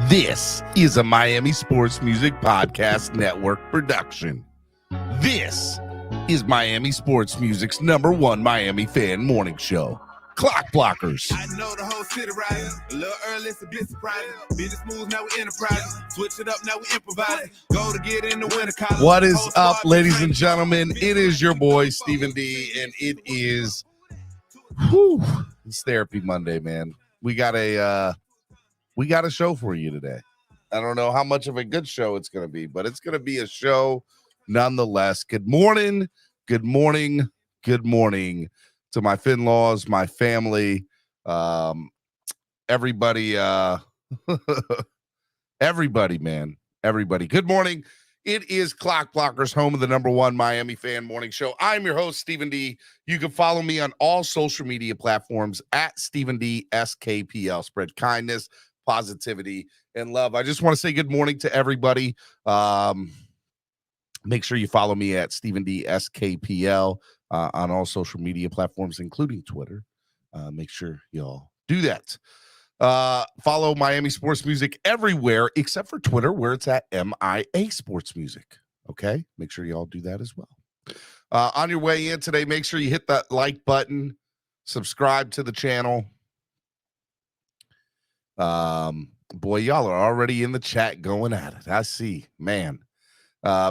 This is a Miami Sports Music Podcast Network production. This is Miami Sports Music's #1 Miami fan morning show, Clock Blockers. I know the whole city riding. A little early, it's a bit surprising. Business moves, now we enterprising. Switch it up, now we improvising. Go to get in the winter college. What is up, ladies and gentlemen? It is your boy, Stephen D, and it is, it's Therapy Monday, man. We got a show for you today. I don't know how much of a good show it's going to be, but it's going to be a show nonetheless. Good morning to my Fin-laws, my family, everybody, everybody, man, everybody. Good morning. It is Clock Blockers, home of the #1 Miami fan morning show. I'm your host, Stephen D. You can follow me on all social media platforms at Stephen D SKPL. Spread kindness, positivity, and love. I just want to say good morning to everybody. Make sure you follow me at Stephen D SKPL on all social media platforms, including Twitter. Make sure y'all do that. Follow Miami Sports Music everywhere except for Twitter, where it's at MIA Sports Music. Okay, make sure y'all do that as well. On your way in today, make sure you hit that like button, subscribe to the channel. Boy, y'all are already in the chat going at it. I see, man.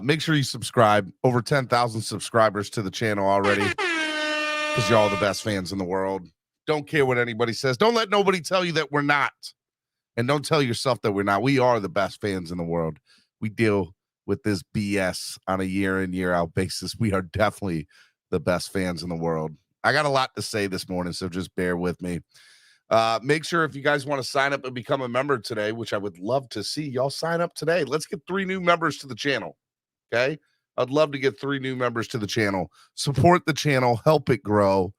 Make sure you subscribe. Over 10,000 subscribers to the channel already, because y'all the best fans in the world. Don't care what anybody says. Don't let nobody tell you that we're not. And don't tell yourself that we're not. We are the best fans in the world. We deal with this BS on a year in, year out basis. We are definitely the best fans in the world. I got a lot to say this morning, so just bear with me. Make sure if you guys want to sign up and become a member today, which I would love to see, y'all sign up today. Let's get 3 new members to the channel. Okay. I'd love to get 3 new members to the channel. Support the channel, help it grow.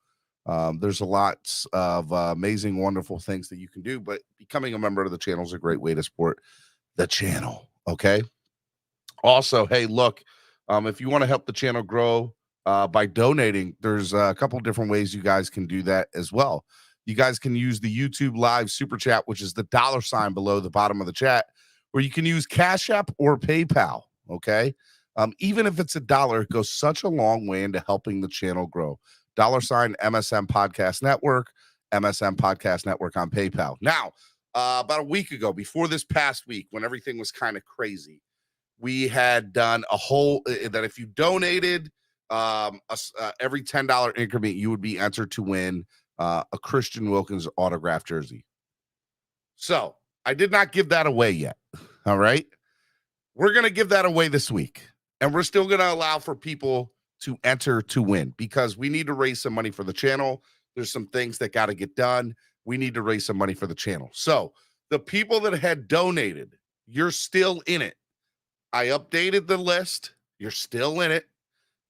There's a lot of amazing, wonderful things that you can do, but becoming a member of the channel is a great way to support the channel. Okay. Also, hey, look, if you want to help the channel grow by donating, there's a couple different ways you guys can do that as well. You guys can use the YouTube live super chat, which is the $ below the bottom of the chat, or you can use Cash App or PayPal. Okay. Even if it's $1, it goes such a long way into helping the channel grow. $MSM Podcast Network, MSM Podcast Network on PayPal. Now, about a week ago, before this past week, when everything was kind of crazy, we had done a whole that if you donated every $10 increment, you would be entered to win a Christian Wilkins autographed jersey. So I did not give that away yet. All right. We're going to give that away this week, and we're still going to allow for people to enter to win, because we need to raise some money for the channel. There's some things that got to get done. We need to raise some money for the channel. So the people that had donated, you're still in it. I updated the list. You're still in it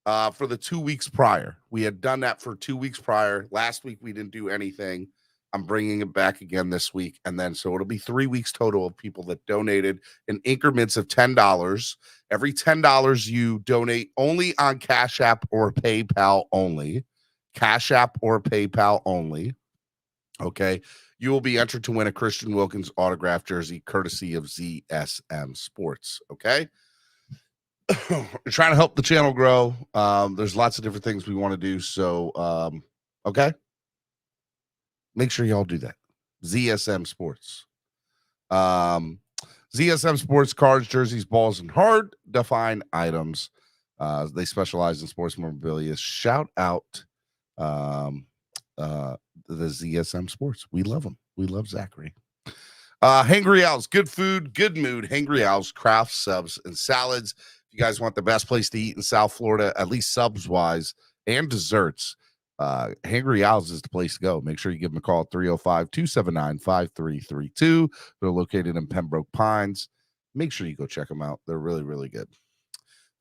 for the 2 weeks prior. We had done that for 2 weeks prior. Last week, we didn't do anything. I'm bringing it back again this week. And then, so it'll be 3 weeks total of people that donated in increments of $10. Every $10 you donate only on Cash App or PayPal only. Cash App or PayPal only. Okay. You will be entered to win a Christian Wilkins autographed jersey courtesy of ZSM Sports. Okay. We're trying to help the channel grow. There's lots of different things we want to do. So, okay. Make sure y'all do that. ZSM Sports. ZSM Sports cards, jerseys, balls, and hard to find items. They specialize in sports memorabilia. Shout out the ZSM Sports. We love them. We love Zachary. Hangry Owls, good food, good mood. Hangry Owls, craft subs and salads. If you guys want the best place to eat in South Florida, at least subs wise, and desserts, Hangry Owls is the place to go. Make sure you give them a call at 305-279-5332. They're located in Pembroke Pines. Make sure you go check them out. They're really, really good.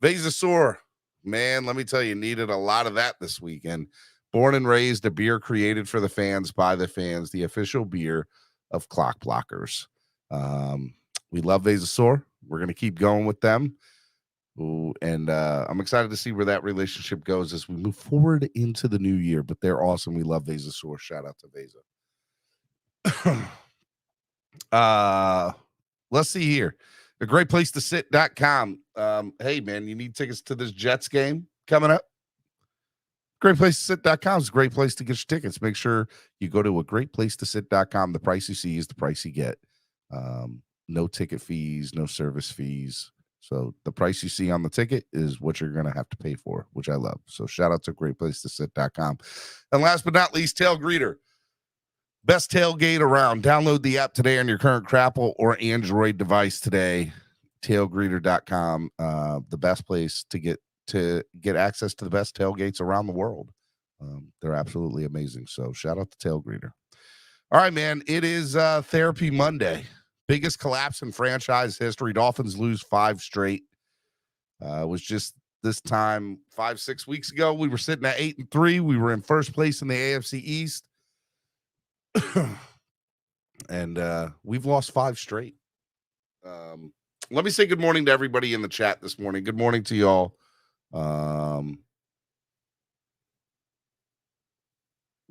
Vasasaur, man, let me tell you, needed a lot of that this weekend. Born and raised, a beer created for the fans, by the fans, the official beer of Clock Blockers. We love Vasasaur. We're going to keep going with them. Ooh, and I'm excited to see where that relationship goes as we move forward into the new year. But they're awesome. We love Vasasaur. Shout out to Vasa. let's see here. A great place to sit.com. Hey, man, you need tickets to this Jets game coming up? Great place to sit.com is a great place to get your tickets. Make sure you go to a great place to sit.com. The price you see is the price you get. No ticket fees, no service fees. So the price you see on the ticket is what you're going to have to pay for, which I love. So shout out to great place to sit.com. And last but not least, Tail Greeter. Best tailgate around. Download the app today on your current Apple or Android device today. Tailgreeter.com. The best place to get access to the best tailgates around the world. They're absolutely amazing. So shout out to Tail Greeter. All right, man. It is Therapy Monday. Biggest collapse in franchise history. Dolphins lose 5 straight. It was just this time 5-6 weeks ago. We were sitting at 8-3. We were in first place in the AFC East. And we've lost 5 straight. Let me say good morning to everybody in the chat this morning. Good morning to y'all.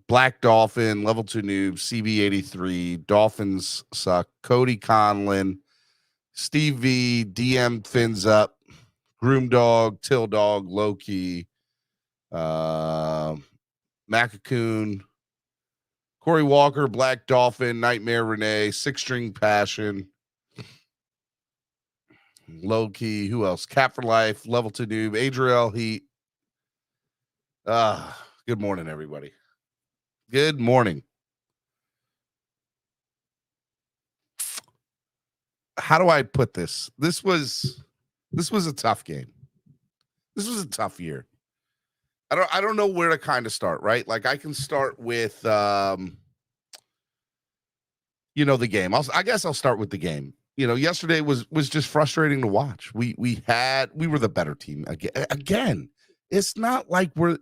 Black Dolphin, Level 2 Noob, CB83, Dolphins Suck, Cody Conlin, Steve V, DM Phins Up, Groom Dog, Till Dog, Loki, Macacoon, Corey Walker, Black Dolphin, Nightmare Renee, Six String Passion, Loki, who else? Cat for Life, Level 2 Noob, Adriel Heat. Good morning, everybody. Good morning. How do I put this? This was a tough game. This was a tough year. I don't know where to kind of start, right? Like I can start with the game. I guess I'll start with the game. Yesterday was just frustrating to watch. We were the better team again. It's not like we're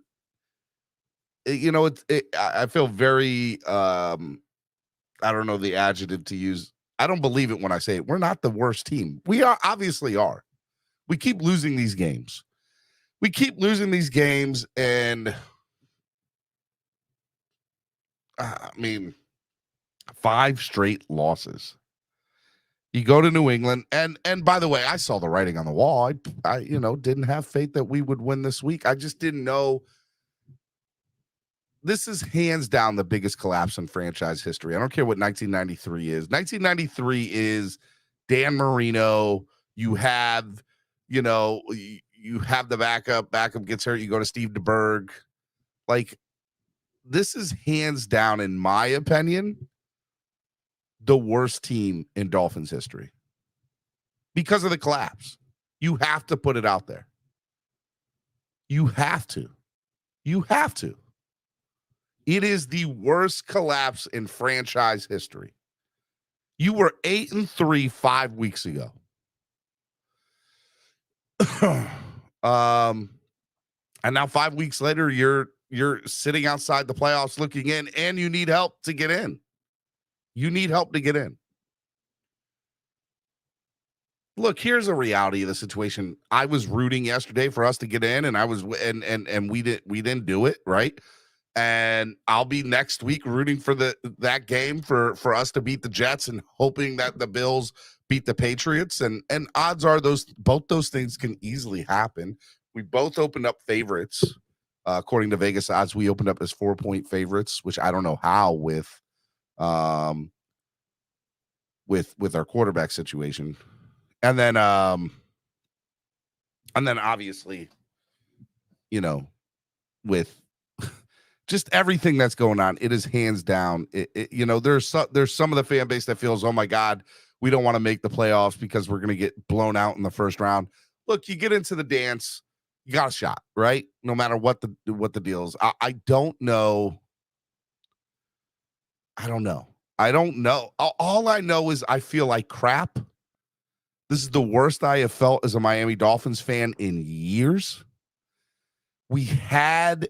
I feel very I don't know the adjective to use. I don't believe it when I say it. We're not the worst team. We obviously are. We keep losing these games. And I mean 5 straight losses. You go to New England, and by the way, I saw the writing on the wall. I didn't have faith that we would win this week. I just didn't know. This is hands down the biggest collapse in franchise history. I don't care what 1993 is. 1993 is Dan Marino. You have, you have the backup gets hurt. You go to Steve DeBerg. Like, this is hands down, in my opinion, the worst team in Dolphins history because of the collapse. You have to put it out there. You have to. It is the worst collapse in franchise history. You were 8-3 5 weeks ago. And now 5 weeks later, you're sitting outside the playoffs looking in, and you need help to get in. Look, here's a reality of the situation. I was rooting yesterday for us to get in, and we didn't do it, right? And I'll be next week rooting for that game for us to beat the Jets and hoping that the Bills beat the Patriots. And odds are both those things can easily happen. We both opened up favorites. According to Vegas odds, we opened up as 4-point favorites, which I don't know how with our quarterback situation. And then obviously, with just everything that's going on, it is hands down. There's some of the fan base that feels, oh my God, we don't want to make the playoffs because we're going to get blown out in the first round. Look, you get into the dance, you got a shot, right? No matter what the deal is. I don't know. I don't know. All I know is I feel like crap. This is the worst I have felt as a Miami Dolphins fan in years. We had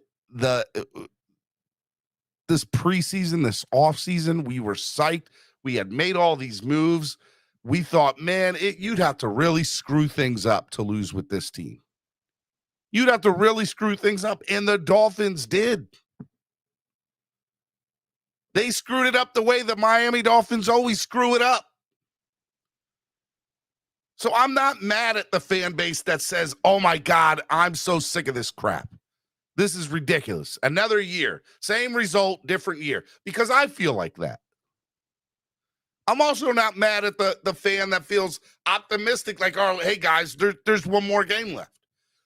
this preseason, this offseason, we were psyched. We had made all these moves. We thought, man, you'd have to really screw things up to lose with this team. You'd have to really screw things up, and the Dolphins did. They screwed it up the way the Miami Dolphins always screw it up. So I'm not mad at the fan base that says, oh my God, I'm so sick of this crap. This is ridiculous. Another year, same result, different year, because I feel like that. I'm also not mad at the fan that feels optimistic, like, oh, hey guys, there's one more game left.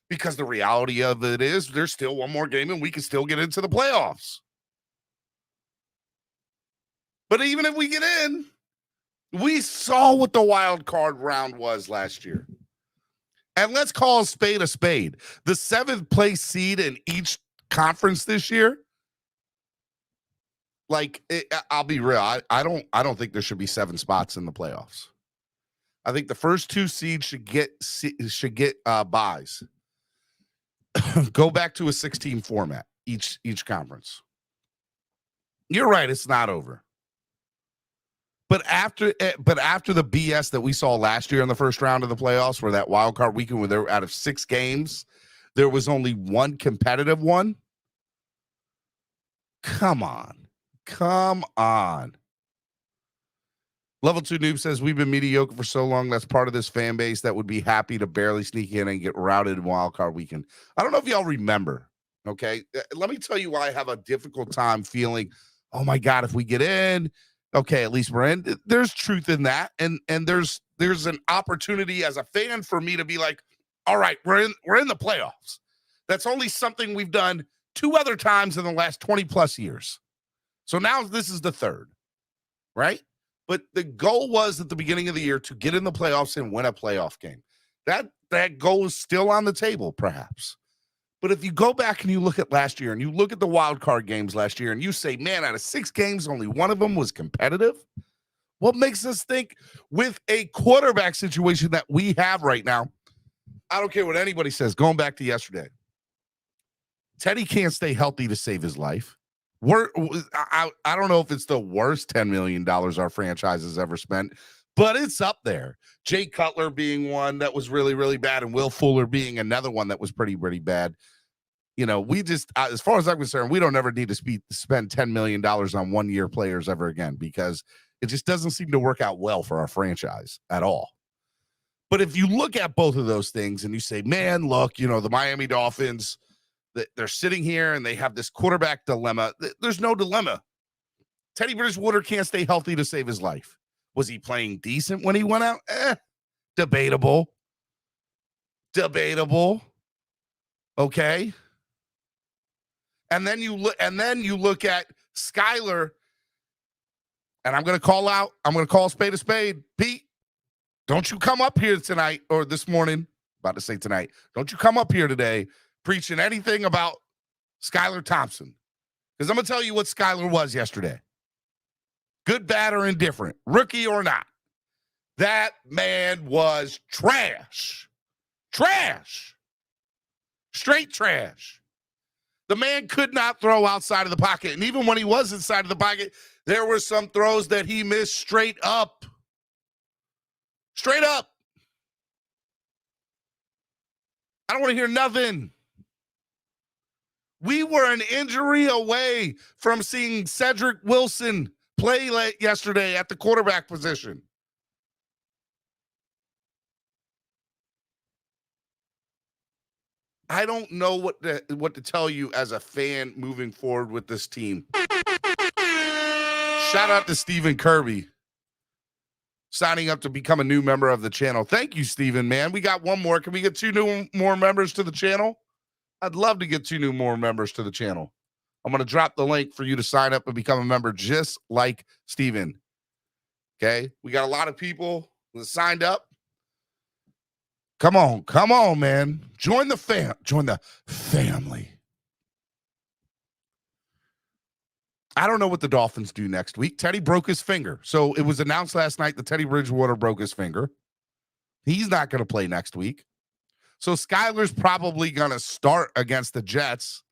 Because the reality of it is there's still one more game and we can still get into the playoffs. But even if we get in, we saw what the wild card round was last year. And let's call a spade a spade. The 7th place seed in each conference this year, like, I'll be real. I don't think there should be 7 spots in the playoffs. I think the first 2 seeds should get buys. Go back to a 16 format each conference. You're right, it's not over. But after the BS that we saw last year in the first round of the playoffs, where that wild card weekend, where they were out of 6 games, there was only one competitive one. Come on. Level 2 Noob says, we've been mediocre for so long. That's part of this fan base that would be happy to barely sneak in and get routed in wild card weekend. I don't know if y'all remember. Okay. Let me tell you why I have a difficult time feeling, oh my God, if we get in, okay, at least we're in. There's truth in that. And there's an opportunity as a fan for me to be like, all right, we're in the playoffs. That's only something we've done 2 other times in the last 20 plus years. So now this is the 3rd, right? But the goal was at the beginning of the year to get in the playoffs and win a playoff game. That goal is still on the table, perhaps. But if you go back and you look at last year and you look at the wild card games last year and you say, man, out of 6 games, only one of them was competitive. What makes us think with a quarterback situation that we have right now, I don't care what anybody says, going back to yesterday, Teddy can't stay healthy to save his life. I don't know if it's the worst $10 million our franchise has ever spent, but it's up there. Jay Cutler being one that was really, really bad, and Will Fuller being another one that was pretty, pretty bad. You know, we just, as far as I'm concerned, we don't ever need to spend $10 million on one-year players ever again, because it just doesn't seem to work out well for our franchise at all. But if you look at both of those things and you say, man, look, you know, the Miami Dolphins, they're sitting here and they have this quarterback dilemma. There's no dilemma. Teddy Bridgewater can't stay healthy to save his life. Was he playing decent when he went out? Debatable. Okay. And then you look at Skyler, and I'm going to call a spade a spade. Pete, don't you come up here tonight or this morning, about to say tonight, don't you come up here today preaching anything about Skylar Thompson. Because I'm going to tell you what Skylar was yesterday. Good, bad, or indifferent, rookie or not. That man was trash. Straight trash. The man could not throw outside of the pocket. And even when he was inside of the pocket, there were some throws that he missed straight up. I don't want to hear nothing. We were an injury away from seeing Cedric Wilson play late yesterday at the quarterback position. I don't know what to tell you as a fan moving forward with this team. Shout out to Stephen Kirby signing up to become a new member of the channel. Thank you, Stephen, man. We got one more. Can we get 2 more members to the channel? I'd love to get 2 more members to the channel. I'm going to drop the link for you to sign up and become a member just like Steven. Okay? We got a lot of people that signed up. Come on, man. Join the family. I don't know what the Dolphins do next week. Teddy broke his finger. So it was announced last night that Teddy Bridgewater broke his finger. He's not going to play next week. So Skyler's probably going to start against the Jets.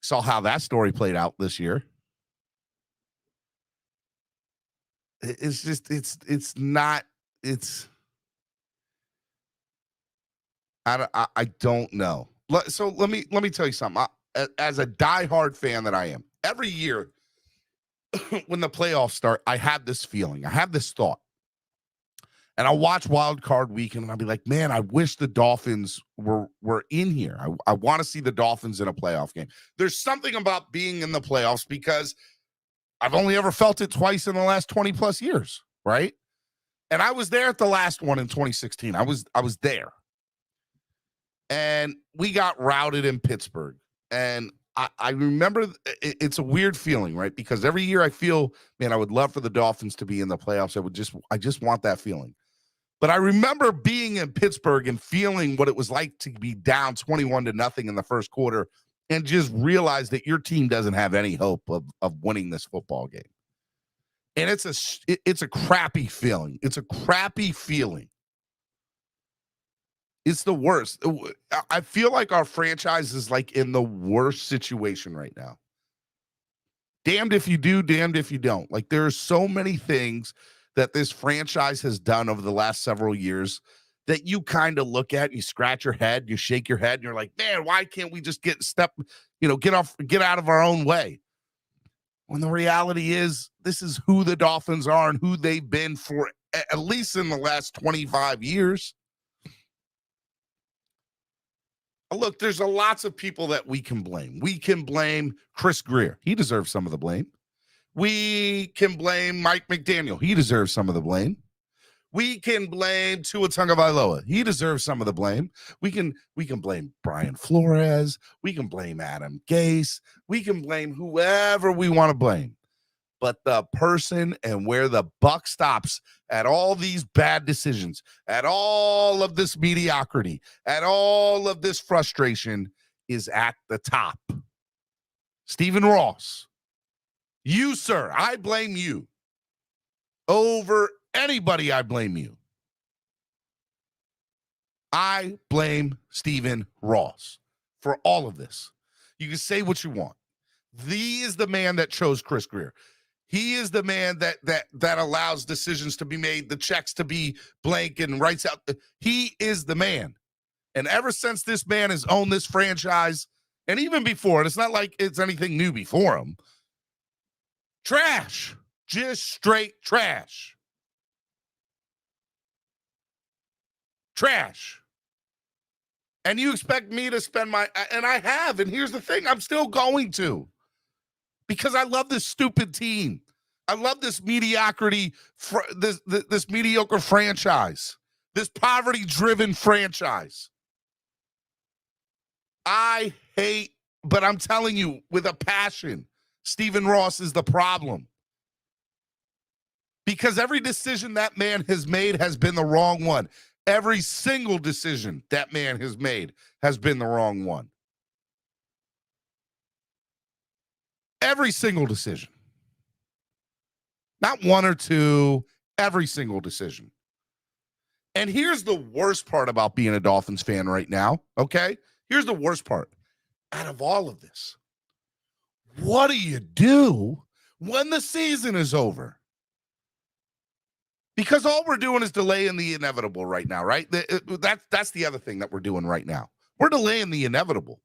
Saw how that story played out this year. I don't know. So let me tell you something. As a diehard fan that I am, every year when the playoffs start, I have this feeling. I have this thought. And I'll watch Wild Card Weekend, and I'll be like, man, I wish the Dolphins were in here. I want to see the Dolphins in a playoff game. There's something about being in the playoffs because I've only ever felt it twice in the last 20 plus years, right? And I was there at the last one in 2016. I was there. And we got routed in Pittsburgh. And I remember it's a weird feeling, right? Because every year I feel, man, I would love for the Dolphins to be in the playoffs. I just want that feeling. But I remember being in Pittsburgh and feeling what it was like to be down 21-0 in the first quarter and just realize that your team doesn't have any hope of winning this football game. And it's a crappy feeling. It's a crappy feeling. It's the worst. I feel like our franchise is like in the worst situation right now. Damned if you do, damned if you don't. Like there are so many things that this franchise has done over the last several years that you kind of look at and you scratch your head, you shake your head, and you're like, man, why can't we just get out of our own way? When the reality is this is who the Dolphins are and who they've been for at least in the last 25 years. Look, there's lots of people that we can blame. We can blame Chris Greer. He deserves some of the blame. We can blame Mike McDaniel. He deserves some of the blame. We can blame Tua Tagovailoa. He deserves some of the blame. We can blame Brian Flores. We can blame Adam Gase. We can blame whoever we want to blame. But the person and where the buck stops at all these bad decisions, at all of this mediocrity, at all of this frustration is at the top. Stephen Ross, you, sir, I blame you. Over anybody, I blame you. I blame Stephen Ross for all of this. You can say what you want. He is the man that chose Chris Greer. He is the man that allows decisions to be made, the checks to be blank and writes out. He is the man. And ever since this man has owned this franchise, and even before, and it's not like it's anything new before him, trash. Just straight trash. Trash. And you expect me to spend and I have, and here's the thing, I'm still going to. Because I love this stupid team. I love this mediocrity, this mediocre franchise, this poverty-driven franchise. I hate, but I'm telling you, with a passion, Stephen Ross is the problem. Because every decision that man has made has been the wrong one. Every single decision that man has made has been the wrong one. Every single decision. Not one or two, every single decision. And here's the worst part about being a Dolphins fan right now, okay? Here's the worst part. Out of all of this, what do you do when the season is over? Because all we're doing is delaying the inevitable right now, right? That's the other thing that we're doing right now. We're delaying the inevitable.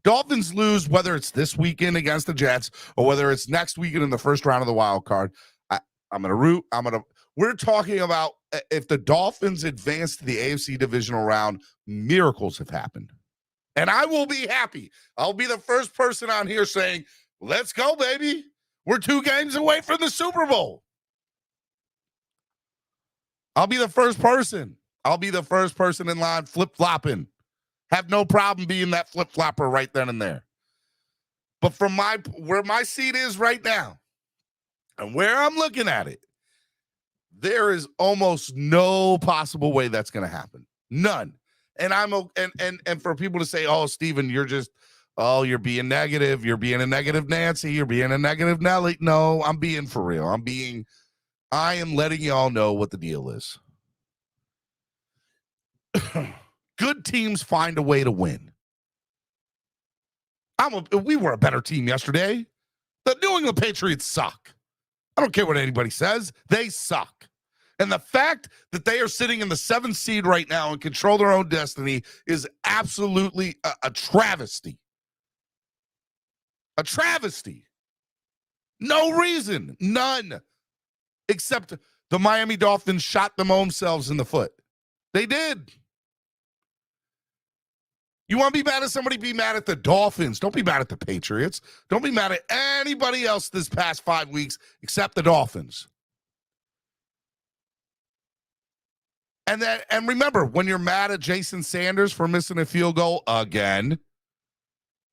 Dolphins lose, whether it's this weekend against the Jets or whether it's next weekend in the first round of the wild card. We're talking about if the Dolphins advance to the AFC divisional round, miracles have happened. And I will be happy. I'll be the first person on here saying, let's go, baby. We're 2 games away from the Super Bowl. I'll be the first person. I'll be the first person in line flip-flopping. Have no problem being that flip-flopper right then and there. But from where my seat is right now and where I'm looking at it, there is almost no possible way that's going to happen. None. And and for people to say, oh, Steven, you're being negative. You're being a negative Nancy. You're being a negative Nelly. No, I'm being for real. I am letting y'all know what the deal is. Good teams find a way to win. We were a better team yesterday. The New England Patriots suck. I don't care what anybody says. They suck. And the fact that they are sitting in the 7th seed right now and control their own destiny is absolutely a travesty. A travesty. No reason. None. Except The Miami Dolphins shot themselves in the foot. They did. You want to be mad at somebody? Be mad at the Dolphins. Don't be mad at the Patriots. Don't be mad at anybody else this past 5 weeks except the Dolphins. And remember, when you're mad at Jason Sanders for missing a field goal again,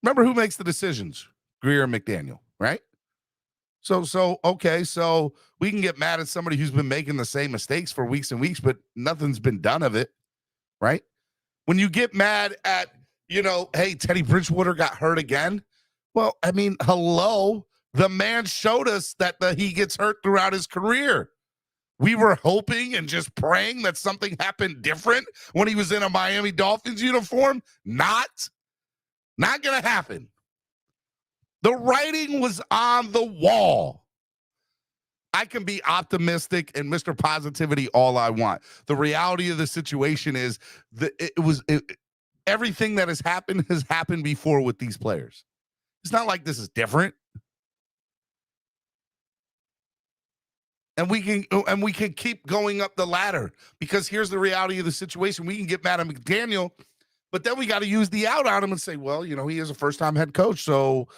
remember who makes the decisions? Greer and McDaniel, right? So we can get mad at somebody who's been making the same mistakes for weeks and weeks, but nothing's been done of it, right? When you get mad at, hey, Teddy Bridgewater got hurt again. Well, I mean, hello, the man showed us that he gets hurt throughout his career. We were hoping and just praying that something happened different when he was in a Miami Dolphins uniform. Not going to happen. The writing was on the wall. I can be optimistic and Mr. Positivity all I want. The reality of the situation is that everything that has happened before with these players. It's not like this is different. And we can keep going up the ladder, because here's the reality of the situation. We can get mad at McDaniel, but then we got to use the out on him and say, well, he is a first-time head coach. So,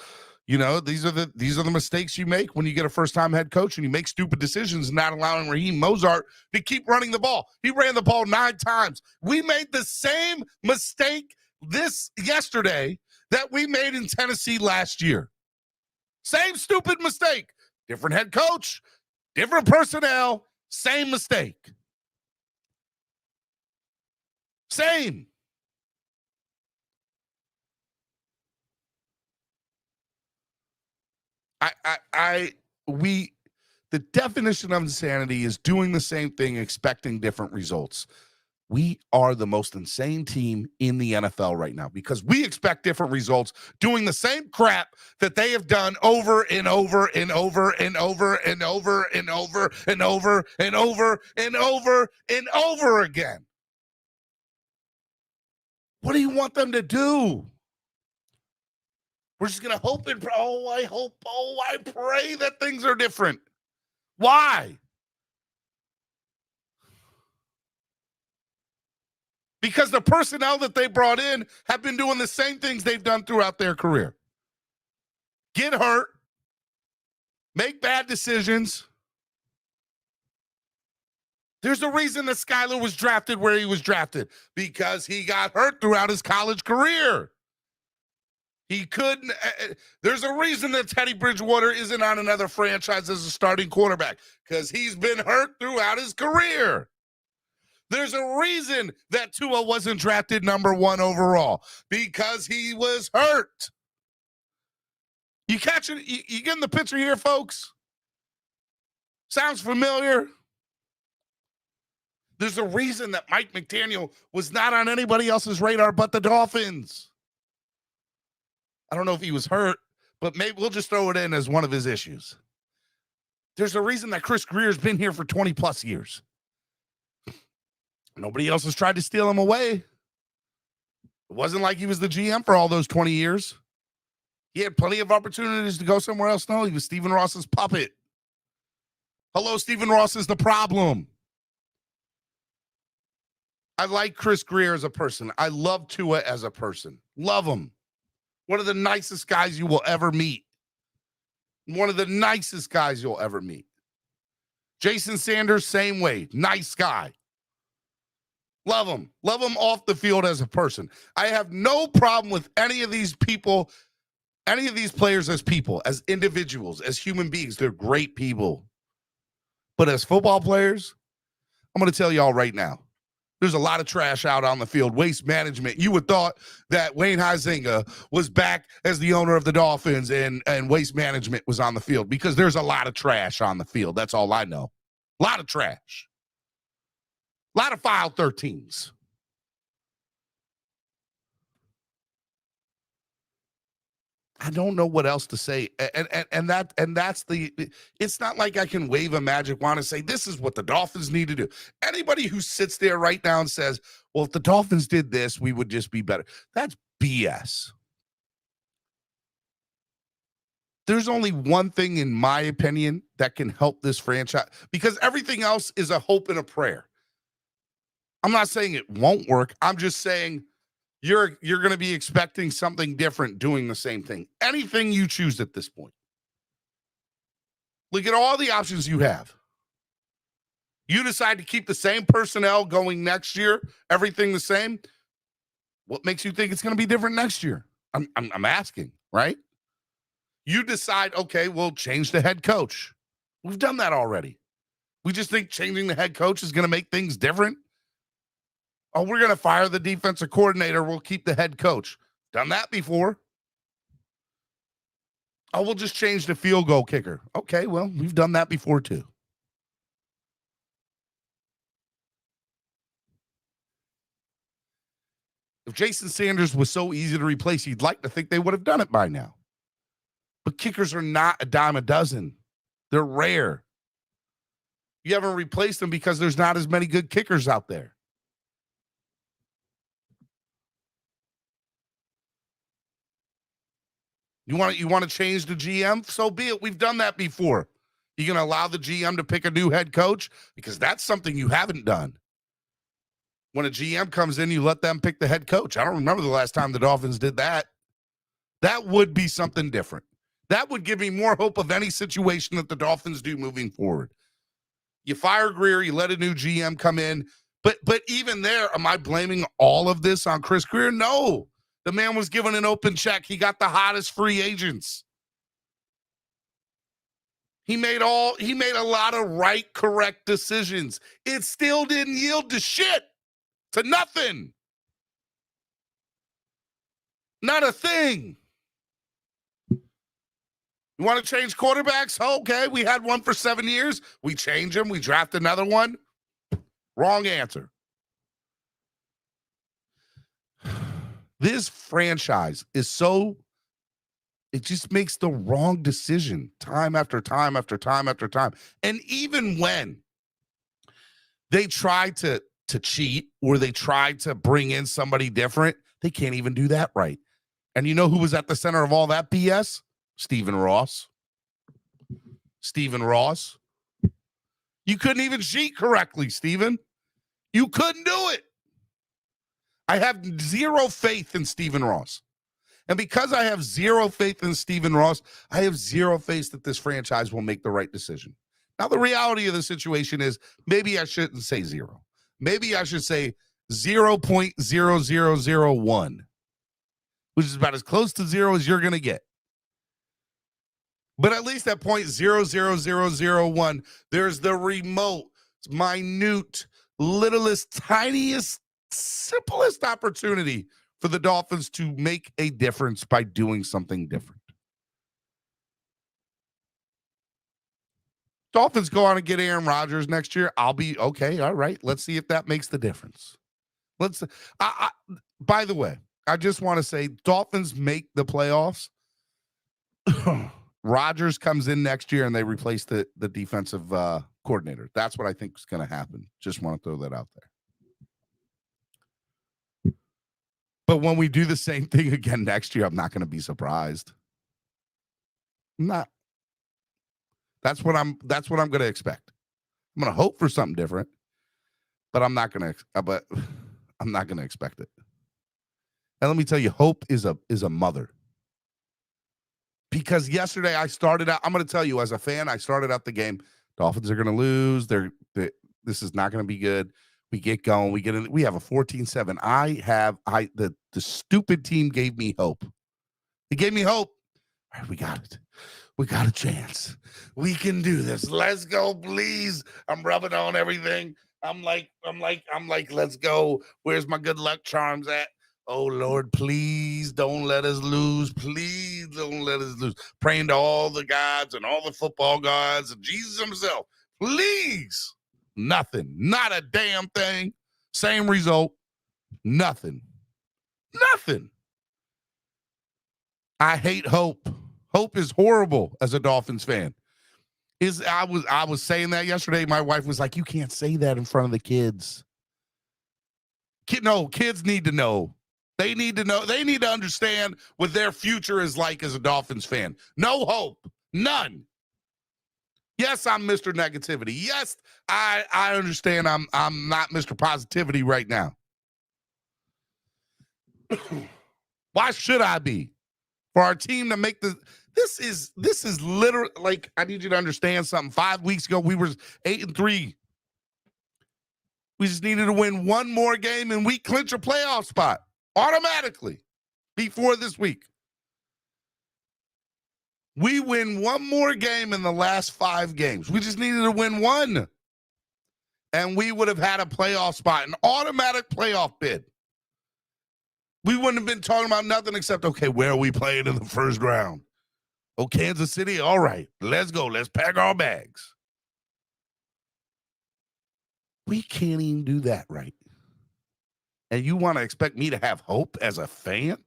these are the mistakes you make when you get a first-time head coach and you make stupid decisions, not allowing Raheem Mostert to keep running the ball. He ran the ball 9 times. We made the same mistake yesterday that we made in Tennessee last year. Same stupid mistake. Different head coach, different personnel, same mistake. Same. The definition of insanity is doing the same thing, expecting different results. We are the most insane team in the NFL right now because we expect different results doing the same crap that they have done over and over and over and over and over and over and over and over and over and over again. What do you want them to do? We're just going to hope and I pray that things are different. Why? Because the personnel that they brought in have been doing the same things they've done throughout their career. Get hurt, make bad decisions. There's a reason that Skyler was drafted where he was drafted, because he got hurt throughout his college career. He couldn't. There's a reason that Teddy Bridgewater isn't on another franchise as a starting quarterback, because he's been hurt throughout his career. There's a reason that Tua wasn't drafted number 1 overall, because he was hurt. You catching? You getting the picture here, folks? Sounds familiar? There's a reason that Mike McDaniel was not on anybody else's radar but the Dolphins. I don't know if he was hurt, but maybe we'll just throw it in as one of his issues. There's a reason that Chris Greer's been here for 20 plus years. Nobody else has tried to steal him away. It wasn't like he was the GM for all those 20 years. He had plenty of opportunities to go somewhere else. No, he was Stephen Ross's puppet. Hello, Stephen Ross is the problem. I like Chris Greer as a person. I love Tua as a person. Love him. One of the nicest guys you will ever meet. One of the nicest guys you'll ever meet. Jason Sanders, same way. Nice guy. Love him. Love him off the field as a person. I have no problem with any of these people, any of these players as people, as individuals, as human beings. They're great people. But as football players, I'm going to tell y'all right now, there's a lot of trash out on the field. Waste management. You would thought that Wayne Huizenga was back as the owner of the Dolphins and waste management was on the field, because there's a lot of trash on the field. That's all I know. A lot of trash. A lot of file 13s. I don't know what else to say. And that's it's not like I can wave a magic wand and say, this is what the Dolphins need to do. Anybody who sits there right now and says, well, if the Dolphins did this, we would just be better. That's BS. there's only one thing, in my opinion, that can help this franchise, because everything else is a hope and a prayer. I'm not saying it won't work. I'm just saying you're going to be expecting something different doing the same thing. Anything you choose at this point. Look at all the options you have. You decide to keep the same personnel going next year, everything the same. What makes you think it's going to be different next year? I'm asking, right? You decide, okay, we'll change the head coach. We've done that already. We just think changing the head coach is going to make things different. Oh, we're going to fire the defensive coordinator. We'll keep the head coach. Done that before. Oh, we'll just change the field goal kicker. Okay, well, we've done that before too. If Jason Sanders was so easy to replace, you'd like to think they would have done it by now. But kickers are not a dime a dozen. They're rare. You haven't replaced them because there's not as many good kickers out there. You want to change the GM? So be it. We've done that before. You going to allow the GM to pick a new head coach? Because that's something you haven't done. When a GM comes in, you let them pick the head coach. I don't remember the last time the Dolphins did that. That would be something different. That would give me more hope of any situation that the Dolphins do moving forward. You fire Greer, you let a new GM come in. But even there, am I blaming all of this on Chris Greer? No. The man was given an open check. He got the hottest free agents. He made a lot of right, correct decisions. It still didn't yield to shit. To nothing. Not a thing. You want to change quarterbacks? Okay, we had one for 7 years. We change him. We draft another one. Wrong answer. This franchise is so, it just makes the wrong decision time after time after time after time. And even when they try to cheat or they try to bring in somebody different, they can't even do that right. And you know who was at the center of all that BS? Stephen Ross. You couldn't even cheat correctly, Stephen. You couldn't do it. I have zero faith in Stephen Ross. And because I have zero faith in Stephen Ross, I have zero faith that this franchise will make the right decision. Now, the reality of the situation is maybe I shouldn't say zero. Maybe I should say 0.0001, which is about as close to zero as you're going to get. But at least at 0.00001, there's the remote, minute, littlest, tiniest, simplest opportunity for the Dolphins to make a difference by doing something different. Dolphins go on and get Aaron Rodgers next year. I'll be okay. All right. Let's see if that makes the difference. By the way, I just want to say Dolphins make the playoffs. Rodgers comes in next year and they replace the defensive coordinator. That's what I think is going to happen. Just want to throw that out there. But when we do the same thing again next year, I'm not going to be surprised. I'm not. That's what I'm going to expect. I'm going to hope for something different, but I'm not going to expect it. And let me tell you, hope is a mother. Because yesterday I started out, I'm going to tell you, as a fan, I started out the game. Dolphins are going to lose. This is not going to be good. We get going. We have a 14-7. The stupid team gave me hope. It gave me hope. All right, we got it. We got a chance. We can do this. Let's go, please. I'm rubbing on everything. I'm like, let's go. Where's my good luck charms at? Oh, Lord, please don't let us lose. Please don't let us lose. Praying to all the gods and all the football gods and Jesus himself. Please. Nothing. Not a damn thing. Same result. Nothing. I hate hope. Hope is horrible as a Dolphins fan. I was saying that yesterday. My wife was like, you can't say that in front of the kids. Kids need to know. They need to know. They need to understand what their future is like as a Dolphins fan. No hope. None. Yes, I'm Mr. Negativity. Yes, I understand I'm not Mr. Positivity right now. Why should I be? For our team to make this is literally, like, I need you to understand something. 5 weeks ago, we were 8-3. We just needed to win one more game and we clinch a playoff spot automatically before this week. We win one more game in the last 5 games. We just needed to win one. And we would have had a playoff spot, an automatic playoff bid. We wouldn't have been talking about nothing except, okay, where are we playing in the first round? Oh, Kansas City? All right, let's go. Let's pack our bags. We can't even do that right. And you want to expect me to have hope as a fan?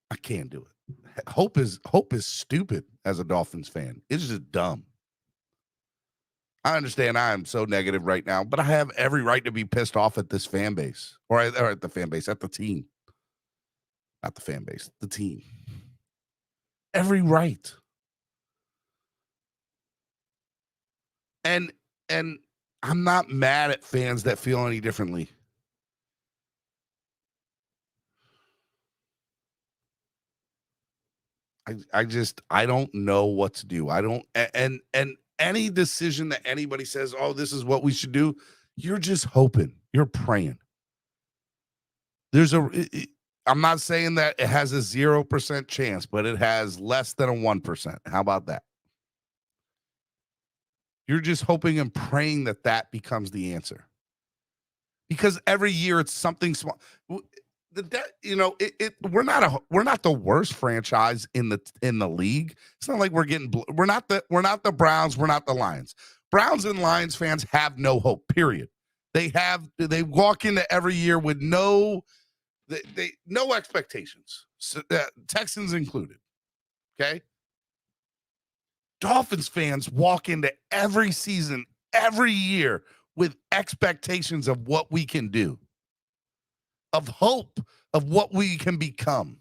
I can't do it. Hope is stupid as a Dolphins fan. It's just dumb. I understand I am so negative right now, but I have every right to be pissed off at this fan base, or at the fan base, at the team. Not the fan base, the team. Every right. And I'm not mad at fans that feel any differently. I don't know what to do. I don't, and any decision that anybody says, oh, this is what we should do, you're just hoping, you're praying. I'm not saying that it has a 0% chance, but it has less than a 1%. How about that? You're just hoping and praying that becomes the answer. Because every year it's something small. We're not the worst franchise in the league. It's not like we're not the Browns, we're not the Lions. Browns and Lions fans have no hope, period. They walk into every year with no expectations. So, Texans included. Okay? Dolphins fans walk into every season, every year with expectations of what we can do, of hope of what we can become.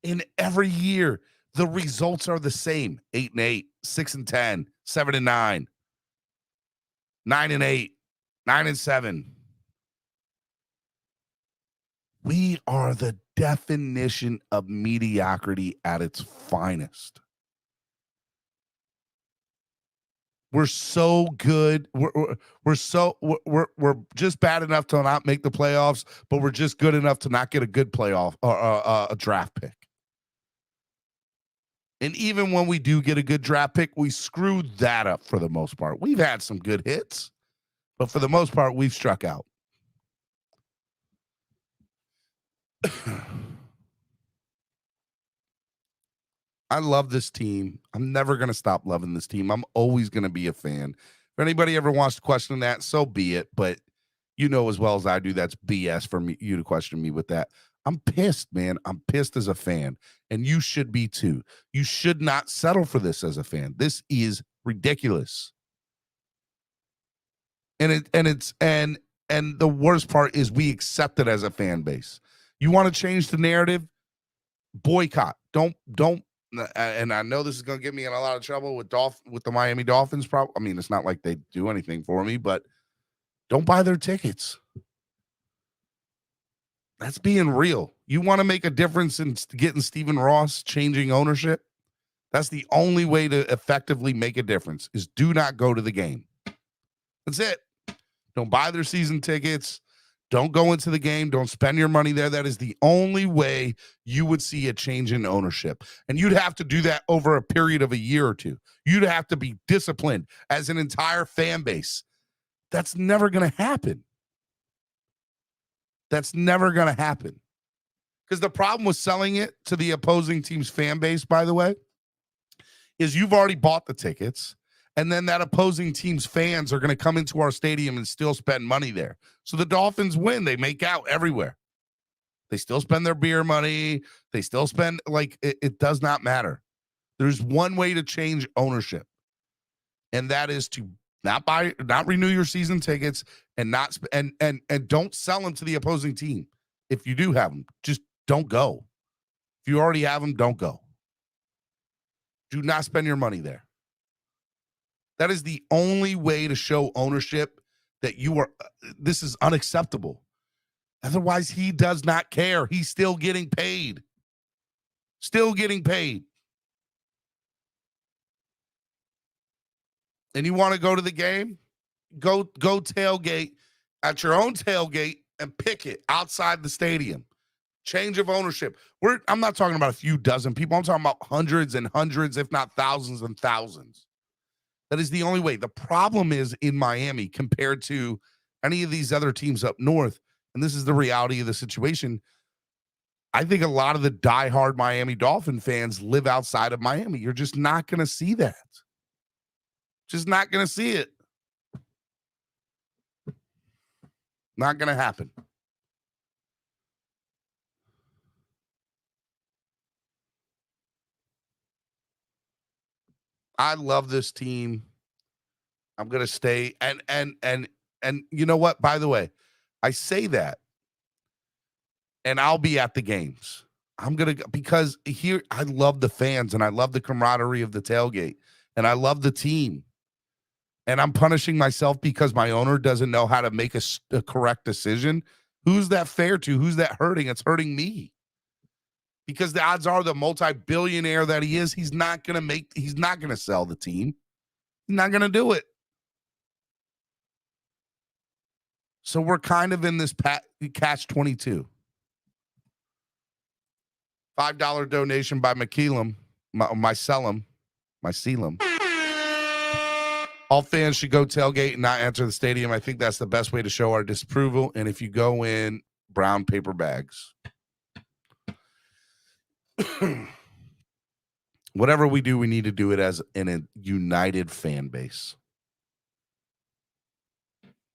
In every year, the results are the same: 8-8, 6-10, 7-9, 9-8, 9-7. We are the definition of mediocrity at its finest. We're so good. We're just bad enough to not make the playoffs, but we're just good enough to not get a good playoff or a draft pick. And even when we do get a good draft pick, we screw that up for the most part. We've had some good hits, but for the most part, we've struck out. I love this team. I'm never going to stop loving this team. I'm always going to be a fan. If anybody ever wants to question that, so be it. But you know as well as I do, that's BS for you to question me with that. I'm pissed, man. I'm pissed as a fan. And you should be too. You should not settle for this as a fan. This is ridiculous. And the worst part is we accept it as a fan base. You want to change the narrative? Boycott. Don't. And I know this is going to get me in a lot of trouble with the Miami Dolphins. I mean, it's not like they do anything for me, but don't buy their tickets. That's being real. You want to make a difference in getting Stephen Ross changing ownership? That's the only way to effectively make a difference, is do not go to the game. That's it. Don't buy their season tickets. Don't go into the game. Don't spend your money there. That is the only way you would see a change in ownership. And you'd have to do that over a period of a year or two. You'd have to be disciplined as an entire fan base. That's never going to happen. That's never going to happen. Because the problem with selling it to the opposing team's fan base, by the way, is you've already bought the tickets. And then that opposing team's fans are going to come into our stadium and still spend money there. So the Dolphins win. They make out everywhere. They still spend their beer money. They still spend, it does not matter. There's one way to change ownership. And that is to not renew your season tickets and not and don't sell him to the opposing team. If you do have him, just don't go. If you already have him, don't go. Do not spend your money there. That is the only way to show ownership that you are. This is unacceptable. Otherwise, he does not care. He's still getting paid. Still getting paid. And you want to go to the game? Go tailgate at your own tailgate and pick it outside the stadium. Change of ownership. I'm not talking about a few dozen people. I'm talking about hundreds and hundreds, if not thousands and thousands. That is the only way. The problem is in Miami compared to any of these other teams up north, and this is the reality of the situation, I think a lot of the diehard Miami Dolphin fans live outside of Miami. You're just not going to see that. Just not going to see it. Not going to happen. I love this team. I'm going to stay. And you know what? By the way, I say that, and I'll be at the games. I'm going to, because here, I love the fans, and I love the camaraderie of the tailgate, and I love the team. And I'm punishing myself because my owner doesn't know how to make a correct decision. Who's that fair to? Who's that hurting? It's hurting me. Because the odds are the multi-billionaire that he is, he's not going to sell the team. He's not going to do it. So we're kind of in this catch-22. $5 donation by McKeelam, Mycelum. All fans should go tailgate and not enter the stadium. I think that's the best way to show our disapproval. And if you go in, brown paper bags. Whatever we do, we need to do it as in a united fan base.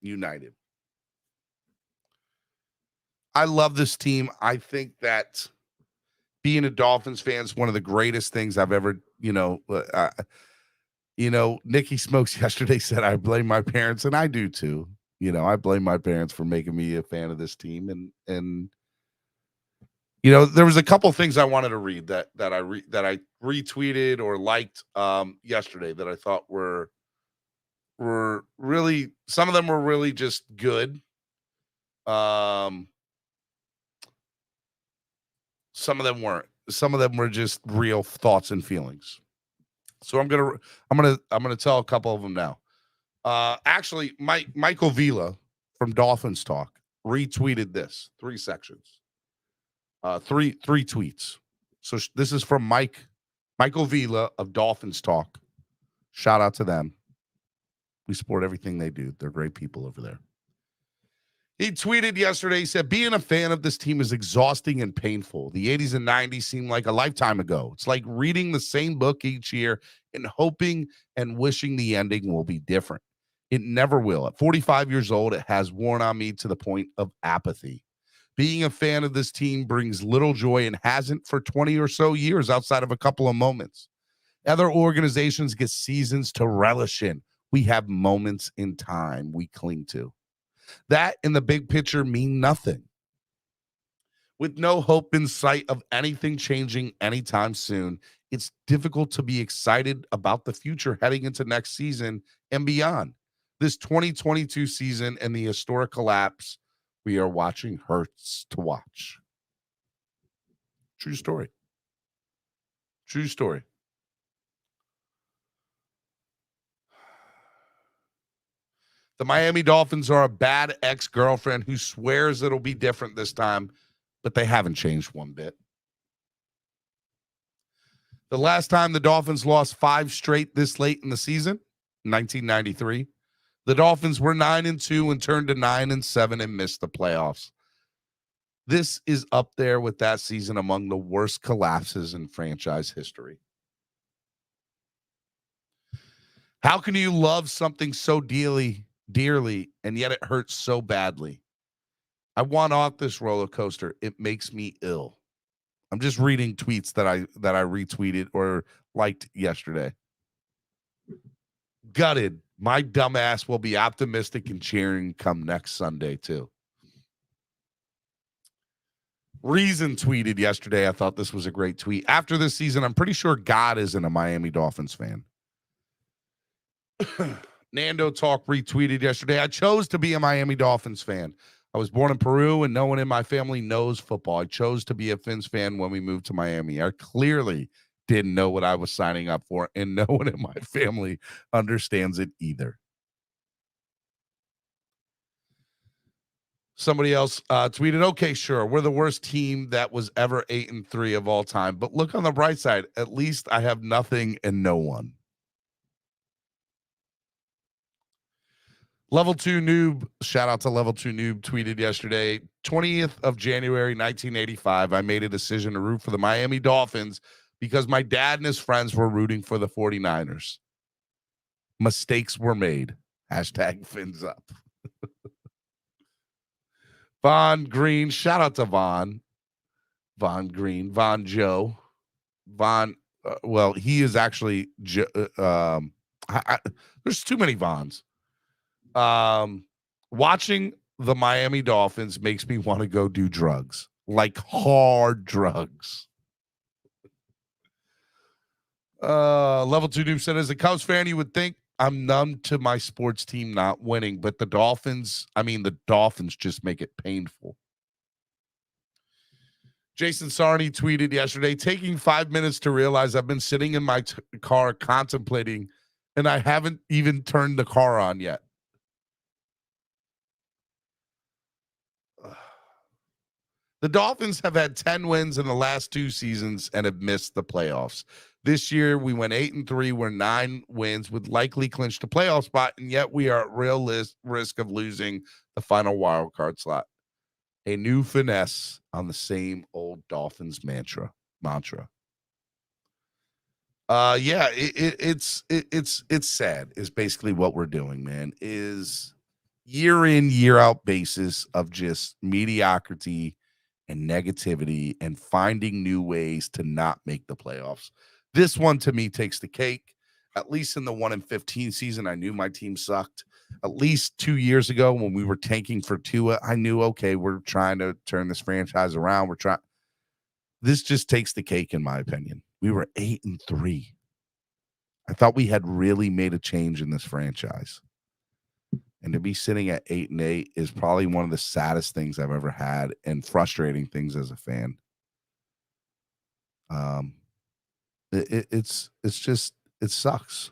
United. I love this team. I think that being a Dolphins fan is one of the greatest things I've ever, Nikki Smokes yesterday said, I blame my parents, and I do too. I blame my parents for making me a fan of this team. And there was a couple things I wanted to read that I retweeted or liked yesterday that I thought were really, some of them were really just good. Some of them weren't. Some of them were just real thoughts and feelings. So I'm gonna tell a couple of them now. Actually, Michael Vila from Dolphins Talk retweeted this 3 sections, three tweets. So this is from Michael Vila of Dolphins Talk. Shout out to them. We support everything they do. They're great people over there. He tweeted yesterday, he said, being a fan of this team is exhausting and painful. The 80s and 90s seem like a lifetime ago. It's like reading the same book each year and hoping and wishing the ending will be different. It never will. At 45 years old, it has worn on me to the point of apathy. Being a fan of this team brings little joy and hasn't for 20 or so years outside of a couple of moments. Other organizations get seasons to relish in. We have moments in time we cling to. That in the big picture mean nothing. With no hope in sight of anything changing anytime soon, it's difficult to be excited about the future heading into next season and beyond. This 2022 season and the historic collapse we are watching hurts to watch. True story. True story. The Miami Dolphins are a bad ex-girlfriend who swears it'll be different this time, but they haven't changed one bit. The last time the Dolphins lost 5 straight this late in the season, 1993, the Dolphins were 9-2 and turned to 9-7 and missed the playoffs. This is up there with that season among the worst collapses in franchise history. How can you love something so dearly, and yet it hurts so badly? I want off this roller coaster. It makes me ill. I'm just reading tweets that I retweeted or liked yesterday. Gutted My dumbass will be optimistic and cheering come next Sunday, too. Reason tweeted yesterday. I thought this was a great tweet. After this season, I'm pretty sure God isn't a Miami Dolphins fan. Nando Talk retweeted yesterday. I chose to be a Miami Dolphins fan. I was born in Peru and no one in my family knows football. I chose to be a Phins fan when we moved to Miami. I clearly didn't know what I was signing up for, and no one in my family understands it either. Somebody else tweeted, okay, sure, we're the worst team that was ever 8-3 of all time. But look on the bright side. At least I have nothing and no one. Level 2 Noob, shout out to Level 2 Noob, tweeted yesterday, 20th of January, 1985, I made a decision to root for the Miami Dolphins because my dad and his friends were rooting for the 49ers. Mistakes were made. Hashtag Phins up. Von Green, shout out to Von. Von Green, Von Joe. Von, well, he is actually, there's too many Vons. Watching the Miami Dolphins makes me want to go do drugs, like hard drugs. Level 2 Noob said, as a Cubs fan, you would think I'm numb to my sports team not winning, but the Dolphins just make it painful. Jason Sarney tweeted yesterday, taking 5 minutes to realize I've been sitting in my car contemplating, and I haven't even turned the car on yet. The Dolphins have had 10 wins in the last 2 seasons and have missed the playoffs. This year, we went 8-3. We're 9 wins, would likely clinch the playoff spot, and yet we are at real risk of losing the final wild card slot. A new finesse on the same old Dolphins mantra. Yeah, it's sad. Is basically what we're doing, man. Is year in, year out basis of just mediocrity and negativity and finding new ways to not make the playoffs. This one to me takes the cake. At least in the 1-15 season, I knew my team sucked. At least 2 years ago when we were tanking for Tua, I knew, okay, we're trying to turn this franchise around. This just takes the cake, in my opinion. We were 8-3. I thought we had really made a change in this franchise. And to be sitting at 8-8 is probably one of the saddest things I've ever had and frustrating things as a fan. It sucks.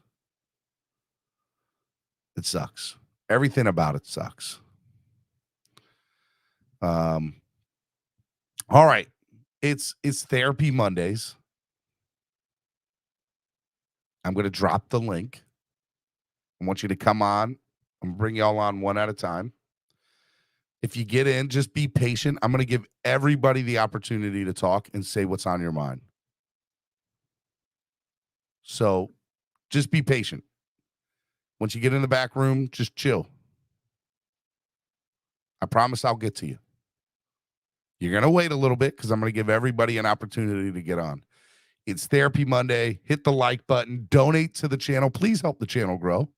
It sucks. Everything about it sucks. All right. It's Therapy Mondays. I'm going to drop the link. I want you to come on. I'm going to bring y'all on one at a time. If you get in, just be patient. I'm going to give everybody the opportunity to talk and say what's on your mind. So just be patient. Once you get in the back room, just chill. I promise I'll get to you. You're going to wait a little bit because I'm going to give everybody an opportunity to get on. It's Therapy Monday. Hit the like button. Donate to the channel. Please help the channel grow.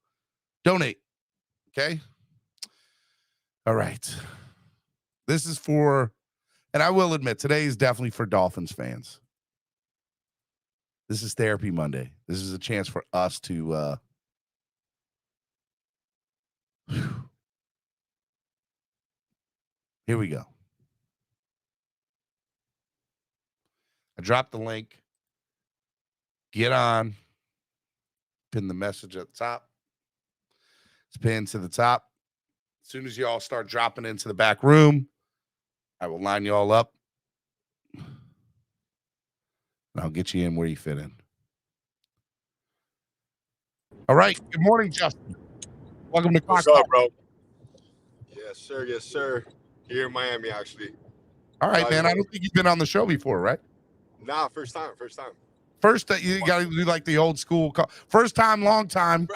Donate. Okay? All right. This is for, and I will admit, today is definitely for Dolphins fans. This is Therapy Monday. This is a chance for us to here we go. I dropped the link. Get on. Pin the message at the top. It's pinned to the top. As soon as you all start dropping into the back room, I will line you all up. And I'll get you in where you fit in. All right. Good morning, Justin. Welcome to What's up, bro? Yes, sir. Yes, sir. Here in Miami, actually. All right, man. I don't think you've been on the show before, right? Nah, first time. First, you got to do like the old school call. First time, long time.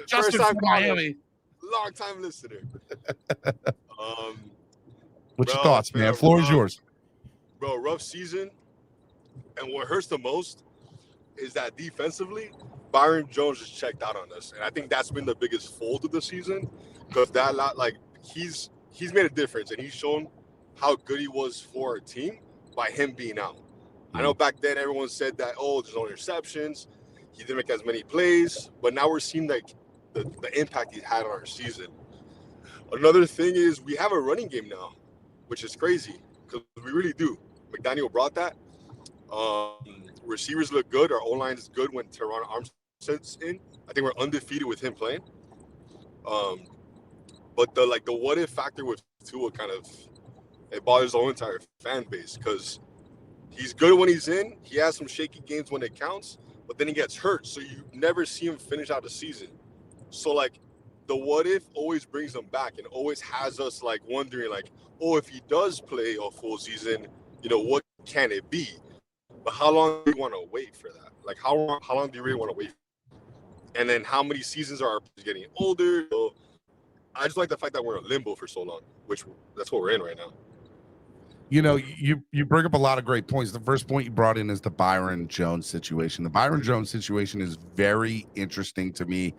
Justin from Miami. Long time listener. What's your thoughts, man? Floor is yours. Bro, rough season. And what hurts the most is that defensively, Byron Jones just checked out on us, and I think that's been the biggest fault of the season, because that lot, like, he's made a difference, and he's shown how good he was for our team by him being out. I know back then everyone said that, oh, there's no interceptions, he didn't make as many plays, but now we're seeing like the impact he had on our season. Another thing is we have a running game now, which is crazy, because we really do. McDaniel brought that. Receivers look good. Our O-line is good when Teron Armstead's in. I think we're undefeated with him playing. But the what if factor with Tua kind of, it bothers the whole entire fan base, because he's good when he's in. He has some shaky games when it counts, but then he gets hurt, so you never see him finish out the season. So like the what if always brings him back and always has us like wondering like, oh, if he does play a full season, you know, what can it be? But how long do you want to wait for that? Like how long do you really want to wait? And then how many seasons are getting older? So I just like the fact that we're in limbo for so long, which that's what we're in right now. You know, you bring up a lot of great points. The first point you brought in is the Byron Jones situation. The Byron Jones situation is very interesting to me,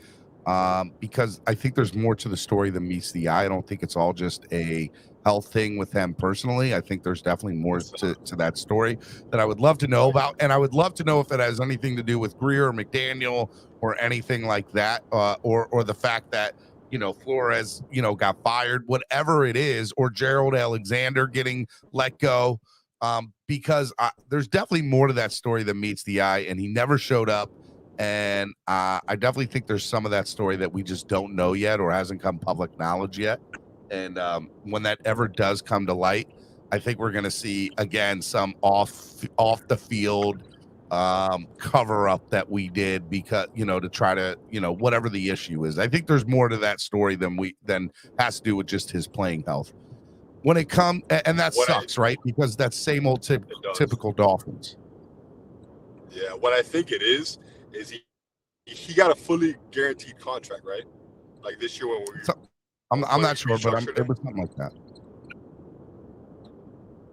because I think there's more to the story than meets the eye. I don't think it's all just a health thing with them personally. I think there's definitely more to that story that I would love to know about. And I would love to know if it has anything to do with Greer or McDaniel or anything like that, or the fact that, you know, Flores, you know, got fired, whatever it is, or Gerald Alexander getting let go, because there's definitely more to that story than meets the eye, and he never showed up. And I definitely think there's some of that story that we just don't know yet or hasn't come public knowledge yet. And when that ever does come to light, I think we're going to see, again, some off the field cover up that we did, because, you know, to try to, you know, whatever the issue is. I think there's more to that story than has to do with just his playing health. When it comes, and that sucks, right? Because that's same old typical Dolphins. Yeah, what I think it is he got a fully guaranteed contract, right? Like this year when I'm not sure, but it was something like that.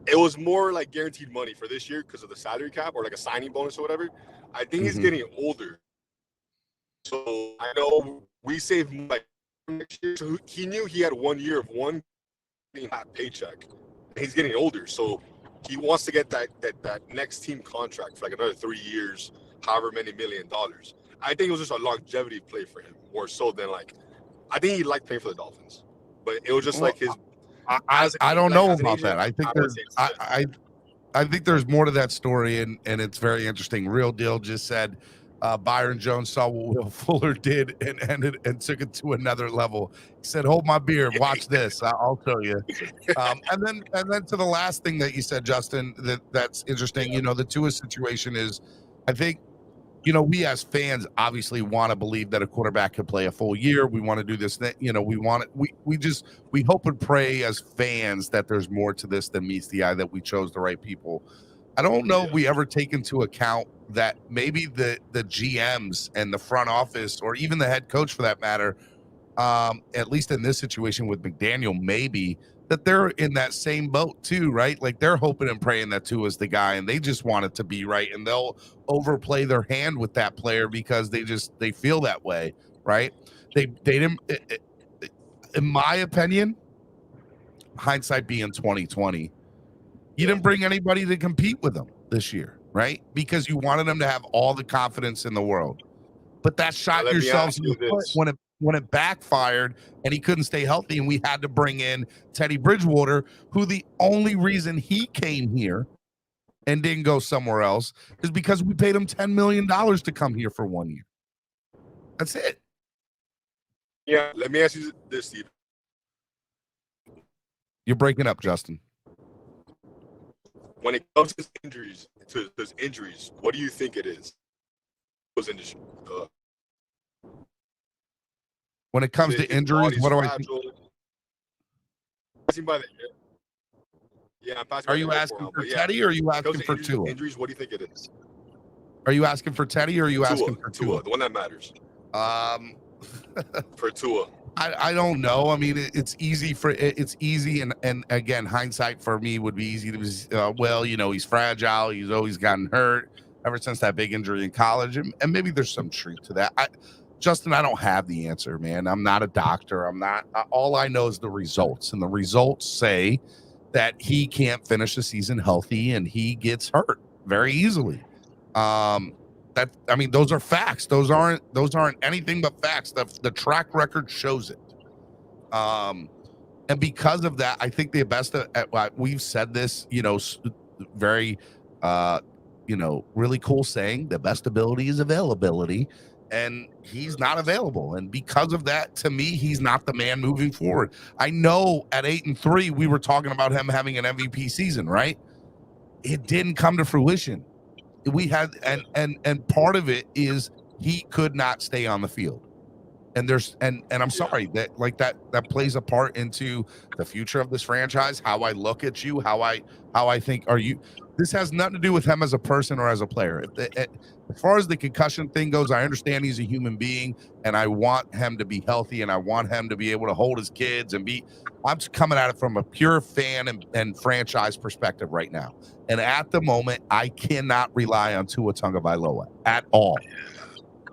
It was more like guaranteed money for this year because of the salary cap or like a signing bonus or whatever. I think he's getting older. So I know we saved like next year. So he knew he had 1 year of one paycheck. He's getting older. So he wants to get that next team contract for like another 3 years, however many $1 million. I think it was just a longevity play for him more so than like, I think he liked playing for the Dolphins, but it was just like his. I don't know about that. I think there's I think there's more to that story, and it's very interesting. Real Deal just said Byron Jones saw what Will Fuller did and took it to another level. He said, "Hold my beer, watch this. I'll show you." And then to the last thing that you said, Justin, that's interesting. You know, the Tua situation is, I think, you know, we as fans obviously want to believe that a quarterback could play a full year. We want to do this. You know, we hope and pray as fans that there's more to this than meets the eye, that we chose the right people. I don't know if we ever take into account that maybe the GMs and the front office, or even the head coach for that matter, at least in this situation with McDaniel, maybe that they're in that same boat too, right? Like they're hoping and praying that Tua's the guy, and they just want it to be right, and they'll overplay their hand with that player because they feel that way, right? They didn't, in my opinion, hindsight being 2020, you didn't bring anybody to compete with them this year, right? Because you wanted them to have all the confidence in the world, but that shot yourselves in the foot when it backfired and he couldn't stay healthy, and we had to bring in Teddy Bridgewater, who the only reason he came here and didn't go somewhere else is because we paid him $10 million to come here for 1 year. That's it. Yeah, let me ask you this, Steve. You're breaking up, Justin. When it comes to injuries, what do you think it is? When it comes to injuries, what do I think? Yeah, are you asking for Teddy, or are you asking for Tua? Injuries, what do you think it is? Are you asking for Teddy, or are you asking for Tua? The one that matters. For Tua. I don't know. I mean, it's easy, and again, hindsight for me would be easy to well, you know, he's fragile, he's always gotten hurt. ever since that big injury in college, and maybe there's some truth to that. Justin, I don't have the answer, man. I'm not a doctor. I'm not. All I know is the results, and the results say that he can't finish the season healthy, and he gets hurt very easily. Those are facts. Those aren't anything but facts. The track record shows it. And because of that, I think the best we've said this, very, really cool saying, the best ability is availability, and he's not available. And because of that, to me, he's not the man moving forward. I know at 8-3, we were talking about him having an MVP season, right? It didn't come to fruition. We had, and part of it is he could not stay on the field. And I'm sorry that plays a part into the future of this franchise, how I look at you, how I think this has nothing to do with him as a person or as a player. As far as the concussion thing goes, I understand he's a human being, and I want him to be healthy, and I want him to be able to hold his kids I'm coming at it from a pure fan and franchise perspective right now. And at the moment, I cannot rely on Tua Tagovailoa at all.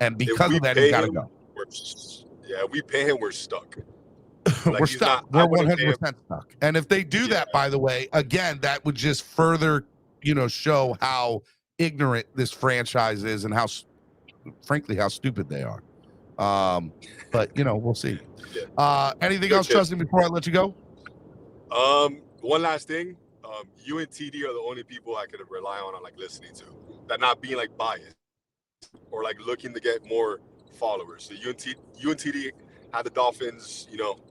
And because of that, he's got to go. We pay him, we're stuck. We're stuck. We're 100% stuck. And if they do that, by the way, again, that would just further, show how ignorant this franchise is and how stupid they are. But we'll see. Anything else, Justin, before I let you go? One last thing. You and TD are the only people I could rely on listening to. That not being biased or looking to get more followers. So you and TD have the Dolphins,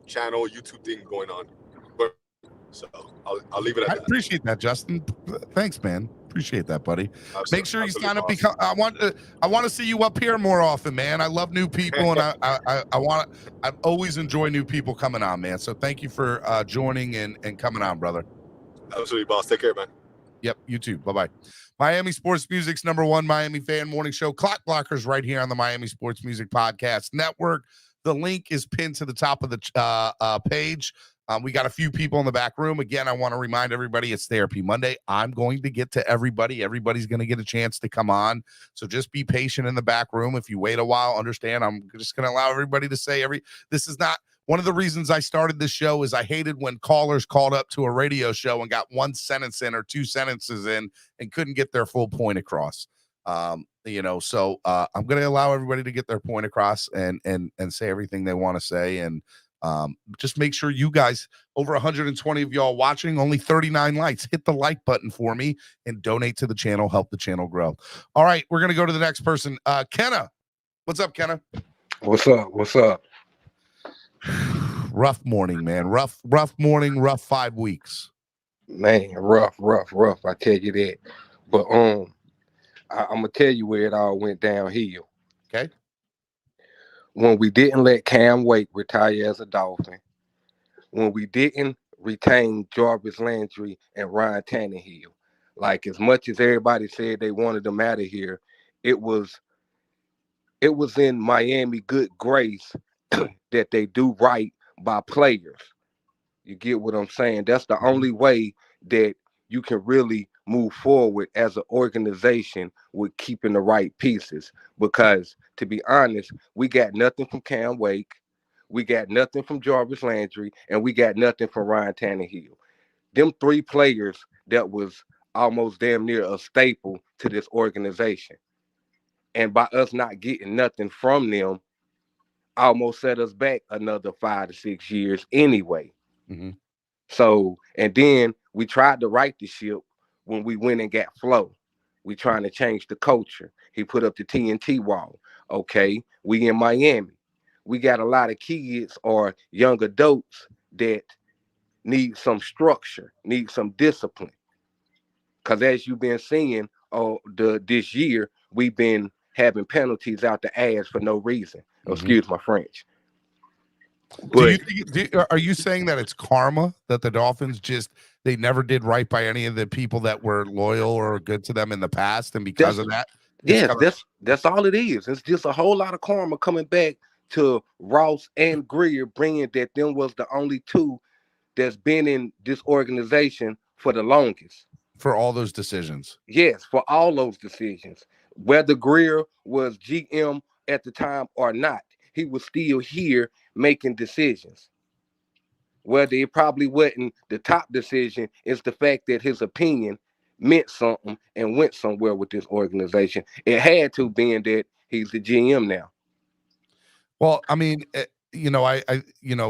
channel, YouTube thing going on. But so I'll leave it at that. I appreciate that, Justin. Thanks, man. Appreciate that, buddy. Absolutely. Make sure you sign up. I want to see you up here more often, man. I love new people, and I always enjoy new people coming on, man. So thank you for joining and coming on, brother. Absolutely, boss. Take care, man. Yep, you too. Bye-bye. Miami Sports Music's #1 Miami fan morning show. Clock Blockers right here on the Miami Sports Music Podcast Network. The link is pinned to the top of the page. We got a few people in the back room. Again, I want to remind everybody it's Therapy Monday. I'm going to get to everybody. Everybody's going to get a chance to come on. So just be patient in the back room. If you wait a while, understand I'm just going to allow everybody to say this is not one of the reasons I started this show is I hated when callers called up to a radio show and got one sentence in or two sentences in and couldn't get their full point across. So I'm going to allow everybody to get their point across and say everything they want to say. And just make sure you guys, over 120 of y'all watching, only 39 likes, hit the like button for me and donate to the channel, help the channel grow. All right, we're going to go to the next person. Kenna. What's up, Kenna? What's up? Rough morning, man. Rough morning, rough 5 weeks. Man, rough. I tell you that. But I'm gonna tell you where it all went downhill. Okay. When we didn't let Cam Wake retire as a Dolphin, when we didn't retain Jarvis Landry and Ryan Tannehill, as much as everybody said they wanted them out of here, it was in Miami good grace that they do right by players. You get what I'm saying? That's the only way that you can really move forward as an organization with keeping the right pieces. Because to be honest, we got nothing from Cam Wake, we got nothing from Jarvis Landry, and we got nothing from Ryan Tannehill. Them three players that was almost damn near a staple to this organization. And by us not getting nothing from them, almost set us back another 5 to 6 years anyway. Mm-hmm. So, and then we tried to right the ship when we went and got Flo. We trying to change the culture. He put up the TNT wall. Okay, we in Miami. We got a lot of kids or young adults that need some structure, need some discipline. Because as you've been seeing this year, we've been having penalties out the ass for no reason. Mm-hmm. Excuse my French. But are you saying that it's karma that the Dolphins they never did right by any of the people that were loyal or good to them in the past, and because of that? That's all it is. It's just a whole lot of karma coming back to Ross and Greer, bringing that them was the only two that's been in this organization for the longest. for all those decisions. Yes, for all those decisions. Whether Greer was GM at the time or not, he was still here making decisions. Whether it probably wasn't the top decision, is the fact that his opinion meant something and went somewhere with this organization. It had to, being that he's the GM now. Well, I mean,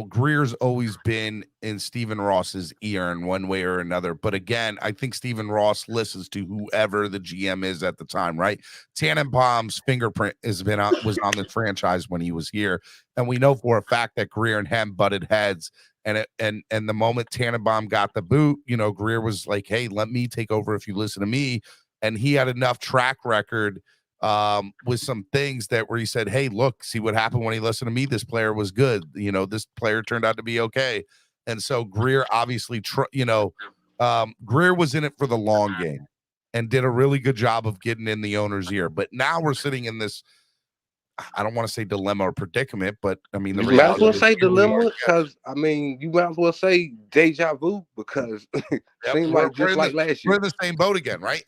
Greer's always been in Stephen Ross's ear in one way or another. But again, I think Stephen Ross listens to whoever the GM is at the time, right? Tannenbaum's fingerprint was on the franchise when he was here, and we know for a fact that Greer and him butted heads. And the moment Tannenbaum got the boot, Greer was like, "Hey, let me take over if you listen to me." And he had enough track record with some things that where he said, "Hey, look, see what happened when he listened to me. This player was good. This player turned out to be okay." And so Greer obviously, Greer was in it for the long game and did a really good job of getting in the owner's ear. But now we're sitting in this, I don't want to say dilemma or predicament, but I mean, you might as well say dilemma, because I mean, you might as well say deja vu, because it seems like just like last year. We're in the same boat again, right?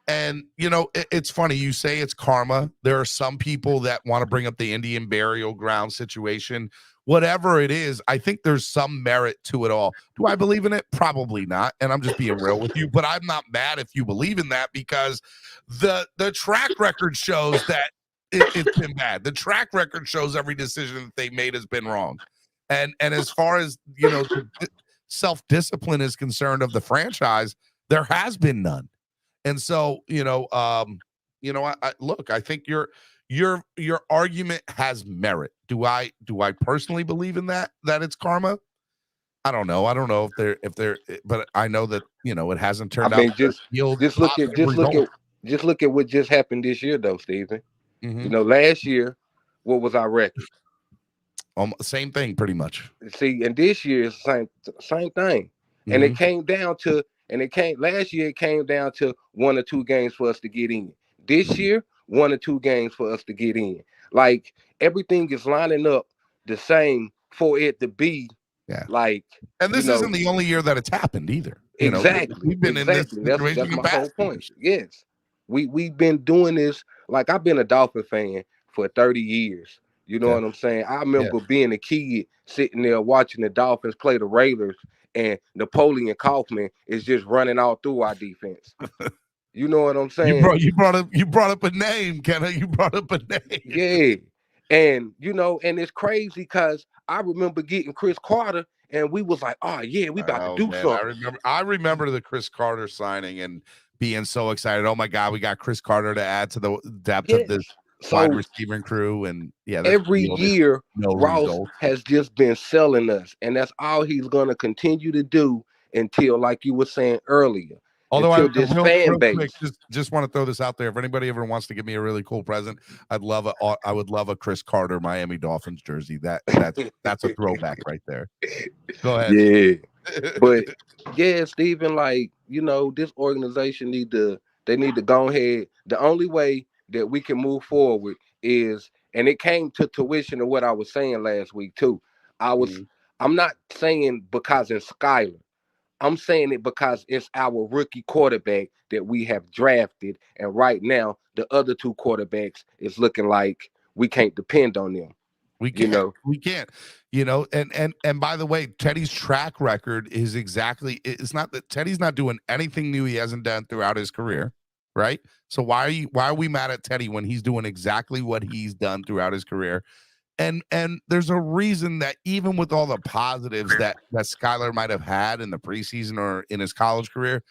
And it's funny you say it's karma. There are some people that want to bring up the Indian burial ground situation. Whatever it is, I think there's some merit to it all. Do I believe in it? Probably not. And I'm just being real with you, but I'm not mad if you believe in that, because the track record shows that it's been bad. The track record shows every decision that they made has been wrong. And as far as, the self-discipline is concerned of the franchise, there has been none. And so, I look, I think your argument has merit. Do I personally believe in that it's karma? I don't know. I don't know if they're, but I know that, it hasn't turned out. Just look at what just happened this year, though, Stephen. Mm-hmm. Last year, what was our record? Same thing, pretty much. See, and this year is the same thing. Mm-hmm. And it came down to, last year it came down to 1 or 2 games for us to get in. This year, 1 or 2 games for us to get in. Like, everything is lining up the same for it to be. Yeah. Like, and this isn't the only year that it's happened either. Exactly. We've been in this situation. That's my whole point. Yes. We've been doing this. Like, I've been a Dolphin fan for 30 years. You know what I'm saying? I remember being a kid sitting there watching the Dolphins play the Raiders, and Napoleon Kaufman is just running all through our defense. You know what I'm saying? You brought up a name, Kenna. You brought up a name. Yeah. And and it's crazy because I remember getting Chris Carter, and we was like, "Oh yeah, we about to do something." I remember the Chris Carter signing and being so excited. Oh my God, we got Chris Carter to add to the depth of this wide receiving crew. And every year Ross has just been selling us, and that's all he's gonna continue to do until, like you were saying earlier. Although I just want to throw this out there. If anybody ever wants to give me a really cool present, I would love a Chris Carter Miami Dolphins jersey. That's a throwback right there. Go ahead. Yeah. But Stephen, like, this organization need to go ahead. The only way that we can move forward is, and it came to tuition of what I was saying last week too. I'm not saying because it's Skyler. I'm saying it because it's our rookie quarterback that we have drafted, and right now the other 2 quarterbacks is looking like we can't depend on them. We can't. We can't. And by the way, Teddy's track record is it's not that Teddy's not doing anything new he hasn't done throughout his career, right? So why are we mad at Teddy when he's doing exactly what he's done throughout his career? And there's a reason that even with all the positives that Skyler might have had in the preseason or in his college career,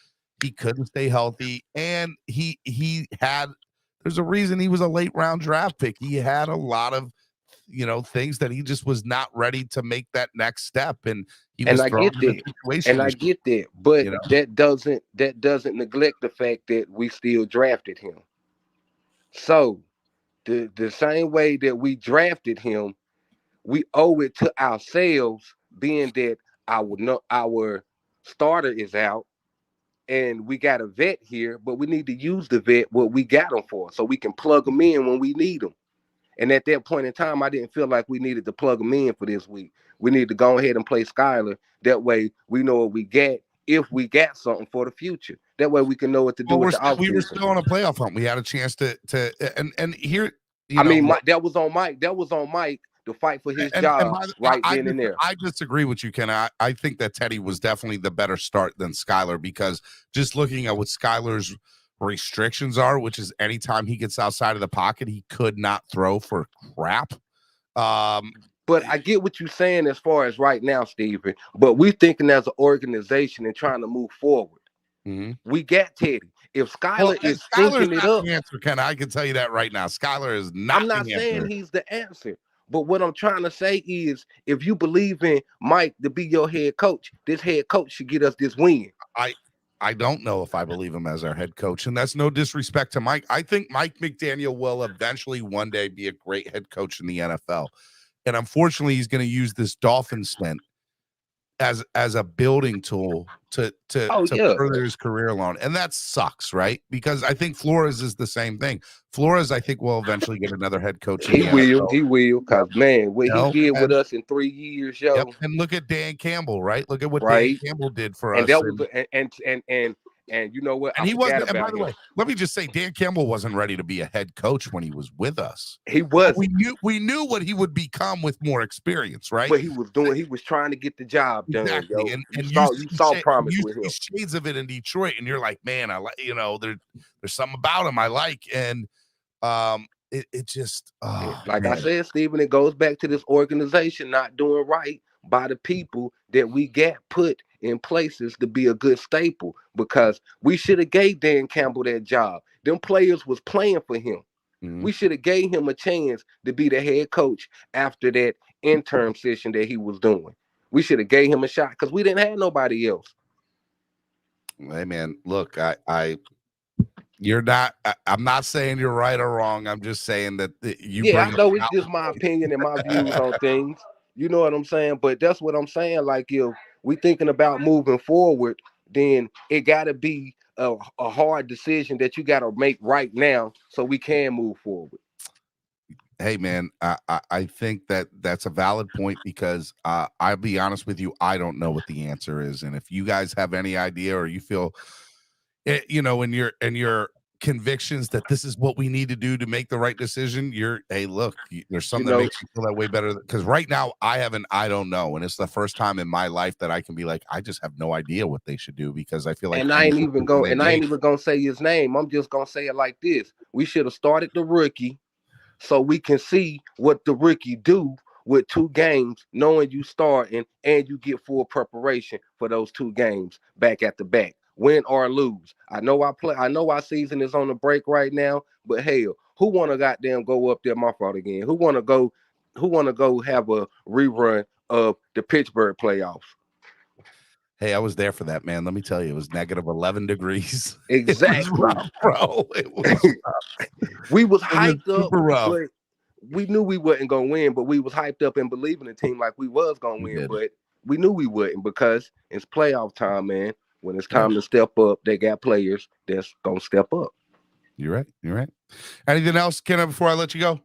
he couldn't stay healthy. And there's a reason he was a late round draft pick. He had a lot of, things that he just was not ready to make that next step. And he was thrown in a situation. And I get that. But that doesn't neglect the fact that we still drafted him. So the same way that we drafted him, we owe it to ourselves, being that our starter is out and we got a vet here, but we need to use the vet what we got him for, so we can plug him in when we need him. And at that point in time, I didn't feel like we needed to plug him in for this week. We need to go ahead and play Skyler. That way we know what we get, if we got something for the future. That way we can know what to do Well, with the we were offseason. still on a playoff hunt. We had a chance to and here, I mean, that was on Mike. That was on Mike to fight for his job then and there. I disagree with you, Ken. I think that Teddy was definitely the better start than Skylar, because just looking at what Skylar's restrictions are, which is anytime he gets outside of the pocket, he could not throw for crap. But I get what you're saying as far as right now, Steven. But we're thinking as an organization and trying to move forward. Mm-hmm. We got Teddy. If Skylar is thinking it up, the answer, Ken, I can tell you that right now. Skylar is not. I'm not saying he's the answer. But what I'm trying to say is, if you believe in Mike to be your head coach, this head coach should get us this win. I don't know if I believe him as our head coach, and that's no disrespect to Mike. I think Mike McDaniel will eventually one day be a great head coach in the NFL. And unfortunately, he's going to use this Dolphins stint as a building tool to further his career along. And that sucks, right? Because I think Flores is the same thing. Flores, I think, will eventually get another head coach. He will, because man, what he did with us in 3 years, yo. Yep. And look at Dan Campbell, right? Look at what Dan Campbell did for us. And that was and you know what? And he wasn't. And by the way, let me just say, Dan Campbell wasn't ready to be a head coach when he was with us. He was. We knew what he would become with more experience, right? What he was doing, he was trying to get the job done. Exactly. Yo. And you saw promise with him. Shades of it in Detroit, and you're like, man, I like. There's something about him I like, and it just like I said, Steven, it goes back to this organization not doing right by the people that we get put in places to be a good staple, because we should have gave Dan Campbell that job. Them players was playing for him. Mm-hmm. We should have gave him a chance to be the head coach after that interim session that he was doing. We should have gave him a shot because we didn't have nobody else. Hey man, look, I'm not saying you're right or wrong. I'm just saying that I know it's just my opinion and my views on things. You know what I'm saying? But that's what I'm saying. Like, if we thinking about moving forward, then it got to be a hard decision that you got to make right now so we can move forward. Hey, man, I think that's a valid point, because I'll be honest with you, I don't know what the answer is. And if you guys have any idea, or you feel, in your convictions that this is what we need to do to make the right decision, there's something that makes you feel that way better, because right now I don't know, and it's the first time in my life that I can be like, I just have no idea what they should do, because I feel like, I ain't even gonna say his name. I'm just gonna say it like this: we should have started the rookie so we can see what the rookie do with 2 games, knowing you starting and you get full preparation for those 2 games back at the back. Win or lose. I know our season is on the break right now, but hell, who want to goddamn go up there? My fault again. Who want to go have a rerun of the Pittsburgh playoffs? Hey, I was there for that, man. Let me tell you, it was negative 11 degrees. Exactly, it was rough, bro. It was rough. We was hyped up, rough. but we knew we wasn't gonna win. But we was hyped up and believing the team like we was gonna win. But we knew we wouldn't, because it's playoff time, man. When it's time to step up, they got players that's gonna step up. You're right. Anything else, Kenna, before I let you go?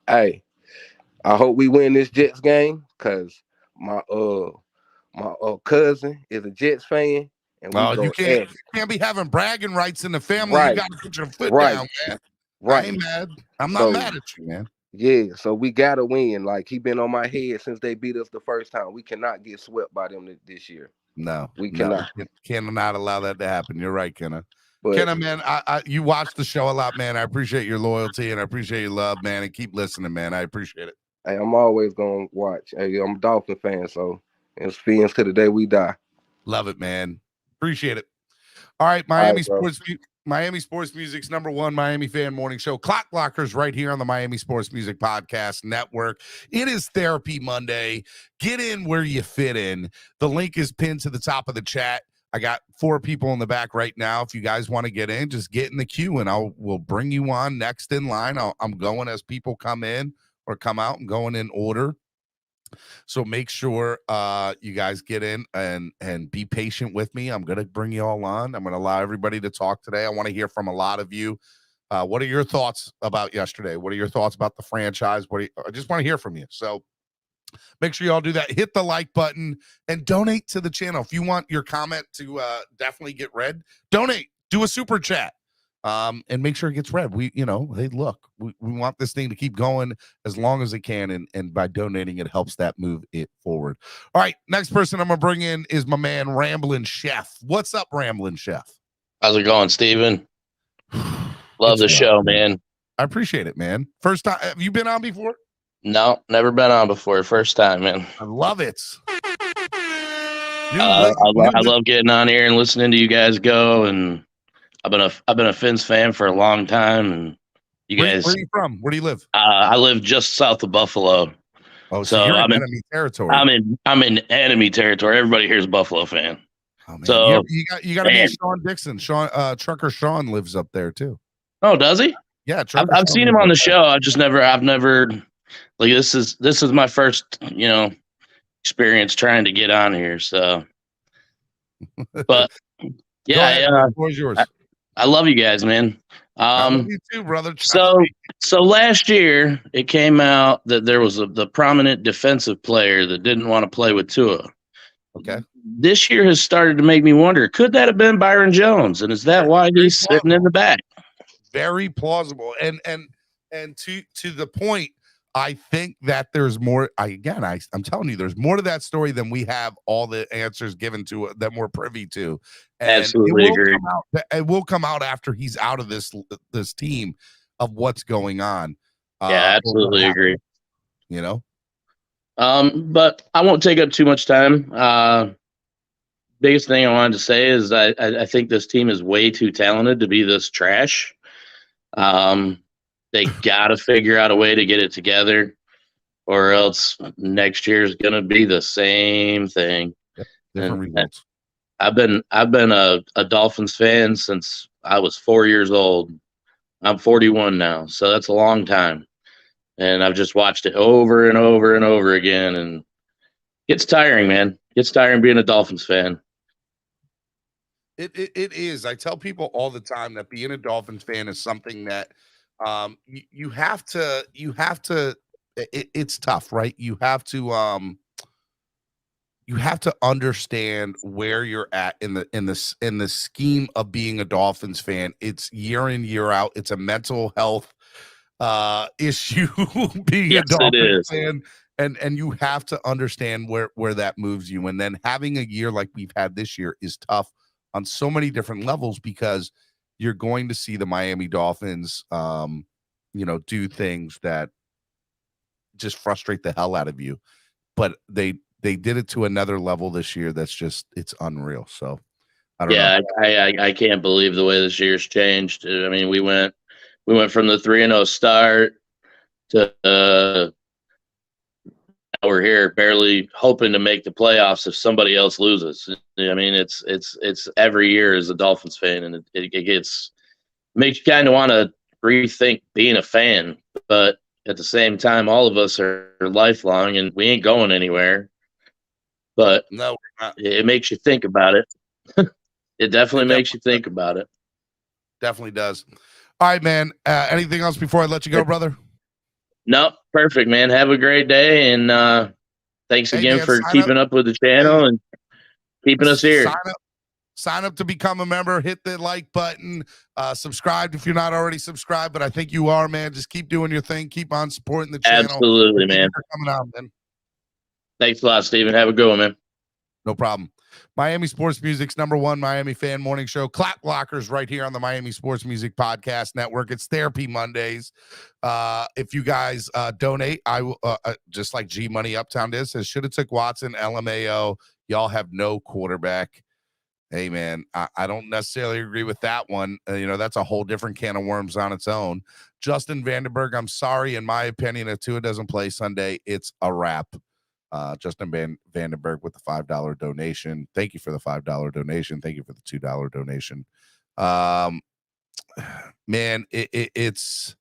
Hey, I hope we win this Jets game, because my cousin is a Jets fan, and you can't be having bragging rights in the family. Right. You got to put your foot down, man. Right. I ain't mad. I'm not mad at you, man. Yeah, so we gotta win. Like, he been on my head since they beat us the first time. We cannot get swept by them this year. No, we cannot. Cannot allow that to happen. You're right, Kenna. Kenna, man, you watch the show a lot, man. I appreciate your loyalty and I appreciate your love, man. And keep listening, man. I appreciate it. Hey, I'm always gonna watch. Hey, I'm a Dolphin fan, so it's Phins to the day we die. Love it, man. Appreciate it. All right, Miami Sports Music's #1 Miami fan morning show. Clock Blockers right here on the Miami Sports Music Podcast Network. It is Therapy Monday. Get in where you fit in. The link is pinned to the top of the chat. I got 4 people in the back right now. If you guys want to get in, just get in the queue and we'll bring you on next in line. I'm going as people come in or come out. I'm going in order. So make sure you guys get in and be patient with me. I'm going to bring you all on. I'm going to allow everybody to talk today. I want to hear from a lot of you. What are your thoughts about yesterday? What are your thoughts about the franchise? I just want to hear from you. So Make sure you all do that. Hit the like button and donate to the channel. If you want your comment to definitely get read, donate. Do a super chat. And make sure it gets read. Hey, look, we want this thing to keep going as long as it can, and by donating, it helps that move it forward. All right, next person I'm gonna bring in is my man Ramblin Chef. What's up, Ramblin Chef? How's it going, Steven? Love the show, man. I appreciate it, man. First time, have you been on before? No, never been on before. First time, man. I love it. I love getting on here and listening to you guys go, and I've been a Phins fan for a long time, and you guys. Where are you from? Where do you live? I live just south of Buffalo. Oh, so you're in enemy territory. I'm in enemy territory. Everybody here's a Buffalo fan. Oh, man. So you got to meet Sean Dixon. Trucker Sean lives up there too. Oh, does he? Yeah, I've seen him on the show. I've never like this is my first experience trying to get on here. So, but yeah, yours. I love you guys, man. I love you too, brother. So last year it came out that there was the prominent defensive player that didn't want to play with Tua. Okay. This year has started to make me wonder, could that have been Byron Jones? And is that why he's sitting in the back? Very plausible. And to the point, I think that there's more. I'm telling you, there's more to that story than we have all the answers given to that we're privy to. And absolutely agree. It will come out after he's out of this team of what's going on. Yeah, absolutely agree. But I won't take up too much time. Biggest thing I wanted to say is I think this team is way too talented to be this trash. They got to figure out a way to get it together, or else next year is going to be the same thing. Yep, different results. I've been a Dolphins fan since I was 4 years old. I'm 41 now, so that's a long time. And I've just watched it over and over and over again, and it's tiring, man. It's tiring being a Dolphins fan. It is. I tell people all the time that being a Dolphins fan is something that you have to it's tough, right? You have to understand where you're at in the scheme of being a Dolphins fan. It's year in, year out. It's a mental health issue being a Dolphins fan. And you have to understand where that moves you. And then having a year like we've had this year is tough on so many different levels, because you're going to see the Miami Dolphins, do things that just frustrate the hell out of you. But they did it to another level this year. That's just, it's unreal. So I don't know. I can't believe the way this year's changed. I mean, we went from the 3-0 start to we're here barely hoping to make the playoffs if somebody else loses. I mean, it's every year as a Dolphins fan, and it makes you kind of want to rethink being a fan. But at the same time, all of us are lifelong, and we ain't going anywhere. But no, we're not. It makes you think about it. It definitely makes you think about it. Definitely does. All right, man. Anything else before I let you go, brother? No, perfect, man. Have a great day, and thanks again for keeping up with the channel and keeping us here. Sign up to become a member. Hit the like button. Subscribe if you're not already subscribed, but I think you are, man. Just keep doing your thing. Keep on supporting the channel. Absolutely, man. Coming out, man. Thanks a lot, Steven. Have a good one, man. No problem. Miami Sports Music's #1 Miami fan morning show. CLOCKBLOCKERS right here on the Miami Sports Music Podcast Network. It's Therapy Mondays. If you guys donate, I will just like G Money Uptown did, says should have took Watson, LMAO. Y'all have no quarterback. Hey, man, I don't necessarily agree with that one. That's a whole different can of worms on its own. Justin Vandenberg, I'm sorry. In my opinion, if Tua doesn't play Sunday, it's a wrap. Justin Vandenberg with the $5 donation. Thank you for the $5 donation. Thank you for the $2 donation. Man, it's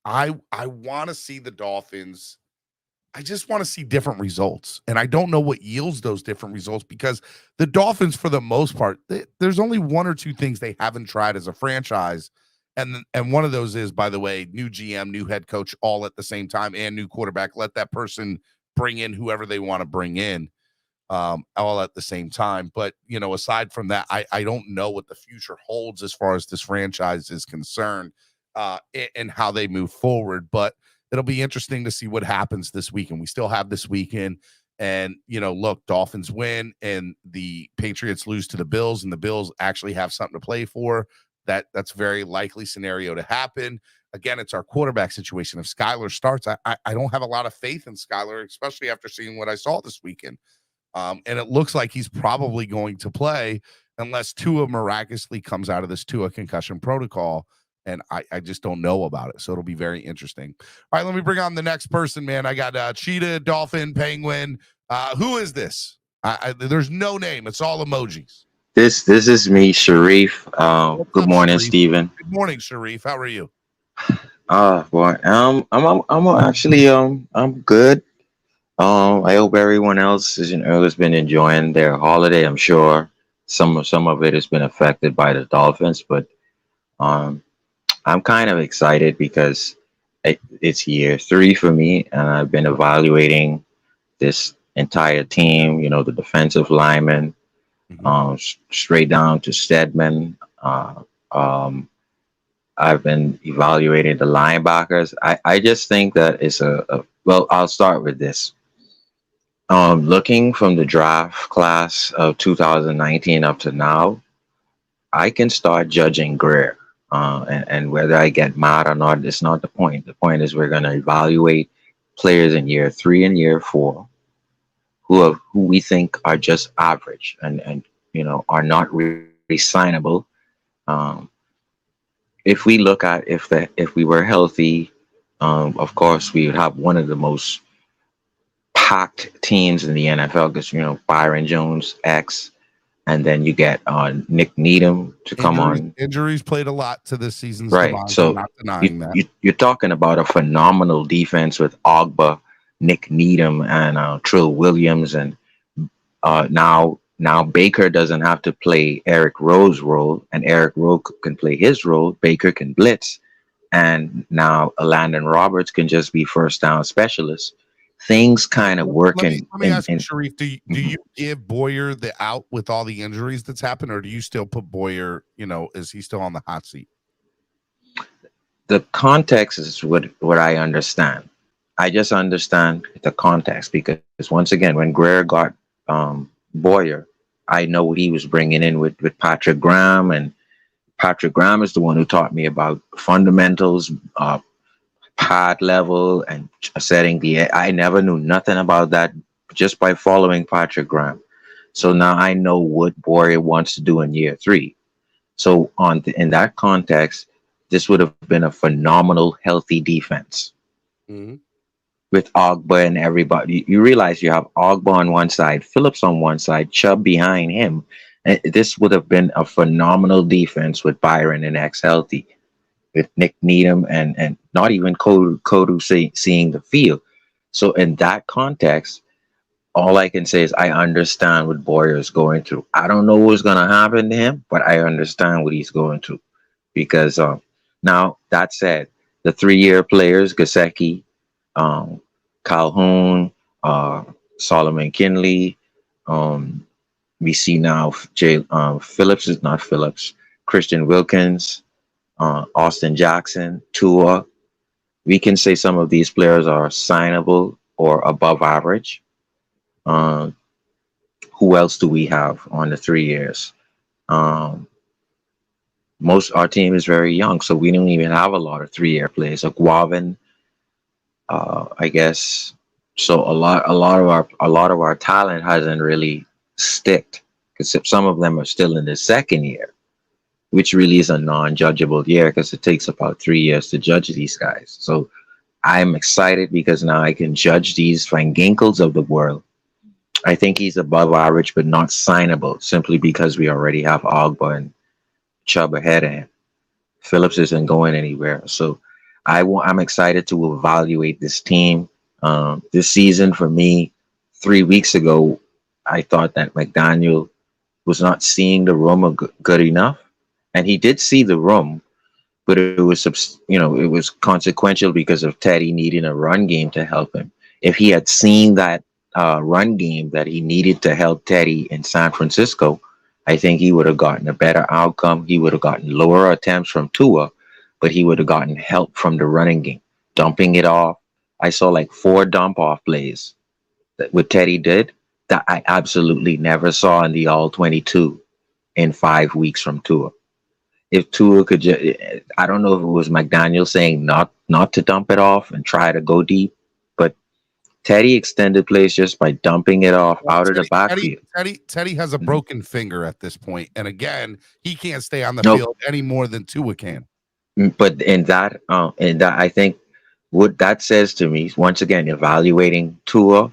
I want to see the Dolphins. I just want to see different results. And I don't know what yields those different results, because the Dolphins, for the most part, there's only one or two things they haven't tried as a franchise, And one of those is, by the way, new GM, new head coach, all at the same time, and new quarterback. Let that person bring in whoever they want to bring in, all at the same time. But aside from that, I don't know what the future holds as far as this franchise is concerned, and how they move forward. But it'll be interesting to see what happens this weekend. We still have this weekend. And, look, Dolphins win and the Patriots lose to the Bills, and the Bills actually have something to play for. That's very likely scenario to happen. Again, it's our quarterback situation. If Skyler starts, I don't have a lot of faith in Skyler, especially after seeing what I saw this weekend. And it looks like he's probably going to play unless Tua miraculously comes out of this Tua concussion protocol. And I just don't know about it. So it'll be very interesting. All right, let me bring on the next person, man. I got Cheetah, Dolphin, Penguin. Who is this? There's no name. It's all emojis. This is me, Sharif. Good morning, Sharif? Steven. Good morning, Sharif. How are you? Boy, I'm actually I'm good. I hope everyone else has been enjoying their holiday. I'm sure some of it has been affected by the Dolphins, but I'm kind of excited because it's year 3 for me, and I've been evaluating this entire team. The defensive linemen. Straight down to Stedman. I've been evaluating the linebackers. I just think that it's well, I'll start with this. Looking from the draft class of 2019 up to now, I can start judging Greer. And whether I get mad or not, it's not the point. The point is we're going to evaluate players in year 3 and year 4 who we think are just average and are not really signable. If we look at if we were healthy, of course we would have one of the most packed teams in the NFL because Byron Jones X, and then you get Nick Needham to come on. Injuries played a lot to this season's right. demise. So I'm not denying that. You're talking about a phenomenal defense with Ogba, Nick Needham, and Trill Williams, and now Baker doesn't have to play Eric Rowe's role, and Eric Rowe can play his role. Baker can blitz, and now Landon Roberts can just be first down specialist. Things kind of working. Let me ask you, Sharif, do you give Boyer the out with all the injuries that's happened, or do you still put Boyer, is he still on the hot seat? The context is what I understand. I just understand the context because once again, when Greer got Boyer, I know what he was bringing in with Patrick Graham, and Patrick Graham is the one who taught me about fundamentals, pad level, and setting I never knew nothing about that just by following Patrick Graham. So now I know what Boyer wants to do in year 3. So in that context, this would have been a phenomenal, healthy defense. Mm-hmm. With Ogba and everybody. You realize you have Ogba on one side, Phillips on one side, Chubb behind him. And this would have been a phenomenal defense with Byron and X healthy, with Nick Needham and not even Kodu seeing the field. So in that context, all I can say is I understand what Boyer is going through. I don't know what's going to happen to him, but I understand what he's going through. Because now, that said, the 3-year players, Gesicki, Calhoun, Solomon Kinley, we see now Christian Wilkins, Austin Jackson, Tua. We can say some of these players are signable or above average. Who else do we have on the 3 years? Our team is very young, so we don't even have a lot of 3-year players. Like Guavin, I guess. So a lot of our talent hasn't really sticked because some of them are still in the 2nd year, which really is a non-judgeable year because it takes about 3 years to judge these guys. So I'm excited because now I can judge these Van Ginkels of the world. I think he's above average, but not signable simply because we already have Ogba and Chubb ahead of him. Phillips isn't going anywhere. So I'm excited to evaluate this team. This season for me, 3 weeks ago, I thought that McDaniel was not seeing the room good enough. And he did see the room, but it was it was consequential because of Teddy needing a run game to help him. If he had seen that run game that he needed to help Teddy in San Francisco, I think he would have gotten a better outcome. He would have gotten lower attempts from Tua, but he would have gotten help from the running game, dumping it off. I saw like 4 dump off plays that what Teddy did that I absolutely never saw in the all 22 in 5 weeks from Tua. If Tua could just, I don't know if it was McDaniel saying not to dump it off and try to go deep, but Teddy extended plays just by dumping it off out of the backfield. Teddy has a broken finger at this point, and again, he can't stay on the Nope. field any more than Tua can. But in that, I think what that says to me, once again, evaluating Tua,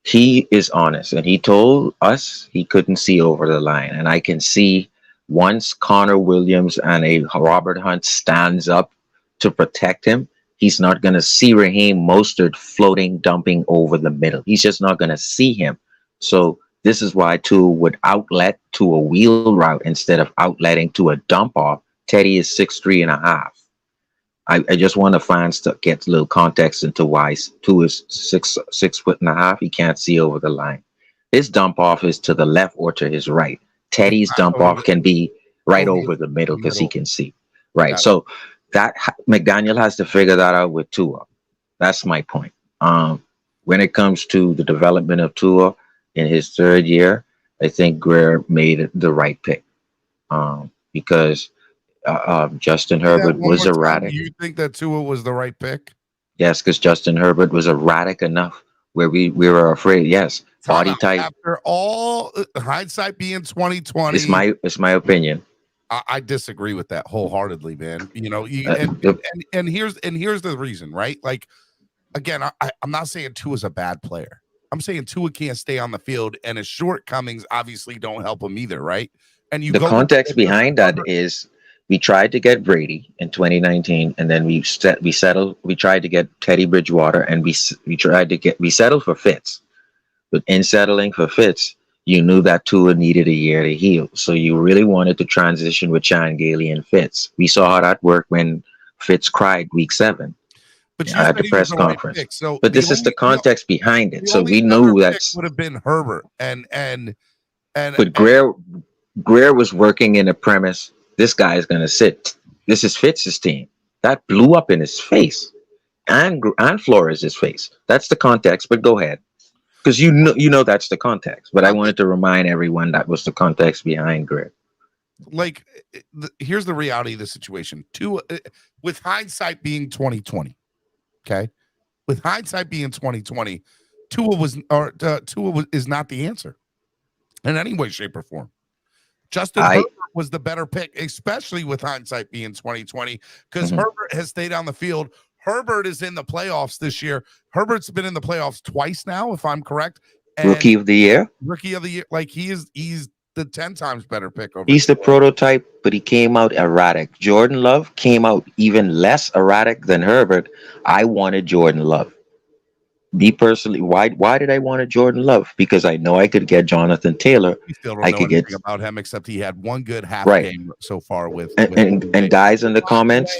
he is honest, and he told us he couldn't see over the line, and I can see once Connor Williams and a Robert Hunt stands up to protect him, he's not going to see Raheem Mostert floating, dumping over the middle. He's just not going to see him. So this is why Tua would outlet to a wheel route instead of outletting to a dump off. Teddy is 6'3.5". I just want the fans to get a little context into why Tua is 6'6.5". He can't see over the line. His dump off is to the left or to his right. Teddy's dump off can be right over the middle because he can see. Right. So that McDaniel has to figure that out with Tua. That's my point. When it comes to the development of Tua in his 3rd year, I think Greer made the right pick because Justin Herbert was erratic. You think that Tua was the right pick? Yes, because Justin Herbert was erratic enough where we were afraid. Yes. Body type. After all, hindsight being 2020, it's my opinion. I disagree with that wholeheartedly, man. You know, and here's the reason, right? Like, again, I'm not saying Tua's a bad player. I'm saying Tua can't stay on the field, and his shortcomings obviously don't help him either, right? And the context behind that is we tried to get Brady in 2019, and then we settled. We tried to get Teddy Bridgewater, and we settled for Fitz. But in settling for Fitz, you knew that Tua needed a year to heal. So you really wanted to transition with Chan Gailey and Fitz. We saw how that worked when Fitz cried week 7 at the press conference. Right, but this is the context behind it. So we knew that would have been Herbert but Greer was working in a premise. This guy is going to sit. This is Fitz's team. That blew up in his face and Flores' face. That's the context. But go ahead. Because you know that's the context, but I wanted to remind everyone that was the context behind Greg. Like, here's the reality of the situation. Tua, with hindsight being 2020, okay, with hindsight being 2020, Tua is not the answer in any way, shape, or form. Justin Herbert was the better pick, especially with hindsight being 2020, because Herbert has stayed on the field. Herbert is in the playoffs this year. Herbert's been in the playoffs twice now, if I'm correct. And Rookie of the year. Like he's the 10 times better pick. He's the prototype, but he came out erratic. Jordan Love came out even less erratic than Herbert. I wanted Jordan Love. Me personally, why did I want a Jordan Love? Because I know I could get Jonathan Taylor. We still don't know anything about him except he had one good half game so far with guys in the comments.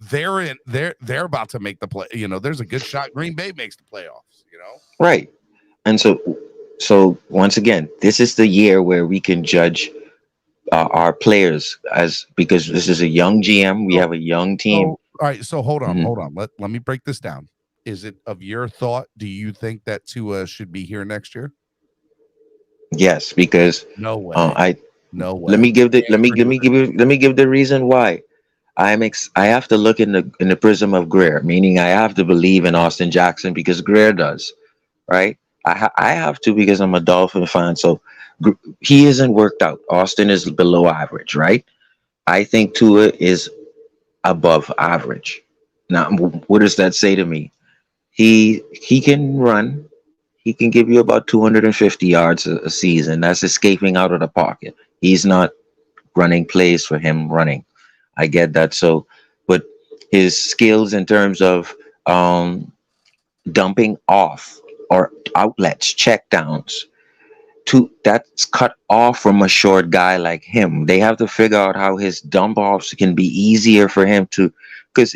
They're about to make the play. You know, there's a good shot Green Bay makes the playoffs, you know? Right. And so once again, this is the year where we can judge our players because this is a young GM. We have a young team. All right. So hold on. Let me break this down. Is it of your thought? Do you think that Tua should be here next year? Yes, because no way. No way. Let me give the reason why. I have to look in the prism of Greer, meaning I have to believe in Austin Jackson because Greer does, right? I have to because I'm a Dolphin fan. So he isn't worked out. Austin is below average, right? I think Tua is above average. Now, what does that say to me? He can run. He can give you about 250 yards a season. That's escaping out of the pocket. He's not running plays for him running. I get that. So, but his skills in terms of dumping off or outlets, checkdowns, that's cut off from a short guy like him. They have to figure out how his dump offs can be easier for him to, because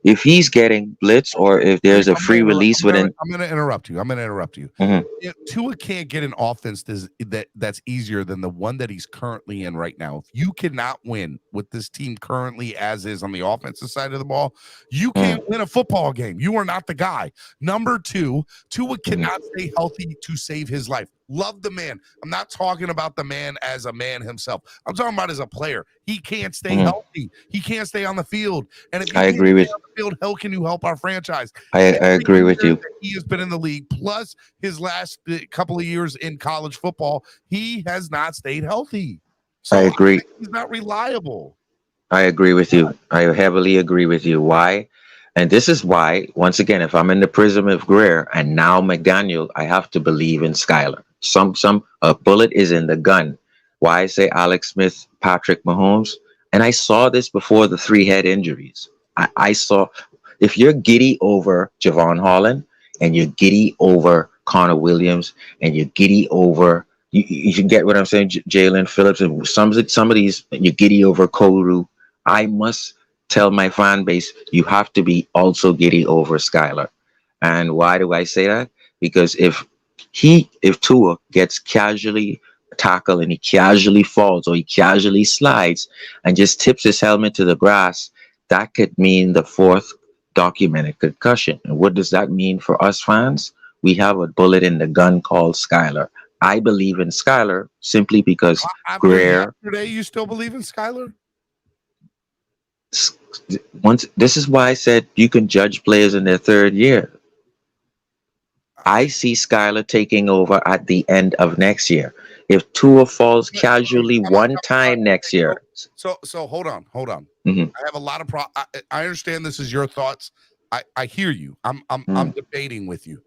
if he's getting blitz or if there's a free release within. I'm going to interrupt you. Mhm. Tua can't get an offense that's easier than the one that he's currently in right now. If you cannot win with this team currently as is on the offensive side of the ball, you can't win a football game. You are not the guy. Number two, Tua cannot stay healthy to save his life. Love the man. I'm not talking about the man as a man himself. I'm talking about as a player. He can't stay healthy. He can't stay on the field. And if I agree with on the field, how can you help our franchise? I agree with you. He has been in the league, plus his last couple of years in college football, he has not stayed healthy. So I agree. He's not reliable. I agree with you. I heavily agree with you. Why? And this is why, once again, if I'm in the prism of Greer and now McDaniel, I have to believe in Skylar. A bullet is in the gun. Why I say Alex Smith, Patrick Mahomes, and I saw this before the 3 head injuries. I saw, if you're giddy over Javon Holland and you're giddy over Connor Williams and you're giddy over, you get what I'm saying, Jalen Phillips, and some of these, you're giddy over Koru. I must tell my fan base, you have to be also giddy over Skylar. And why do I say that? Because if Tua gets casually tackled and he casually falls or he casually slides and just tips his helmet to the grass, that could mean the 4th documented concussion. And what does that mean for us fans? We have a bullet in the gun called Skylar. I believe in Skylar simply because Greer. Yesterday, you still believe in Skylar? This is why I said you can judge players in their 3rd year. I see Skylar taking over at the end of next year. If Tua falls casually one time next year. So hold on. Mhm. I have a lot of I understand this is your thoughts. I hear you. I'm debating with you.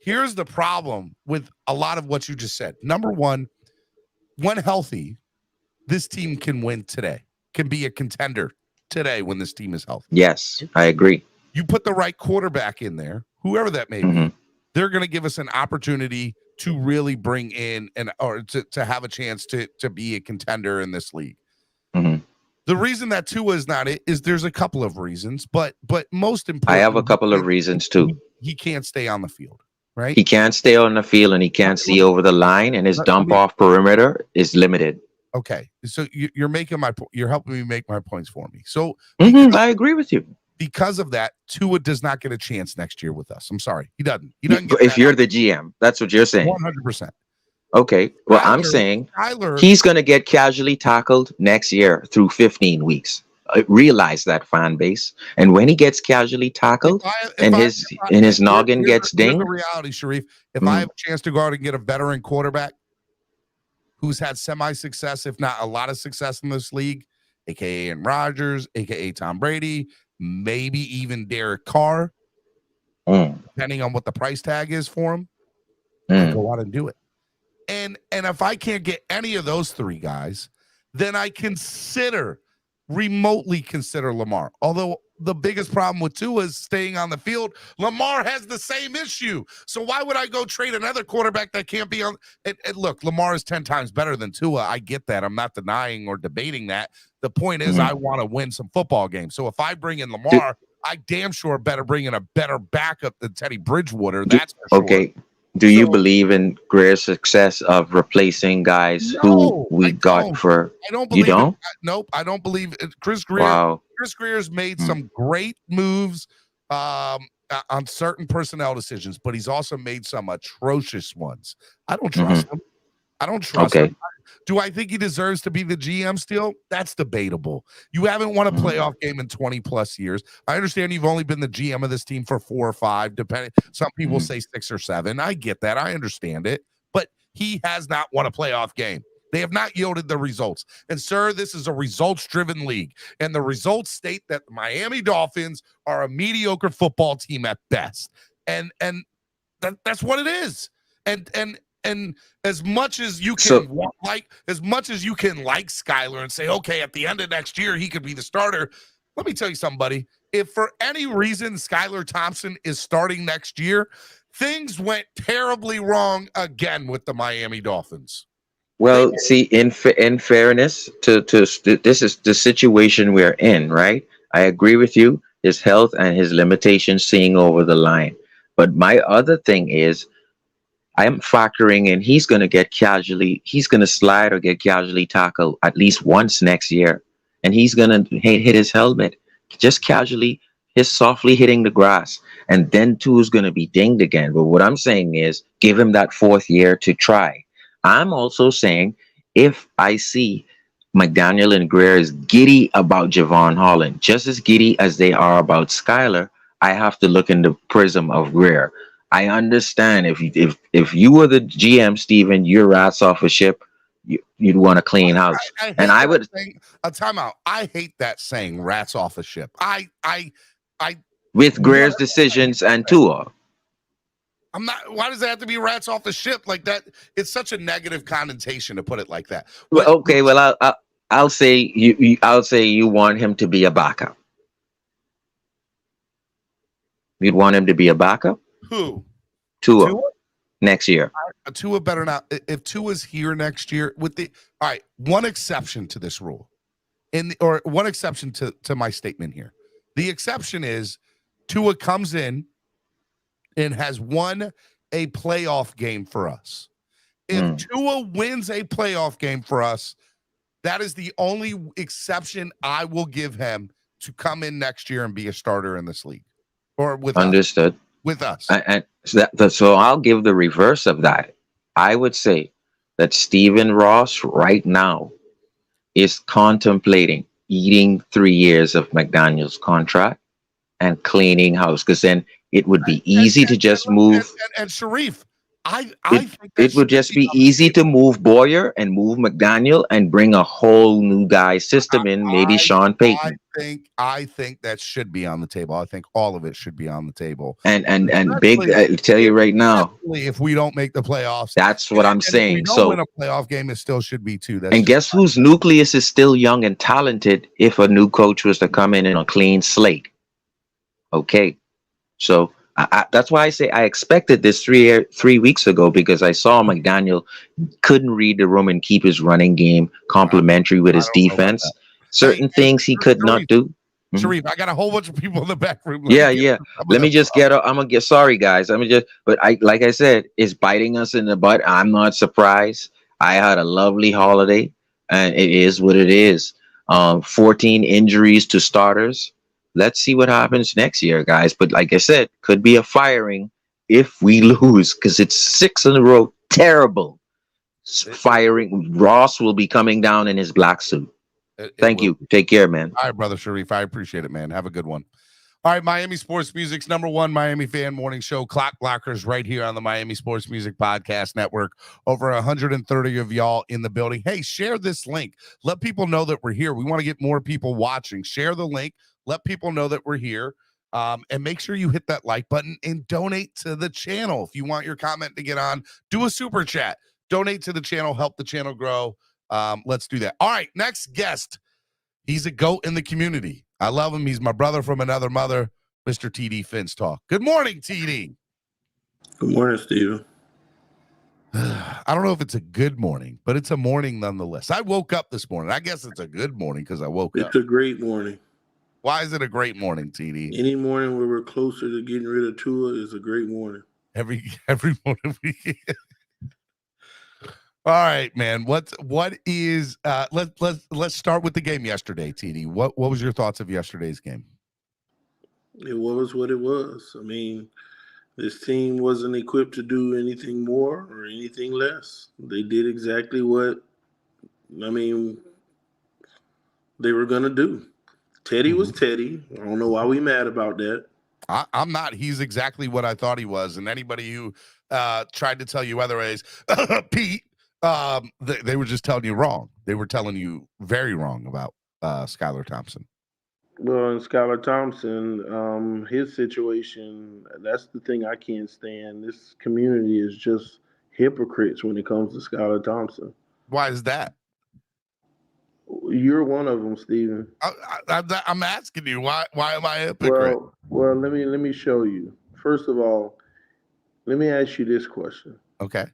Here's the problem with a lot of what you just said. Number one, when healthy, this team can win today, can be a contender today when this team is healthy. Yes, I agree. You put the right quarterback in there, whoever that may be, they're going to give us an opportunity to really bring in or to have a chance to be a contender in this league. The reason that Tua is not it is there's a couple of reasons, but most important, I have a couple of reasons too. He can't stay on the field, right? He can't stay on the field and he can't see over the line, and his dump off perimeter is limited. Okay, so you're making you're helping me make my points for me. So I agree with you. Because of that, Tua does not get a chance next year with us. I'm sorry, he doesn't. He doesn't. If you're the GM, that's what you're saying. 100%. Okay, well, I'm saying he's going to get casually tackled next year through 15 weeks. Realize that, fan base. And when he gets casually tackled and his noggin gets dinged. The reality, Sharif, if I have a chance to go out and get a veteran quarterback who's had semi-success, if not a lot of success in this league, aka Aaron Rodgers, aka Tom Brady, maybe even Derek Carr, depending on what the price tag is for him, I go out and do it. And if I can't get any of those 3 guys, then I remotely consider Lamar. Although the biggest problem with Tua is staying on the field. Lamar has the same issue. So why would I go trade another quarterback that can't be on? And look, Lamar is 10 times better than Tua. I get that. I'm not denying or debating that. The point is I want to win some football games. So if I bring in Lamar, I damn sure better bring in a better backup than Teddy Bridgewater. That's for sure. Okay. Do you believe in Greer's success of replacing guys who we got for? I don't believe. You don't? Nope. I don't believe it. Chris Greer. Wow. Chris Greer's made some great moves on certain personnel decisions, but he's also made some atrocious ones. I don't trust him. I don't trust him. Do I think he deserves to be the GM still? That's debatable. You haven't won a playoff game in 20 plus years. I understand you've only been the GM of this team for 4 or 5, depending. Some people say 6 or 7. I get that. I understand it. But he has not won a playoff game. They have not yielded the results. And, sir, this is a results-driven league. And the results state that the Miami Dolphins are a mediocre football team at best. And that's what it is. And as much as you can like Skylar and say, okay, at the end of next year, he could be the starter. Let me tell you something, buddy. If for any reason Skylar Thompson is starting next year, things went terribly wrong again with the Miami Dolphins. Well, see, in fairness to this is the situation we're in, right? I agree with you. His health and his limitations seeing over the line. But my other thing is, I'm factoring in he's going to he's going to slide or get casually tackled at least once next year, and he's going to hit his helmet just casually, his softly hitting the grass, and then two is going to be dinged again. But what I'm saying is, give him that fourth year to try. I'm also saying if I see McDaniel and Greer is giddy about Javon Holland, just as giddy as they are about Skyler, I have to look in the prism of Greer. I understand if you were the GM, Steven, your rat's off a ship, you'd want a clean house. And I would a timeout. I hate that saying rats off a ship. I with Greer's decisions and Tua. I'm not. Why does it have to be rats off the ship like that? It's such a negative connotation to put it like that. Well, okay, well, I'll say I'll say you want him to be a backup. You'd want him to be a backup. Who? Tua next year. Tua better not. If Tua's here next year, with the all right, one exception to this rule, or one exception to my statement here. The exception is Tua comes in and has won a playoff game for us. If Tua wins a playoff game for us, that is the only exception I will give him to come in next year and be a starter in this league, or with understood. Us. With us. And so I'll give the reverse of that. I would say that Stephen Ross right now is contemplating eating 3 years of McDaniel's contract and cleaning house, because then it would be easy to just move. And Sharif, I think it would just be easy to move Boyer and move McDaniel and bring a whole new guy system in, maybe Sean Payton. I think that should be on the table. I think all of it should be on the table. And big, I tell you right now, if we don't make the playoffs, that's what I'm saying. If we don't win a playoff game, it still should be too. And guess whose nucleus is still young and talented if a new coach was to come in a clean slate? Okay, so that's why I say I expected this 3 weeks ago, because I saw McDaniel couldn't read the room and keep his running game complementary with his defense. Certain things he could not do. Sharif, I got a whole bunch of people in the back room. Yeah. Let me just get. I'm gonna get. Sorry, guys. But like I said, it's biting us in the butt. I'm not surprised. I had a lovely holiday, and it is what it is. 14 injuries to starters. Let's see what happens next year, guys. But like I said, could be a firing if we lose, because it's 6 in a row. Terrible firing. Ross will be coming down in his black suit. Thank you. Take care, man. All right, brother Sharif. I appreciate it, man. Have a good one. All right, Miami Sports Music's #1 Miami fan morning show, Clock Blockers, right here on the Miami Sports Music Podcast Network. Over 130 of y'all in the building. Hey, share this link. Let people know that we're here. We want to get more people watching. Share the link. Let people know that we're here. And make sure you hit that like button and donate to the channel. If you want your comment to get on, do a super chat. Donate to the channel. Help the channel grow. Let's do that. All right, next guest. He's a GOAT in the community. I love him. He's my brother from another mother, Mr. TD Phins Talk. Good morning, TD. Good morning, Steven. I don't know if it's a good morning, but it's a morning nonetheless. I woke up this morning. I guess it's a good morning because I woke up. It's a great morning. Why is it a great morning, TD? Any morning where we're closer to getting rid of Tua is a great morning. Every morning we get. All right, man. What is let's start with the game yesterday, TD. What was your thoughts of yesterday's game? It was what it was. I mean, this team wasn't equipped to do anything more or anything less. They did exactly what they were gonna do. Teddy was Teddy. I don't know why we mad about that. I'm not. He's exactly what I thought he was. And anybody who tried to tell you otherwise, Pete, they were just telling you wrong. They were telling you very wrong about Skylar Thompson. Well, and Skylar Thompson, his situation, that's the thing I can't stand. This community is just hypocrites when it comes to Skylar Thompson. Why is that? You're one of them, Steven. I'm asking you, why am I a hypocrite? Well, let me show you. First of all, Let me ask you this question. Okay.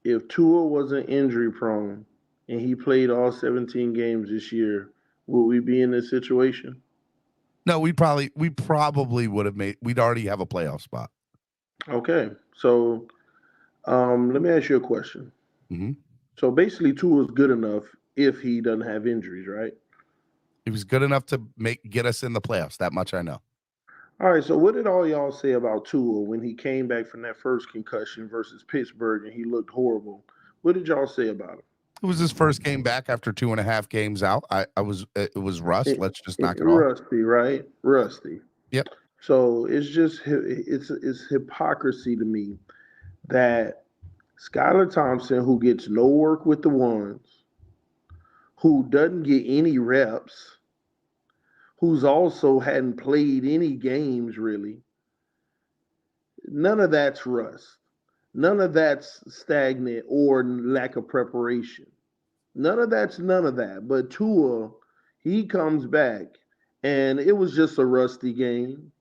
If Tua wasn't injury prone and he played all 17 games this year, would we be in this situation? No, we probably would have we'd already have a playoff spot. Okay. So let me ask you a question. Mm-hmm. So basically Tua's good enough if he doesn't have injuries, right? He was good enough to get us in the playoffs. That much I know. All right, so what did all y'all say about Tua when he came back from that first concussion versus Pittsburgh and he looked horrible? What did y'all say about him? It was his first game back after 2.5 games out. It was rust. Let's just knock it off. Rusty, right? Rusty. Yep. So it's hypocrisy to me that Skylar Thompson, who gets no work with the ones, who doesn't get any reps, who's also hadn't played any games really, none of that's rust. None of that's stagnant or lack of preparation. None of that. But Tua, he comes back, and it was just a rusty game.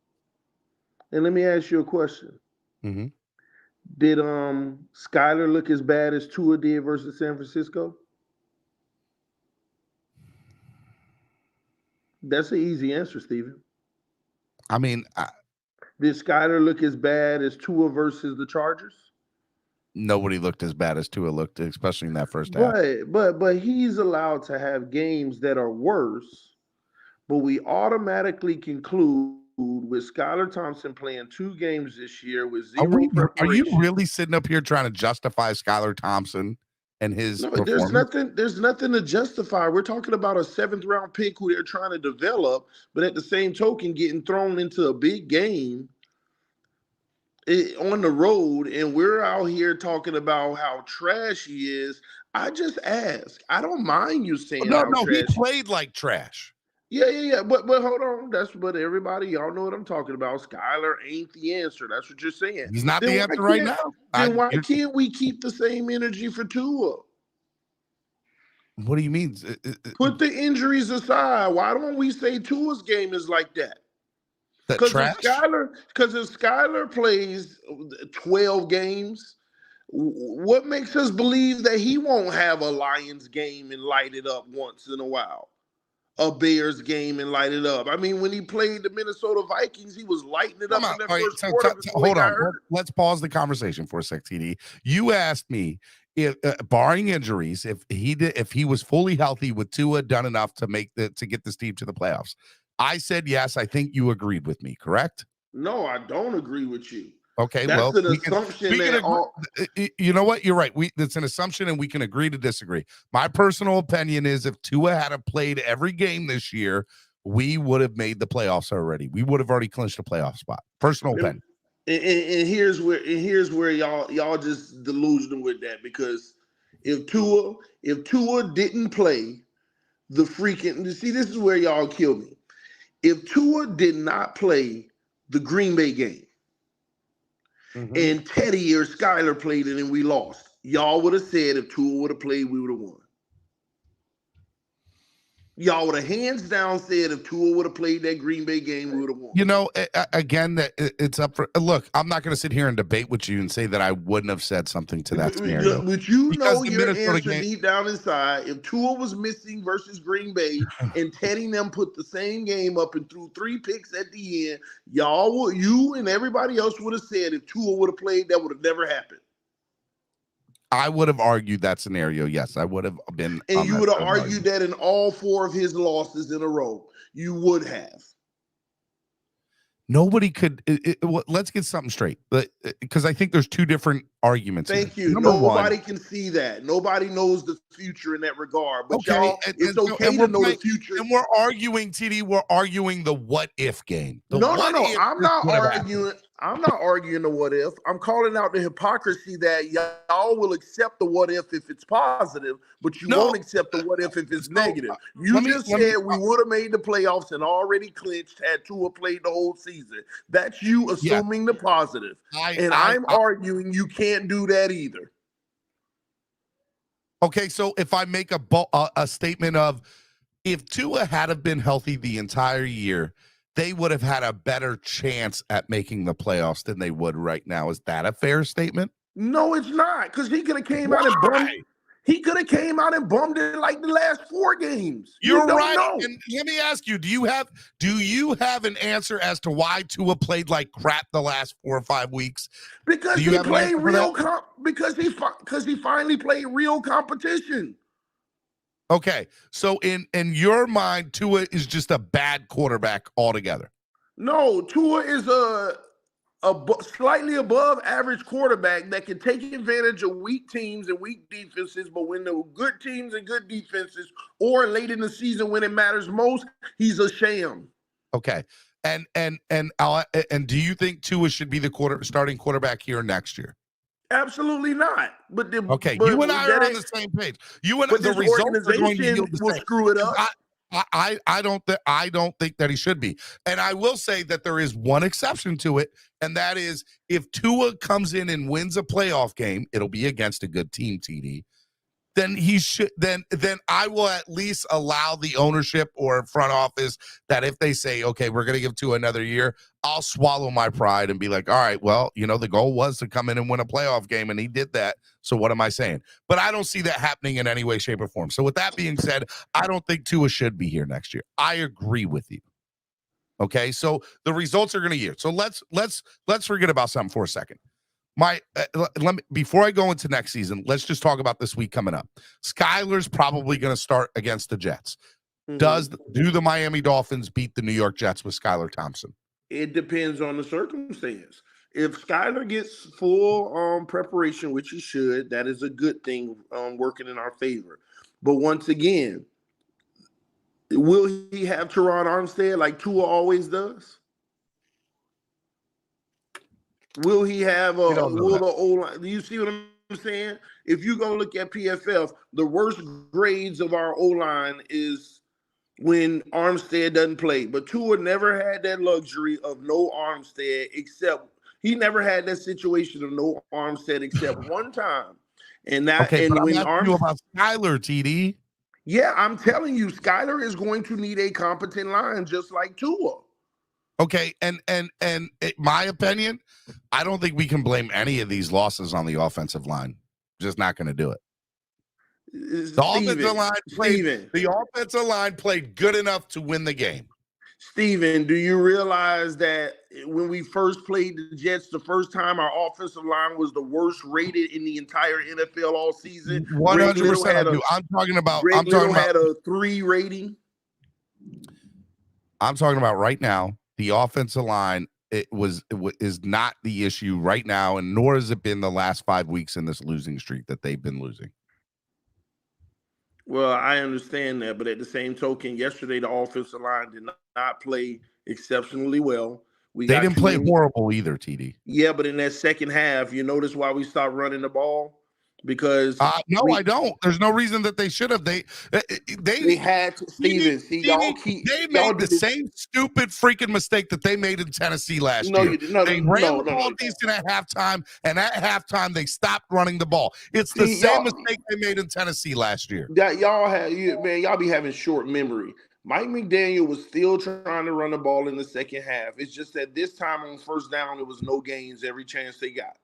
And let me ask you a question. Mm-hmm. Did Skyler look as bad as Tua did versus San Francisco? That's an easy answer, Steven. I mean, did Skyler look as bad as Tua versus the Chargers? Nobody looked as bad as Tua looked, especially in that first half. But he's allowed to have games that are worse, but we automatically conclude with Skylar Thompson playing 2 games this year with zero preparation. Are you really sitting up here trying to justify Skylar Thompson and his performance? There's nothing to justify. We're talking about a 7th round pick who they're trying to develop, but at the same token, getting thrown into a big game on the road, and we're out here talking about how trash he is. I just ask. I don't mind you saying no, trash. he played like trash. Yeah. But hold on. That's what everybody, y'all know what I'm talking about. Skylar ain't the answer. That's what you're saying. He's not the answer right now. Then why can't we keep the same energy for Tua? What do you mean? Put the injuries aside. Why don't we say Tua's game is like that? Because if Skylar plays 12 games, what makes us believe that he won't have a Lions game and light it up once in a while? A Bears game and light it up. I mean, when he played the Minnesota Vikings, he was lighting it up in that first quarter. Hold on. Let's pause the conversation for a sec, TD. You asked me if, barring injuries, if he was fully healthy, would Tua done enough to get this team to the playoffs? I said yes. I think you agreed with me, correct? No, I don't agree with you. Okay, that's an assumption. You know what? You're right. It's an assumption, and we can agree to disagree. My personal opinion is if Tua had played every game this year, we would have made the playoffs already. We would have already clinched a playoff spot. Personal opinion. And here's where y'all just delusional with that, because if Tua didn't play the freaking, see, this is where y'all kill me. If Tua did not play the Green Bay game, and Teddy or Skylar played it and we lost, y'all would have said if Tua would have played, we would have won. Y'all would have hands down said if Tua would have played that Green Bay game, we would have won. You know, again, that it's up for look. I'm not going to sit here and debate with you and say that I wouldn't have said something to that scenario. But you know your answer deep down inside. If Tua was missing versus Green Bay and Teddy and them put the same game up and threw 3 picks at the end, you and everybody else would have said if Tua would have played, that would have never happened. I would have argued that scenario. Yes, I would have been. And you would have argued that in all 4 of his losses in a row. You would have. Nobody could. Let's get something straight, because I think there's 2 different arguments. Thank you. Nobody can see that. Nobody knows the future in that regard. But y'all, it's okay to know the future. And we're arguing, TD. We're arguing the what if game. No. I'm not arguing. I'm not arguing the what if. I'm calling out the hypocrisy that y'all will accept the what if it's positive, but you won't accept the what if it's negative. You just said we would have made the playoffs and already clinched had Tua played the whole season. That's you assuming the positive. I'm arguing you can't do that either. Okay, so if I make a statement of if Tua had been healthy the entire year, they would have had a better chance at making the playoffs than they would right now. Is that a fair statement? No, it's not, because he could have came out and Why? bummed. He could have came out and bummed it like the last 4 games. You're don't right. know. And let me ask you: Do you have an answer as to why Tua played like crap the last 4 or 5 weeks? Because he played real because he finally played real competition. Okay, so in your mind, Tua is just a bad quarterback altogether. No, Tua is a slightly above average quarterback that can take advantage of weak teams and weak defenses, but when the good teams and good defenses, or late in the season when it matters most, he's a sham. Okay, and do you think Tua should be the starting quarterback here next year? Absolutely not. But you and I are on the same page. You and the results are going to yield the will same. Screw it up. I don't think that he should be. And I will say that there is one exception to it, and that is if Tua comes in and wins a playoff game, it'll be against a good team, TD. Then he should then I will at least allow the ownership or front office that if they say, okay, we're going to give Tua another year, I'll swallow my pride and be like, all right, well, the goal was to come in and win a playoff game, and he did that. So what am I saying? But I don't see that happening in any way, shape, or form. So with that being said, I don't think Tua should be here next year. I agree with you. Okay, so the results are going to yield. So let's forget about something for a second. Before I go into next season, let's just talk about this week coming up. Skyler's probably going to start against the Jets. Mm-hmm. Do the Miami Dolphins beat the New York Jets with Skyler Thompson? It depends on the circumstance. If Skyler gets full preparation, which he should, that is a good thing working in our favor. But once again, will he have Teron Armstead like Tua always does? Will he have the O-line? Do you see what I'm saying? If you're going to look at PFF, the worst grades of our O-line is when Armstead doesn't play. But Tua never had that luxury of no Armstead he never had that situation of no Armstead except one time. And that okay, and when I'm asking you about Skyler, TD. Yeah, I'm telling you, Skyler is going to need a competent line just like Tua. Okay, and my opinion, I don't think we can blame any of these losses on the offensive line. Just not going to do it. The offensive line played good enough to win the game. Steven, do you realize that when we first played the Jets the first time, our offensive line was the worst rated in the entire NFL all season? 100%. I'm talking about had a 3 rating. I'm talking about right now. The offensive line is not the issue right now, and nor has it been the last 5 weeks in this losing streak that they've been losing. Well, I understand that, but at the same token, yesterday the offensive line did not play exceptionally well. They didn't play horrible either, TD. Yeah, but in that second half, you notice why we stopped running the ball? Because I don't. There's no reason that they should have. They had to, Steven. See, they made the same stupid freaking mistake that they made in Tennessee last year. They ran the ball decent at halftime, and at halftime they stopped running the ball. It's the same mistake they made in Tennessee last year. Y'all be having short memory. Mike McDaniel was still trying to run the ball in the second half. It's just that this time on first down, it was no gains every chance they got.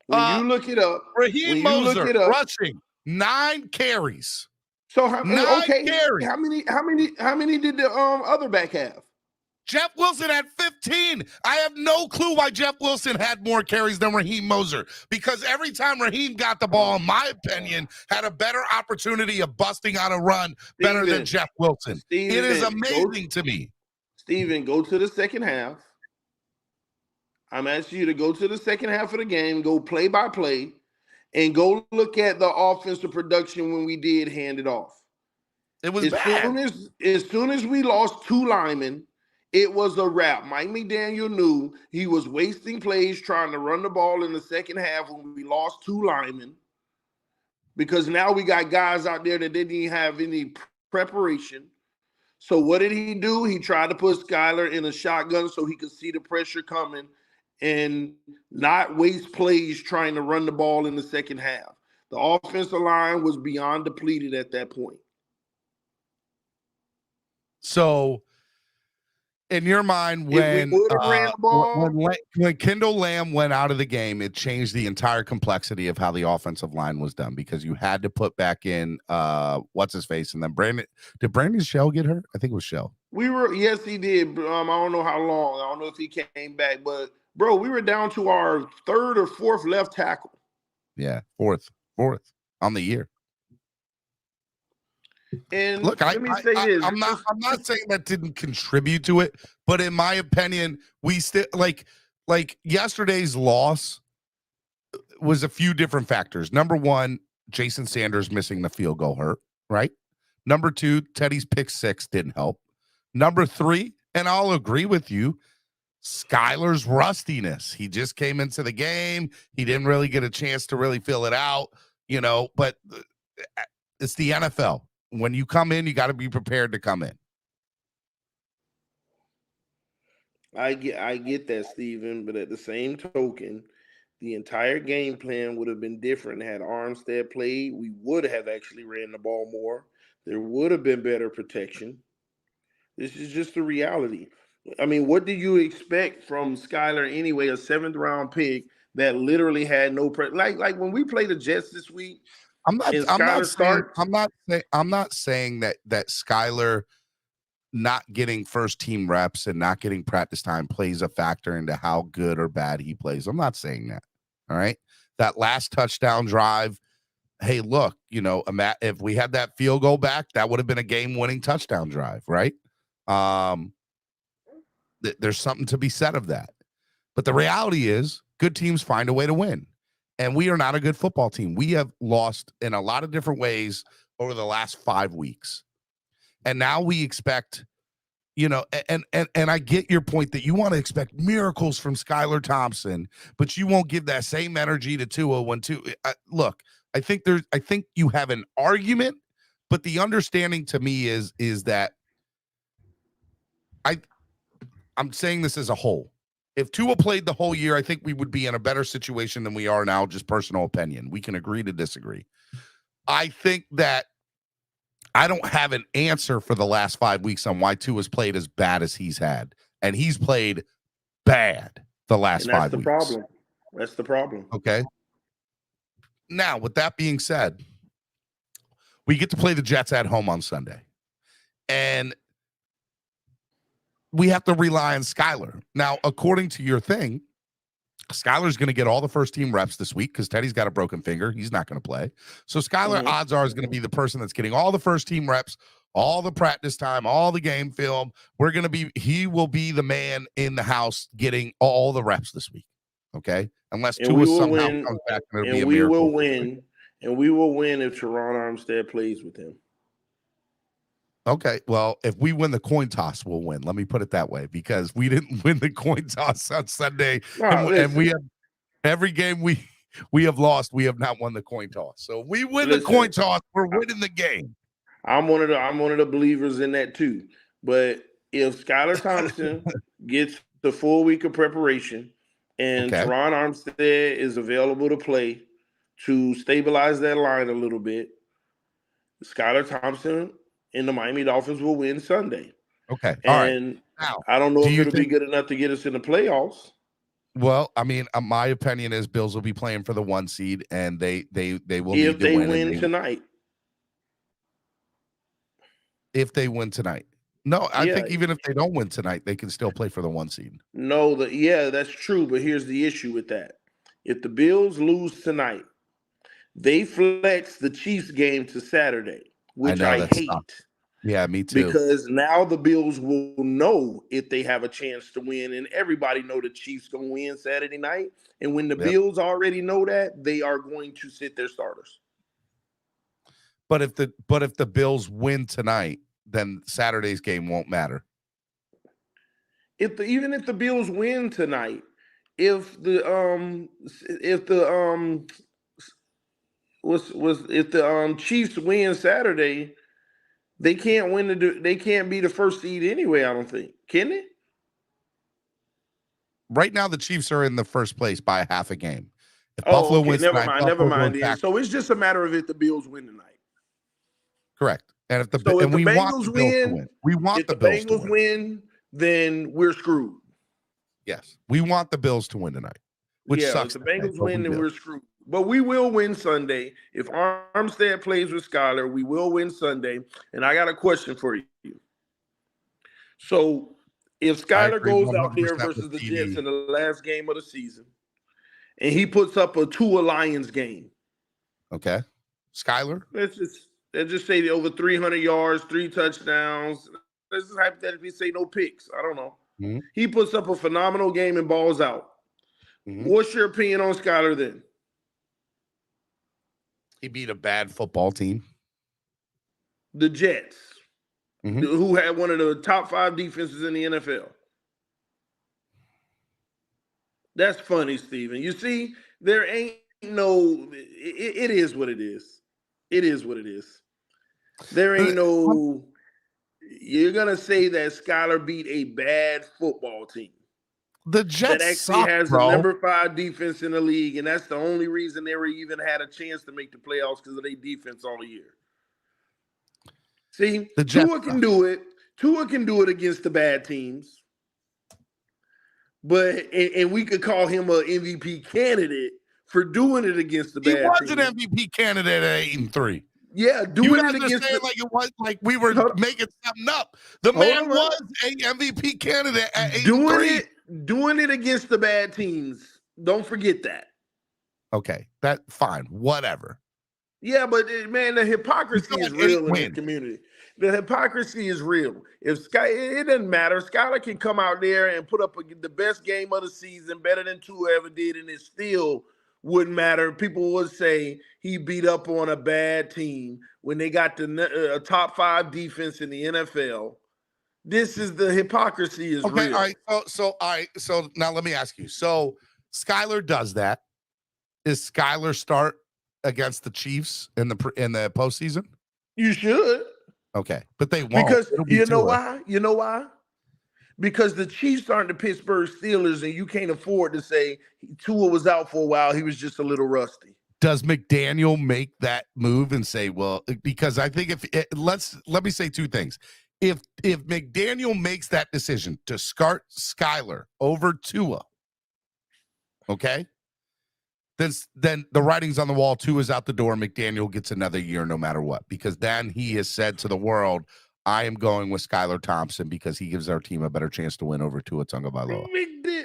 When you look it up, Raheem Moser rushing 9 carries. So how many did the other back have? Jeff Wilson had 15. I have no clue why Jeff Wilson had more carries than Raheem Moser, because every time Raheem got the ball, in my opinion, had a better opportunity of busting out a run better than Jeff Wilson. It is amazing to me. Steven, go to the second half. I'm asking you to go to the second half of the game, go play by play, and go look at the offensive production when we did hand it off. It was bad. As soon as we lost 2 linemen, it was a wrap. Mike McDaniel knew he was wasting plays trying to run the ball in the second half when we lost 2 linemen, because now we got guys out there that didn't even have any preparation. So what did he do? He tried to put Skyler in a shotgun so he could see the pressure coming and not waste plays trying to run the ball in the second half. The offensive line was beyond depleted at that point. So in your mind, If we when would have ran the ball, when Kendall Lamb went out of the game, it changed the entire complexity of how the offensive line was done because you had to put back in what's his face, and then Brandon Shell get hurt? I think it was Shell. yes, he did. I don't know how long. I don't know if he came back, but bro, we were down to our third or fourth left tackle. Yeah, fourth on the year. And look, let me say this: I'm not saying that didn't contribute to it, but in my opinion, we still like yesterday's loss was a few different factors. Number one, Jason Sanders missing the field goal hurt, right? Number two, Teddy's pick six didn't help. Number three, and I'll agree with you, Skyler's rustiness. He just came into the game. He didn't really get a chance to really fill it out, but it's the NFL. When you come in, you got to be prepared to come in. I get that, Steven, but at the same token, the entire game plan would have been different had Armstead played. We would have actually ran the ball more. There would have been better protection. This is just the reality. I mean, what do you expect from Skyler anyway, a 7th-round pick that literally had no like when we play the Jets this week? I'm not saying that Skyler not getting first team reps and not getting practice time plays a factor into how good or bad he plays. I'm not saying that. All right. That last touchdown drive. Hey, look, if we had that field goal back, that would have been a game-winning touchdown drive, right? There's something to be said of that. But the reality is good teams find a way to win. And we are not a good football team. We have lost in a lot of different ways over the last 5 weeks. And now we expect, and I get your point that you want to expect miracles from Skylar Thompson, but you won't give that same energy to Tua when look, I think you have an argument, but the understanding to me is that I'm saying this as a whole. If Tua played the whole year, I think we would be in a better situation than we are now, just personal opinion. We can agree to disagree. I think that I don't have an answer for the last 5 weeks on why Tua's played as bad as he's had. And he's played bad the last 5 weeks. That's the problem. Okay. Now, with that being said, we get to play the Jets at home on Sunday. And we have to rely on Skyler. Now, according to your thing, Skyler's going to get all the first team reps this week because Teddy's got a broken finger. He's not going to play. So Skyler, odds are, is going to be the person that's getting all the first team reps, all the practice time, all the game film. He will be the man in the house getting all the reps this week. Okay. Unless Tua somehow comes back and it'll be a miracle. We will win if Teron Armstead plays with him. Okay, well, if we win the coin toss, we'll win. Let me put it that way, because we didn't win the coin toss on Sunday, and we have every game we have lost. We have not won the coin toss. So if we win the coin toss, we're winning the game. I'm one of the believers in that too. But if Skylar Thompson gets the full week of preparation and Teron Armstead is available to play to stabilize that line a little bit, Skylar Thompson and the Miami Dolphins will win Sunday. Okay. All right. Now, I don't know if it'll be good enough to get us in the playoffs. Well, I mean, my opinion is Bills will be playing for the 1 seed, and they will if they win tonight. If they win tonight. No, I think even if they don't win tonight, they can still play for the 1 seed. No, that's true, but here's the issue with that. If the Bills lose tonight, they flex the Chiefs game to Saturday. Which I hate. Yeah, me too. Because now the Bills will know if they have a chance to win, and everybody know the Chiefs gonna win Saturday night. And when the Bills already know that, they are going to sit their starters. But if the Bills win tonight, then Saturday's game won't matter. Even if the Bills win tonight, if the Chiefs win Saturday, they can't they can't be the first seed anyway, I don't think. Can they? Right now the Chiefs are in the first place by a half a game. If Buffalo wins tonight, never mind. So it's just a matter of if the Bills win tonight. Correct. And if the Bengals win, we want the Bills to win. then we're screwed. Yes, we want the Bills to win tonight, which sucks. If the Bengals win, then we're screwed. But we will win Sunday. If Armstead plays with Skyler, we will win Sunday. And I got a question for you. So if Skyler goes out there versus the Jets in the last game of the season, and he puts up a Tua Lions game. Okay. Skyler? Let's just say over 300 yards, 3 touchdowns. Let's just hypothetically say no picks. I don't know. Mm-hmm. He puts up a phenomenal game and balls out. Mm-hmm. What's your opinion on Skyler then? He beat a bad football team. The Jets, who had one of the top 5 defenses in the NFL. That's funny, Steven. You see, there ain't no – it is what it is. It is what it is. There ain't no – you're going to say that Skyler beat a bad football team. The Jets that actually has the number 5 defense in the league, and that's the only reason they were even had a chance to make the playoffs because of their defense all year. See, Tua can do it. Tua can do it against the bad teams. But and we could call him an MVP candidate for doing it against the bad teams. He was an MVP candidate at 8-3. Yeah, doing it against like it was like we were making something up. The man was a MVP candidate at 8-3. Doing it against the bad teams. Don't forget that. Okay, that's fine. Whatever. Yeah, but man, the hypocrisy is real in the community. The hypocrisy is real. It doesn't matter. Skyler can come out there and put up the best game of the season, better than Tua ever did, and it still wouldn't matter. People would say he beat up on a bad team when they got the top 5 defense in the NFL. This is the hypocrisy is real. All right. So now let me ask you. So Skyler does that. Is Skyler start against the Chiefs in the postseason? You should. Okay, but they won't. Because you know why? You know why? Because the Chiefs aren't the Pittsburgh Steelers, and you can't afford to say Tua was out for a while. He was just a little rusty. Does McDaniel make that move and say, well, because I think let me say 2 things. If McDaniel makes that decision to start Skyler over Tua, okay, then the writing's on the wall. Tua's out the door. McDaniel gets another year no matter what, because then he has said to the world, I am going with Skylar Thompson because he gives our team a better chance to win over Tua Tagovailoa.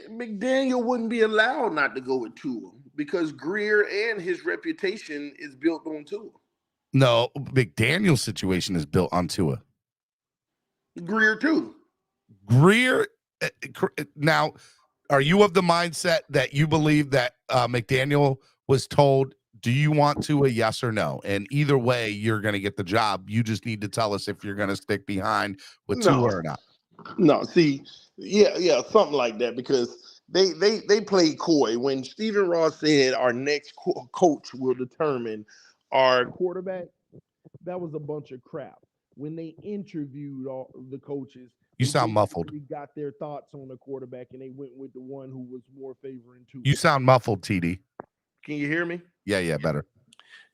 McDaniel wouldn't be allowed not to go with Tua because Greer and his reputation is built on Tua. No, McDaniel's situation is built on Tua. Greer too. Greer. Now, are you of the mindset that you believe that McDaniel was told, do you want Tua, yes or no? And either way, you're going to get the job. You just need to tell us if you're going to stick behind with Tua or not. No, see, yeah, something like that, because they played coy. When Stephen Ross said our next coach will determine our quarterback, that was a bunch of crap. When they interviewed all the coaches, you sound muffled. We got their thoughts on the quarterback, and they went with the one who was more favoring Tua. You sound muffled, TD. Can you hear me? Yeah, better.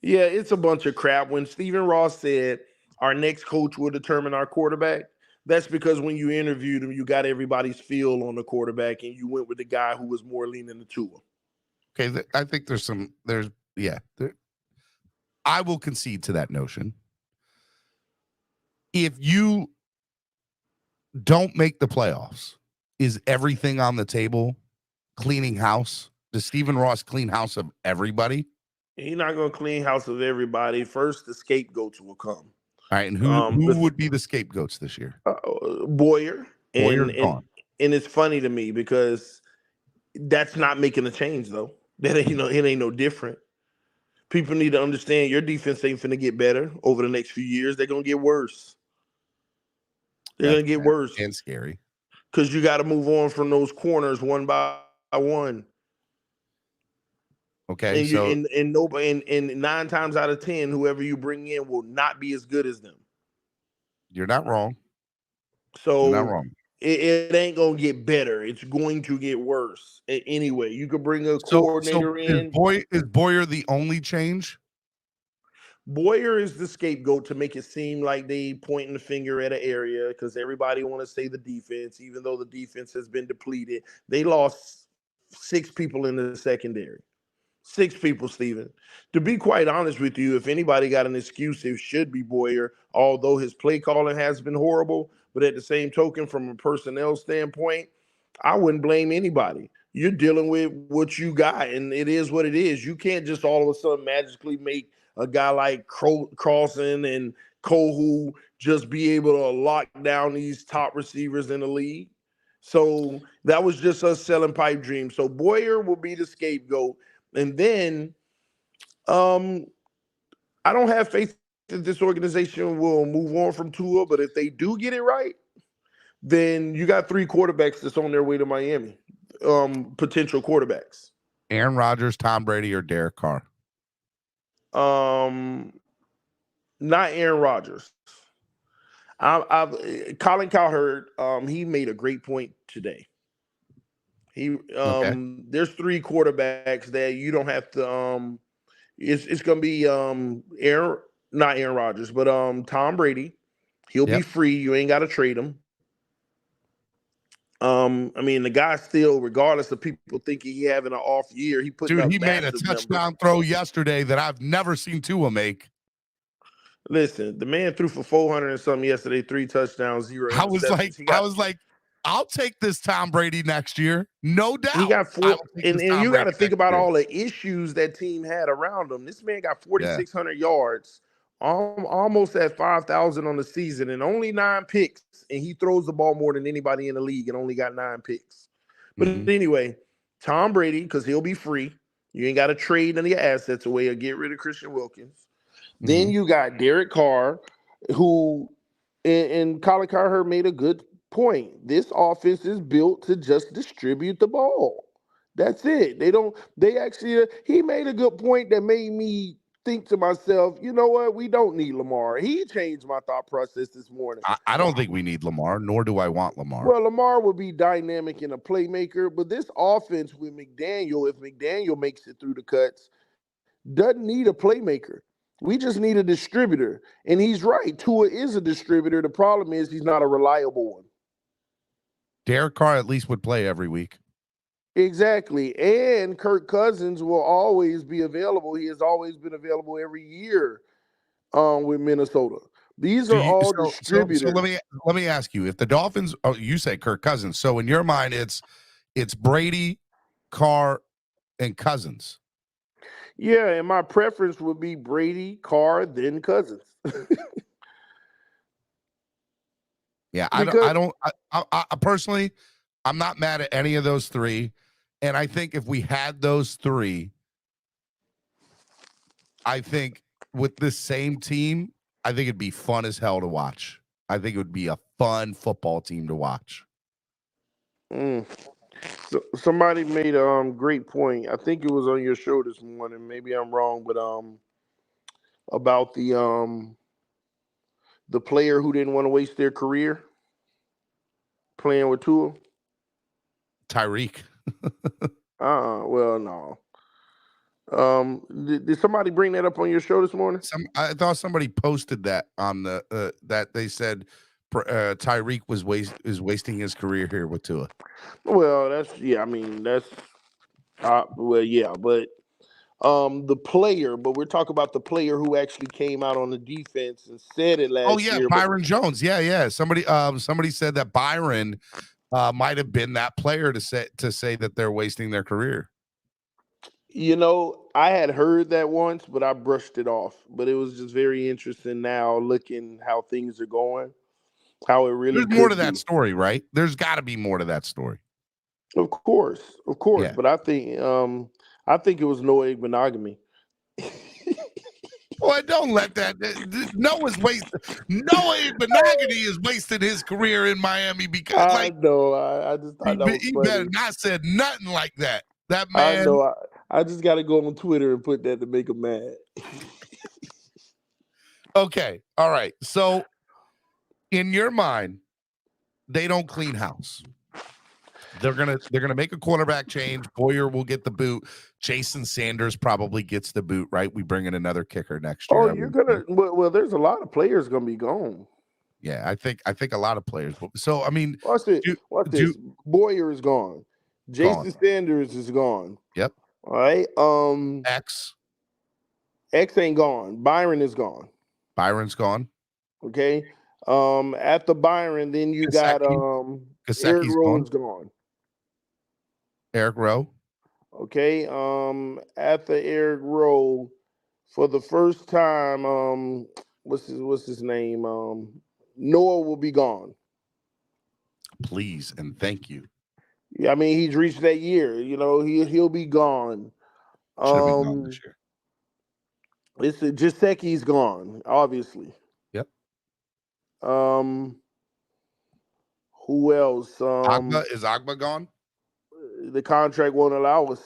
Yeah, it's a bunch of crap. When Stephen Ross said our next coach will determine our quarterback, that's because when you interviewed him, you got everybody's feel on the quarterback, and you went with the guy who was more leaning to Tua. Okay, I think I will concede to that notion. If you don't make the playoffs, is everything on the table? Cleaning house? Does Stephen Ross clean house of everybody? He's not going to clean house of everybody. First, the scapegoats will come. All right, and who would be the scapegoats this year? Boyer. Boyer's gone. And it's funny to me because that's not making a change, though. That ain't it ain't no different. People need to understand your defense ain't finna get better over the next few years. They're going to get worse. They're going to get worse. And scary. Because you got to move on from those corners one by one. Okay, and 9 times out of 10, whoever you bring in will not be as good as them. You're not wrong. So you're not wrong. It ain't going to get better. It's going to get worse. Anyway, you could bring a coordinator in. Is Boyer the only change? Boyer is the scapegoat to make it seem like they pointing the finger at an area because everybody want to say the defense, even though the defense has been depleted. They lost 6 people in the secondary. 6 people, Steven. To be quite honest with you, if anybody got an excuse, it should be Boyer, although his play calling has been horrible. But at the same token, from a personnel standpoint, I wouldn't blame anybody. You're dealing with what you got, and it is what it is. You can't just all of a sudden magically make a guy like Carlson and Kohu just be able to lock down these top receivers in the league. So that was just us selling pipe dreams. So Boyer will be the scapegoat. And then I don't have faith that this organization will move on from Tua, but if they do get it right, then you got 3 quarterbacks that's on their way to Miami, potential quarterbacks. Aaron Rodgers, Tom Brady, or Derek Carr? Not Aaron Rodgers. Colin Cowherd, he made a great point today. There's 3 quarterbacks that you don't have to. It's gonna be not Aaron Rodgers, but Tom Brady. He'll be free. You ain't got to trade him. I mean, the guy still, regardless of people thinking he having an off year, he made a touchdown throw yesterday that I've never seen Tua make. Listen, the man threw for 400 and something yesterday, 3 touchdowns, 0 interceptions. I was like, I'll take this Tom Brady next year, no doubt. He got 4, and you got to think about all the issues that team had around him. This man got 4,600 yards, almost at 5,000 on the season, and only 9 picks. And he throws the ball more than anybody in the league, and only got 9 picks. But anyway, Tom Brady, because he'll be free. You ain't got to trade any assets away or get rid of Christian Wilkins. Then you got Derek Carr, who, and Colin Cowherd made a good point. This offense is built to just distribute the ball. That's it. He made a good point that made me think to myself, you know what? We don't need Lamar. He changed my thought process this morning. I don't think we need Lamar, nor do I want Lamar. Well, Lamar will be dynamic and a playmaker, but this offense with McDaniel, if McDaniel makes it through the cuts, doesn't need a playmaker. We just need a distributor. And he's right. Tua is a distributor. The problem is he's not a reliable one. Derek Carr at least would play every week. Exactly. And Kirk Cousins will always be available. He has always been available every year with Minnesota. These are all distributors. So let me ask you, if the Dolphins, you say Kirk Cousins. So in your mind, it's Brady, Carr, and Cousins. Yeah, and my preference would be Brady, Carr, then Cousins. Yeah, I personally, I'm not mad at any of those 3. And I think if we had those 3, I think with this same team, I think it'd be fun as hell to watch. I think it would be a fun football team to watch. So somebody made a great point. I think it was on your show this morning. Maybe I'm wrong, but about the player who didn't want to waste their career playing with Tua. Tyreek. Well, no. Did somebody bring that up on your show this morning? I thought somebody posted that on the that they said Tyreek is wasting his career here with Tua. Well, that's but the player, but we're talking about the player who actually came out on the defense and said it last year. Byron Jones. Yeah. Somebody said that Byron might have been that player to say that they're wasting their career. You know, I had heard that once, but I brushed it off. But it was just very interesting now looking how things are going, how it really There's more to that story, right? There's got to be more to that story. Of course. Yeah. But I think it was no egg monogamy. Boy, don't let that. Noah Benogany is wasting his career in Miami because I know. I just thought that was he funny. better not said nothing like that. That man. I know. I just got to go on Twitter and put that to make him mad. Okay. All right. So, in your mind, they don't clean house. They're gonna make a quarterback change. Boyer will get the boot. Jason Sanders probably gets the boot, right? We bring in another kicker next year. Oh, you're gonna. Well, there's a lot of players gonna be gone. Yeah, I think a lot of players. So I mean, Watch this. Watch this. Boyer is gone. Jason Sanders is gone. Yep. All right. X ain't gone. Byron is gone. Byron's gone. Okay. After Byron, then you got Eric Rowe's gone. Eric Rowe. Okay. After Eric Rowe, for the first time, what's his name? Noah will be gone. Please and thank you. Yeah, I mean he's reached that year. You know, he'll be gone. Should have been gone this year. It's Giuseppe's gone, obviously. Yep. Who else? Is Agba gone? The contract won't allow us.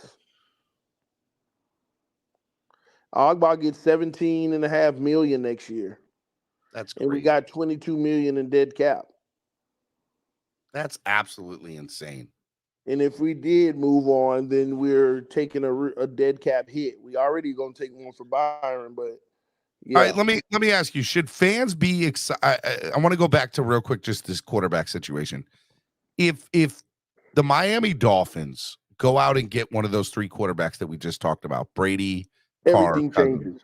Agba gets $17.5 million next year. That's crazy. And we got $22 million in dead cap. That's absolutely insane. And if we did move on, then we're taking a dead cap hit. We already gonna take one for Byron, but yeah. All right, let me ask you: should fans be excited? I want to go back to real quick, just this quarterback situation. If the Miami Dolphins go out and get one of those three quarterbacks that we just talked about, Brady, everything Carr, changes.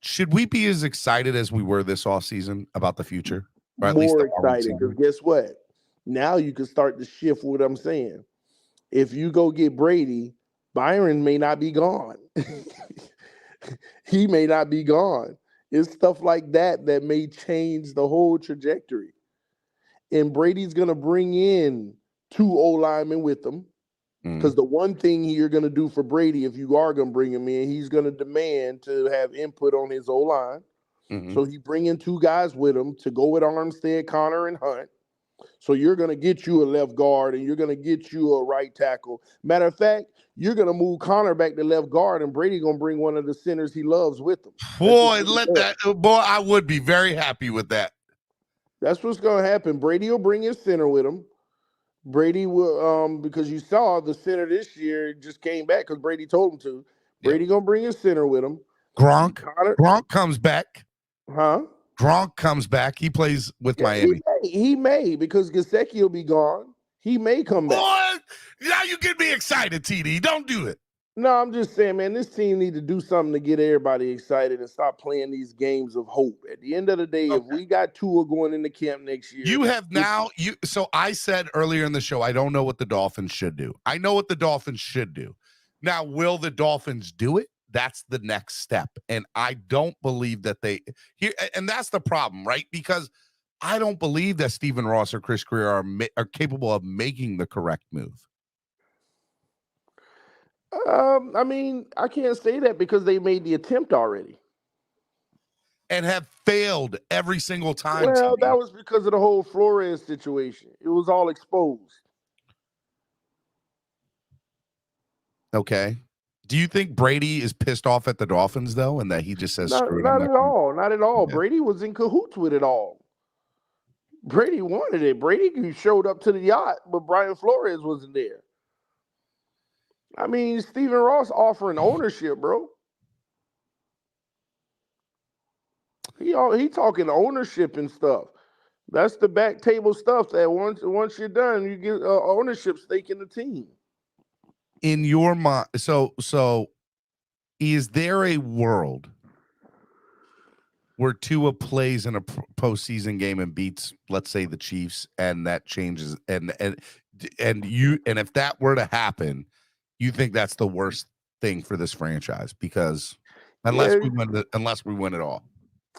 Should we be as excited as we were this offseason about the future? Or at More least excited, because guess what? Now you can start to shift what I'm saying. If you go get Brady, Byron may not be gone. He may not be gone. It's stuff like that that may change the whole trajectory. And Brady's going to bring in 2 O-linemen with him. Because the one thing you're going to do for Brady, if you are going to bring him in, he's going to demand to have input on his O-line. So he bring in 2 guys with him to go with Armstead, Connor, and Hunt. So you're going to get you a left guard and you're going to get you a right tackle. Matter of fact, you're going to move Connor back to left guard and Brady going to bring one of the centers he loves with him. Boy, I would be very happy with that. That's what's going to happen. Brady will bring his center with him. Brady will, because you saw the center this year just came back because Brady told him to. Brady going to bring his center with him. Gronk comes back. Huh? Gronk comes back. He plays with Miami. He may, because Gesicki will be gone. He may come back. Boy, now you get me excited, TD. Don't do it. No, I'm just saying, man, this team need to do something to get everybody excited and stop playing these games of hope. At the end of the day, if we got Tua going into camp next year. So I said earlier in the show, I don't know what the Dolphins should do. I know what the Dolphins should do. Now, will the Dolphins do it? That's the next step. And I don't believe that and that's the problem, right? Because I don't believe that Stephen Ross or Chris Greer are capable of making the correct move. I mean, I can't say that because they made the attempt already. And have failed every single time. Well, that was because of the whole Flores situation. It was all exposed. Okay. Do you think Brady is pissed off at the Dolphins, though, and that he just says, screw it? Not at all. Not at all. Yeah. Brady was in cahoots with it all. Brady wanted it. Brady showed up to the yacht, but Brian Flores wasn't there. I mean, Stephen Ross offering ownership, bro. He talking ownership and stuff. That's the back table stuff that once you're done, you get ownership stake in the team. In your mind, so is there a world where Tua plays in a postseason game and beats, let's say, the Chiefs, and that changes, and if that were to happen, you think that's the worst thing for this franchise? Because unless we win it all.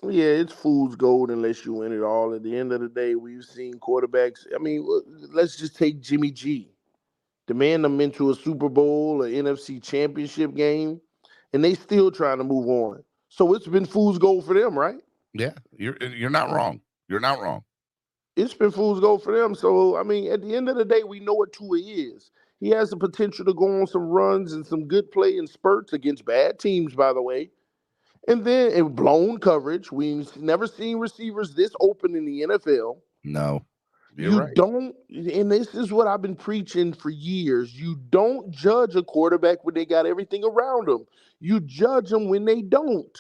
Yeah, it's fool's gold unless you win it all. At the end of the day, we've seen quarterbacks. I mean, let's just take Jimmy G. Demand them into a Super Bowl, an NFC championship game, and they still trying to move on. So it's been fool's gold for them, right? Yeah, you're not wrong. You're not wrong. It's been fool's gold for them. So, I mean, at the end of the day, we know what Tua is. He has the potential to go on some runs and some good play and spurts against bad teams, by the way. And then in blown coverage. We've never seen receivers this open in the NFL. No. You're You right. don't, and this is what I've been preaching for years. You don't judge a quarterback when they got everything around them. You judge them when they don't.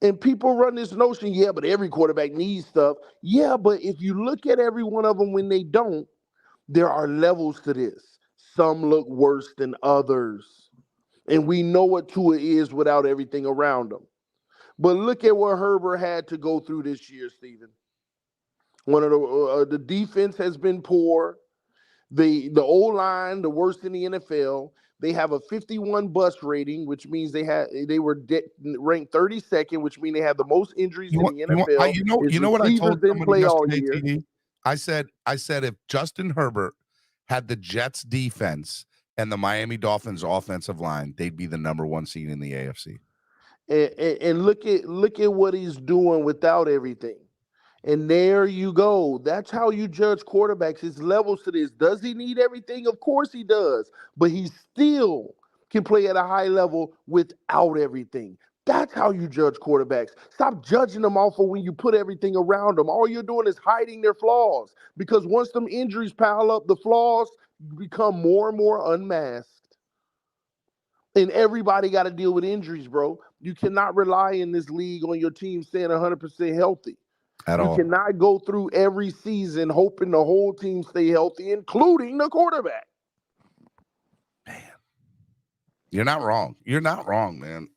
And people run this notion, yeah, but every quarterback needs stuff. Yeah, but if you look at every one of them when they don't, there are levels to this. Some look worse than others. And we know what Tua is without everything around him. But look at what Herbert had to go through this year, Steven. One of the defense has been poor. The O-line, the worst in the NFL. They have a 51 bus rating, which means they were ranked 32nd, which means they have the most injuries in the NFL. You know what I told didn't somebody play all yesterday, year. TD? I said if Justin Herbert had the Jets defense and the Miami Dolphins offensive line, they'd be the number 1 seed in the AFC. And look at what he's doing without everything. And there you go. That's how you judge quarterbacks. It's levels to this. Does he need everything? Of course he does. But he still can play at a high level without everything. That's how you judge quarterbacks. Stop judging them off of when you put everything around them. All you're doing is hiding their flaws. Because once them injuries pile up, the flaws become more and more unmasked. And everybody got to deal with injuries, bro. You cannot rely in this league on your team staying 100% healthy. You cannot go through every season hoping the whole team stay healthy, including the quarterback. Man, you're not wrong. You're not wrong, man.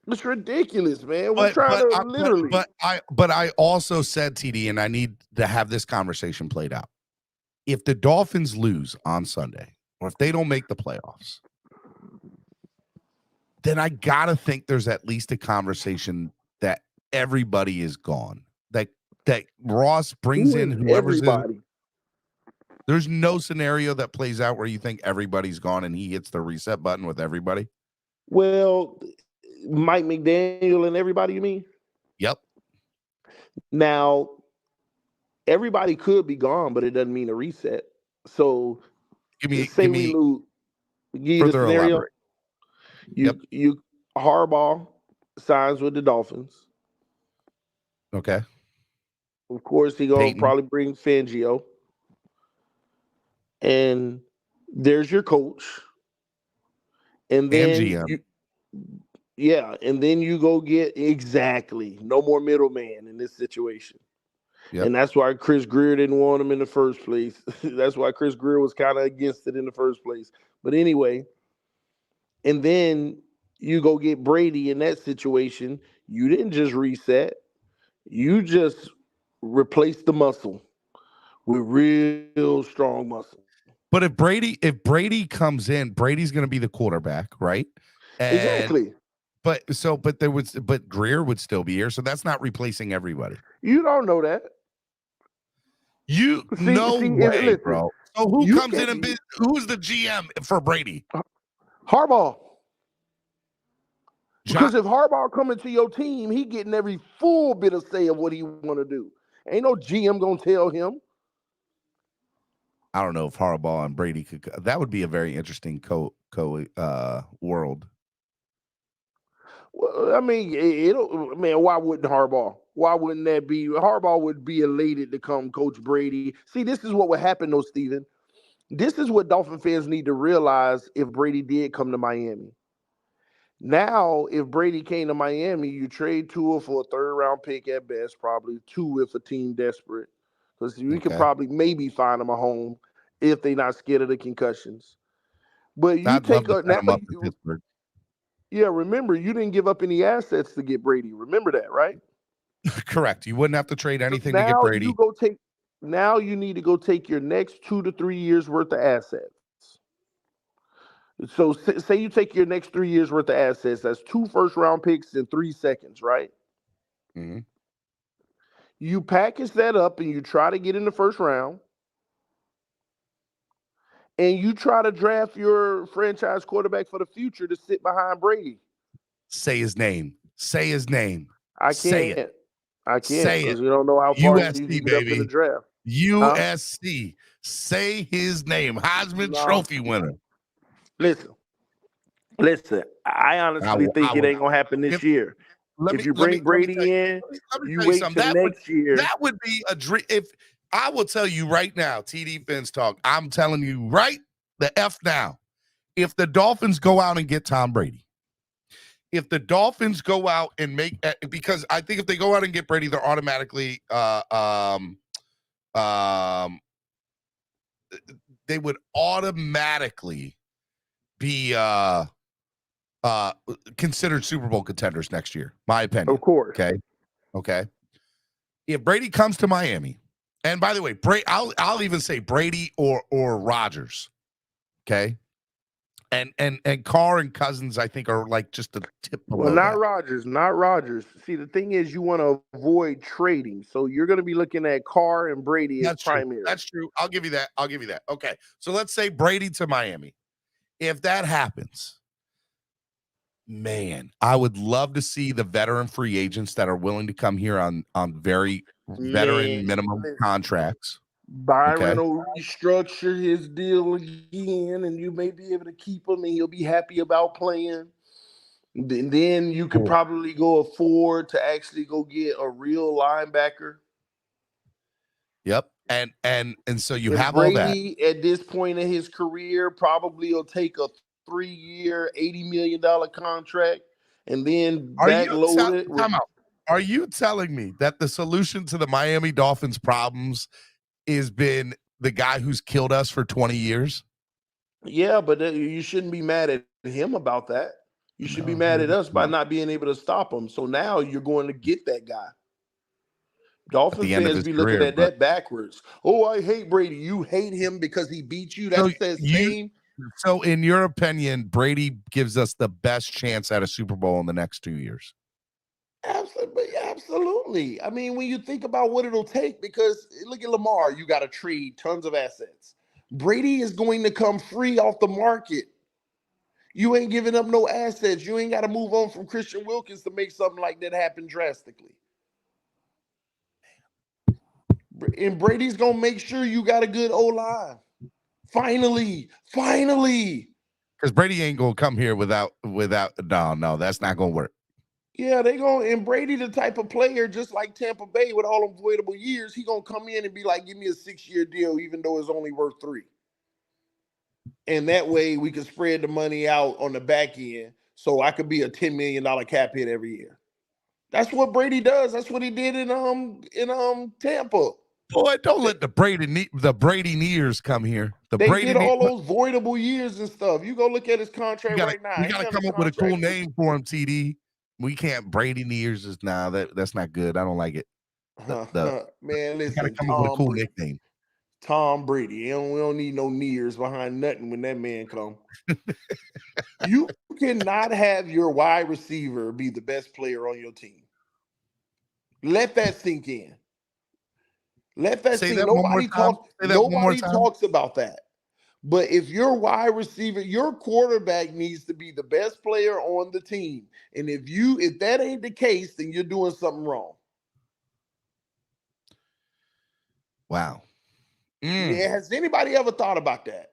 It's ridiculous, man. We're trying to literally. But I also said, TD, and I need to have this conversation played out. If the Dolphins lose on Sunday, or if they don't make the playoffs, then I gotta think there's at least a conversation that everybody is gone. That Ross brings in whoever's everybody. There's no scenario that plays out where you think everybody's gone and he hits the reset button with everybody. Well, Mike McDaniel and everybody, you mean? Yep. Now, everybody could be gone, but it doesn't mean a reset. So, give me you the scenario. You Harbaugh signs with the Dolphins. Okay. Of course, he gonna probably bring Fangio. And there's your coach. And then and then you go get no more middleman in this situation. Yep. And that's why Chris Greer didn't want him in the first place. That's why Chris Greer was kind of against it in the first place. But anyway, and then you go get Brady in that situation. You didn't just reset. You just replaced the muscle with real strong muscle. But if Brady comes in, Brady's going to be the quarterback, right? And exactly. But Greer would still be here, so that's not replacing everybody. You don't know that. Way, bro. So who comes in and who's the GM for Brady? Harbaugh. Because if Harbaugh coming to your team, he getting every full bit of say of what he want to do. Ain't no GM gonna tell him. I don't know if Harbaugh and Brady could. That would be a very interesting world. Well, I mean, why wouldn't Harbaugh? Why wouldn't that be? Harbaugh would be elated to come coach Brady. See, this is what would happen, though, Steven. This is what Dolphin fans need to realize if Brady did come to Miami. Now, if Brady came to Miami, you trade Tua for a third-round pick at best, probably 2 if a team desperate. Because you could probably maybe find them a home if they're not scared of the concussions. But you remember, you didn't give up any assets to get Brady. Remember that, right? Correct. You wouldn't have to trade anything to get Brady. Now you need to go take your next 2 to 3 years worth of assets. So say you take your next 3 years worth of assets. That's 2 first-round picks in 3 seconds, right? Mm-hmm. You package that up and you try to get in the first round. And you try to draft your franchise quarterback for the future to sit behind Brady. Say his name. Say his name. I can't. Say it. I can't because you don't know how far USC, you can get up in the draft. USC. Huh? Say his name. Heisman Trophy winner. Listen. I honestly think it ain't going to happen this year. If you bring Brady in, you wait till next year. That would be a dream. If I will tell you right now, TD Phins talk, I'm telling you right the F now. If the Dolphins go out and get Tom Brady, if the Dolphins go out and make, because I think if they go out and get Brady, they're automatically they would automatically be considered Super Bowl contenders next year, my opinion. Of course. Okay. If Brady comes to Miami, and by the way, I'll even say Brady or Rodgers. Okay. And Carr and Cousins, I think, are like just a tip below. Well, not Rodgers. See, the thing is, you want to avoid trading, so you're going to be looking at Carr and Brady as primary. That's true. I'll give you that. Okay, so let's say Brady to Miami. If that happens, man, I would love to see the veteran free agents that are willing to come here on very veteran minimum contracts. Byron will restructure his deal again, and you may be able to keep him, and he'll be happy about playing. Then you could probably go afford to actually go get a real linebacker. Yep, and so you have Brady, all that at this point in his career, probably will take a 3-year, $80 million contract, and then backload it. Are you telling me that the solution to the Miami Dolphins problems has been the guy who's killed us for 20 years? Yeah, but you shouldn't be mad at him about that. You should be mad at us by not being able to stop him. So now you're going to get that guy. Dolphins fans be looking at that backwards. Oh, I hate Brady. You hate him because he beat you. That's the same. So in your opinion, Brady gives us the best chance at a Super Bowl in the next 2 years? Absolutely. I mean, when you think about what it'll take, because look at Lamar, you got to trade tons of assets. Brady is going to come free off the market. You ain't giving up no assets. You ain't got to move on from Christian Wilkins to make something like that happen drastically. And Brady's going to make sure you got a good O-line. Finally. Because Brady ain't going to come here without no, that's not going to work. Yeah, they going and Brady the type of player, just like Tampa Bay with all them voidable years, he gonna come in and be like, give me a 6-year deal, even though it's only worth 3. And that way we can spread the money out on the back end, so I could be a $10 million cap hit every year. That's what Brady does. That's what he did in Tampa. Boy, don't let the Brady years come here. They did all those voidable years and stuff. You go look at his contract right now. You gotta come up with a cool name for him, TD. We can't. Brady years is that's not good. I don't like it. Man, listen, gotta come up with a cool nickname. Tom Brady. We don't need no years behind nothing when that man come. You cannot have your wide receiver be the best player on your team. Let that sink in. Let that sink. Nobody talks about that. But if your wide receiver, your quarterback needs to be the best player on the team. And if that ain't the case, then you're doing something wrong. Wow. Yeah, has anybody ever thought about that?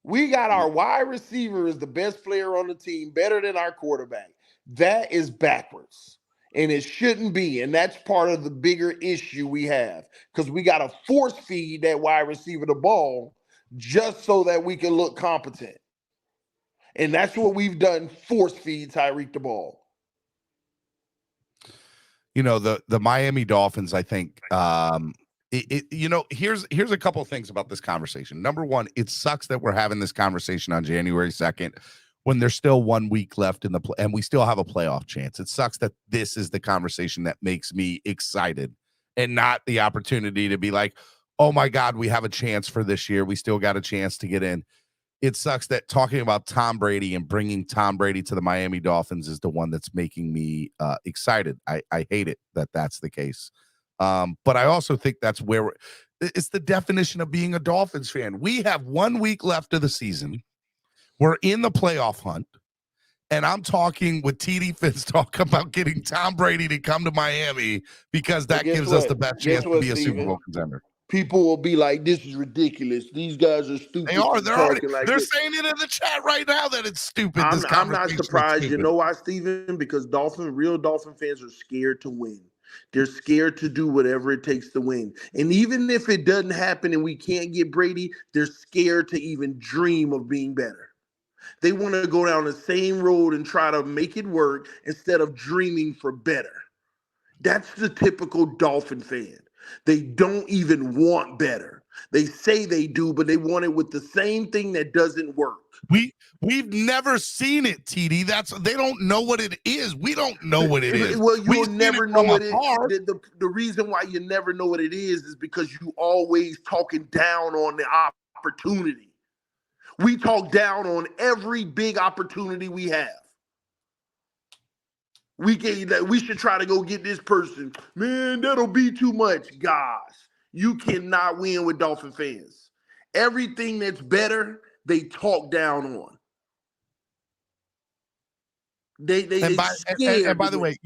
We got our wide receiver as the best player on the team, better than our quarterback. That is backwards. And it shouldn't be. And that's part of the bigger issue we have. Because we got to force feed that wide receiver the ball just so that we can look competent. And that's what we've done, force feed Tyreek the ball. You know, the Miami Dolphins, I think, here's a couple of things about this conversation. Number one, it sucks that we're having this conversation on January 2nd. When there's still 1 week left in the play and we still have a playoff chance. It sucks that this is the conversation that makes me excited and not the opportunity to be like, oh my God, we have a chance for this year. We still got a chance to get in. It sucks that talking about Tom Brady and bringing Tom Brady to the Miami Dolphins is the one that's making me excited. I hate it that that's the case. But I also think that's where it's the definition of being a Dolphins fan. We have 1 week left of the season. We're in the playoff hunt, and I'm talking with TD Phins talking about getting Tom Brady to come to Miami because that gives us the best chance to be a Super Bowl contender. people will be like, "This is ridiculous. These guys are stupid." They are. for talking like They're this. saying it in the chat right now that it's stupid. I'm This not conversation is surprised. You stupid. know why, Steven? Because real Dolphin fans are scared to win. They're scared to do whatever it takes to win. And even if it doesn't happen and we can't get Brady, they're scared to even dream of being better. They want to go down the same road and try to make it work instead of dreaming for better. That's the typical Dolphin fan. They don't even want better. They say they do, but they want it with the same thing that doesn't work. We've never seen it, TD. They don't know what it is. We don't know what it is. Well, you'll never know what it is. The reason why you never know what it is because you always talking down on the opportunity. We talk down on every big opportunity we have. We should try to go get this person. Man, that'll be too much. Gosh, you cannot win with Dolphin fans. Everything that's better, they talk down on. They and by the way,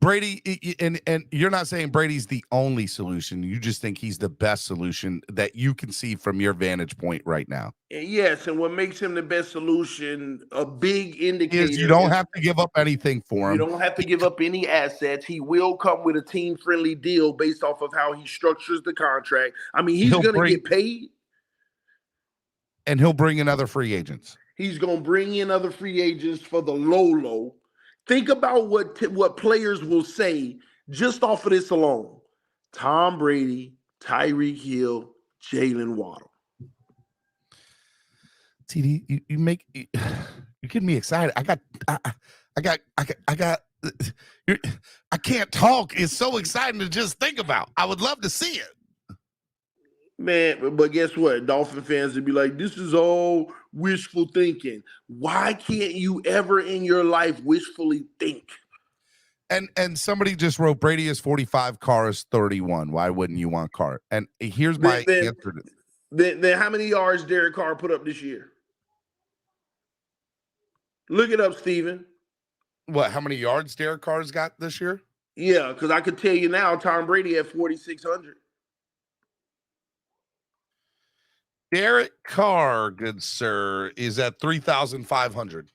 Brady, and you're not saying Brady's the only solution. You just think he's the best solution that you can see from your vantage point right now. Yes, and what makes him the best solution, a big indicator, is you don't have to give up anything for him. You don't have to give up any assets. He will come with a team-friendly deal based off of how he structures the contract. I mean, he's going to get paid. And he'll bring in other free agents. He's going to bring in other free agents for the low. Think about what players will say just off of this alone. Tom Brady, Tyreek Hill, Jalen Waddle. TD, you're getting me excited. I can't talk. It's so exciting to just think about. I would love to see it. Man, but guess what? Dolphin fans would be like, this is all wishful thinking. Why can't you ever in your life wishfully think? And somebody just wrote, Brady is 45, Carr is 31. Why wouldn't you want Carr? And here's my answer to then how many yards Derek Carr put up this year? Look it up, Steven. What, how many yards Derek Carr's got this year? Yeah, because I could tell you now, Tom Brady had 4,600. Derek Carr, good sir, is at 3,500.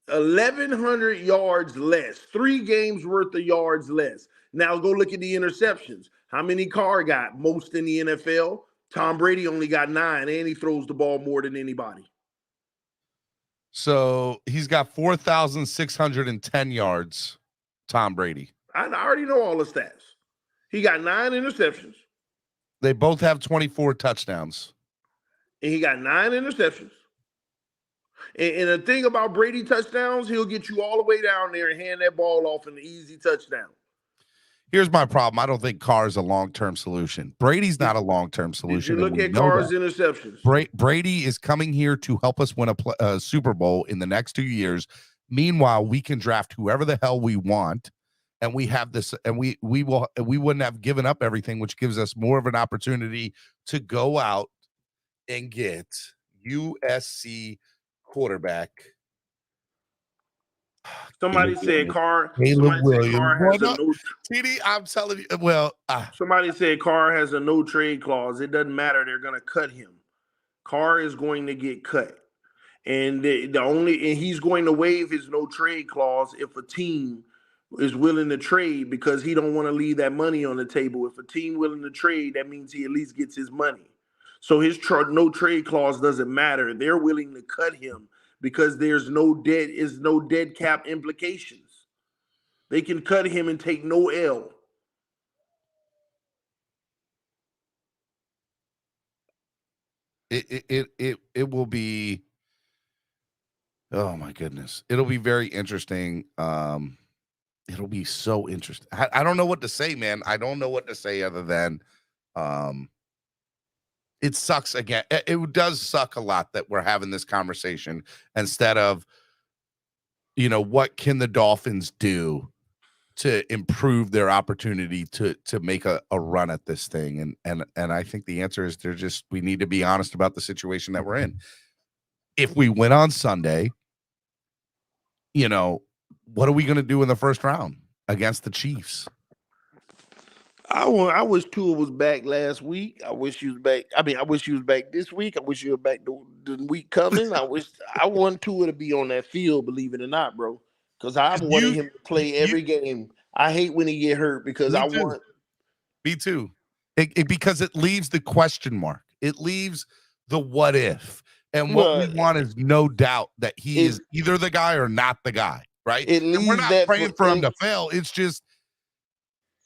1,100 yards less. 3 games worth of yards less. Now go look at the interceptions. How many Carr got? Most in the NFL. Tom Brady only got 9, and he throws the ball more than anybody. So he's got 4,610 yards, Tom Brady. I already know all the stats. He got 9 interceptions. They both have 24 touchdowns. And he got 9 interceptions. And the thing about Brady touchdowns, he'll get you all the way down there and hand that ball off in an easy touchdown. Here's my problem. I don't think Carr is a long-term solution. Brady's not a long-term solution. Did you look at Carr's interceptions? Brady is coming here to help us win a Super Bowl in the next 2 years. Meanwhile, we can draft whoever the hell we want, and we have this, and we wouldn't have given up everything, which gives us more of an opportunity to go out and get USC quarterback. Somebody said Carr. Caleb Williams. TD, I'm telling you. Well, somebody said Carr has a no trade clause. It doesn't matter. They're going to cut him. Carr is going to get cut, and he's going to waive his no trade clause if a team is willing to trade, because he don't want to leave that money on the table. If a team willing to trade, that means he at least gets his money. So his no trade clause doesn't matter. They're willing to cut him because there's no dead cap implications. They can cut him and take no L. It will be, oh my goodness. It'll be very interesting. It'll be so interesting. I don't know what to say, man. I don't know what to say other than it sucks again. It does suck a lot that we're having this conversation instead of, what can the Dolphins do to improve their opportunity to make a run at this thing. And I think the answer is we need to be honest about the situation that we're in. If we win on Sunday, what are we going to do in the first round against the Chiefs? I wish Tua was back last week. I wish he was back. I mean, I wish he was back this week. I wish he was back the week coming. I want Tua to be on that field, believe it or not, bro. Because I wanted him to play every game. I hate when he get hurt because I want. Me too. Because it leaves the question mark. It leaves the what if. And what we want is no doubt that he is either the guy or not the guy, right? And we're not praying for him to fail. It's just,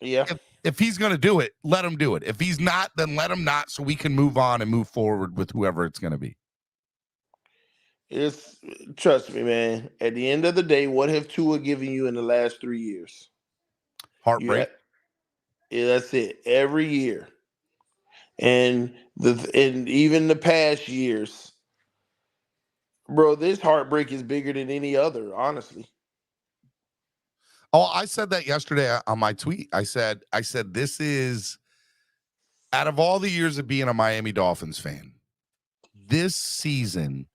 if he's going to do it, let him do it. If he's not, then let him not, so we can move on and move forward with whoever it's going to be. Trust me, man. At the end of the day, what have Tua given you in the last 3 years? Heartbreak. Yeah, that's it. Every year. And even the past years. Bro, this heartbreak is bigger than any other, honestly. Oh, I said that yesterday on my tweet. I said this is, out of all the years of being a Miami Dolphins fan, this season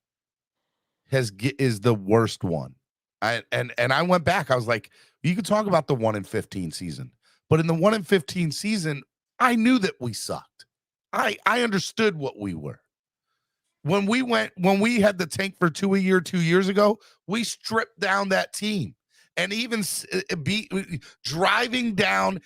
is the worst one. I went back. I was like, you could talk about the 1-15 season, but in the 1-15 season, I knew that we sucked. I understood what we were. When we had the tank for 2 years ago, we stripped down that team. And even driving down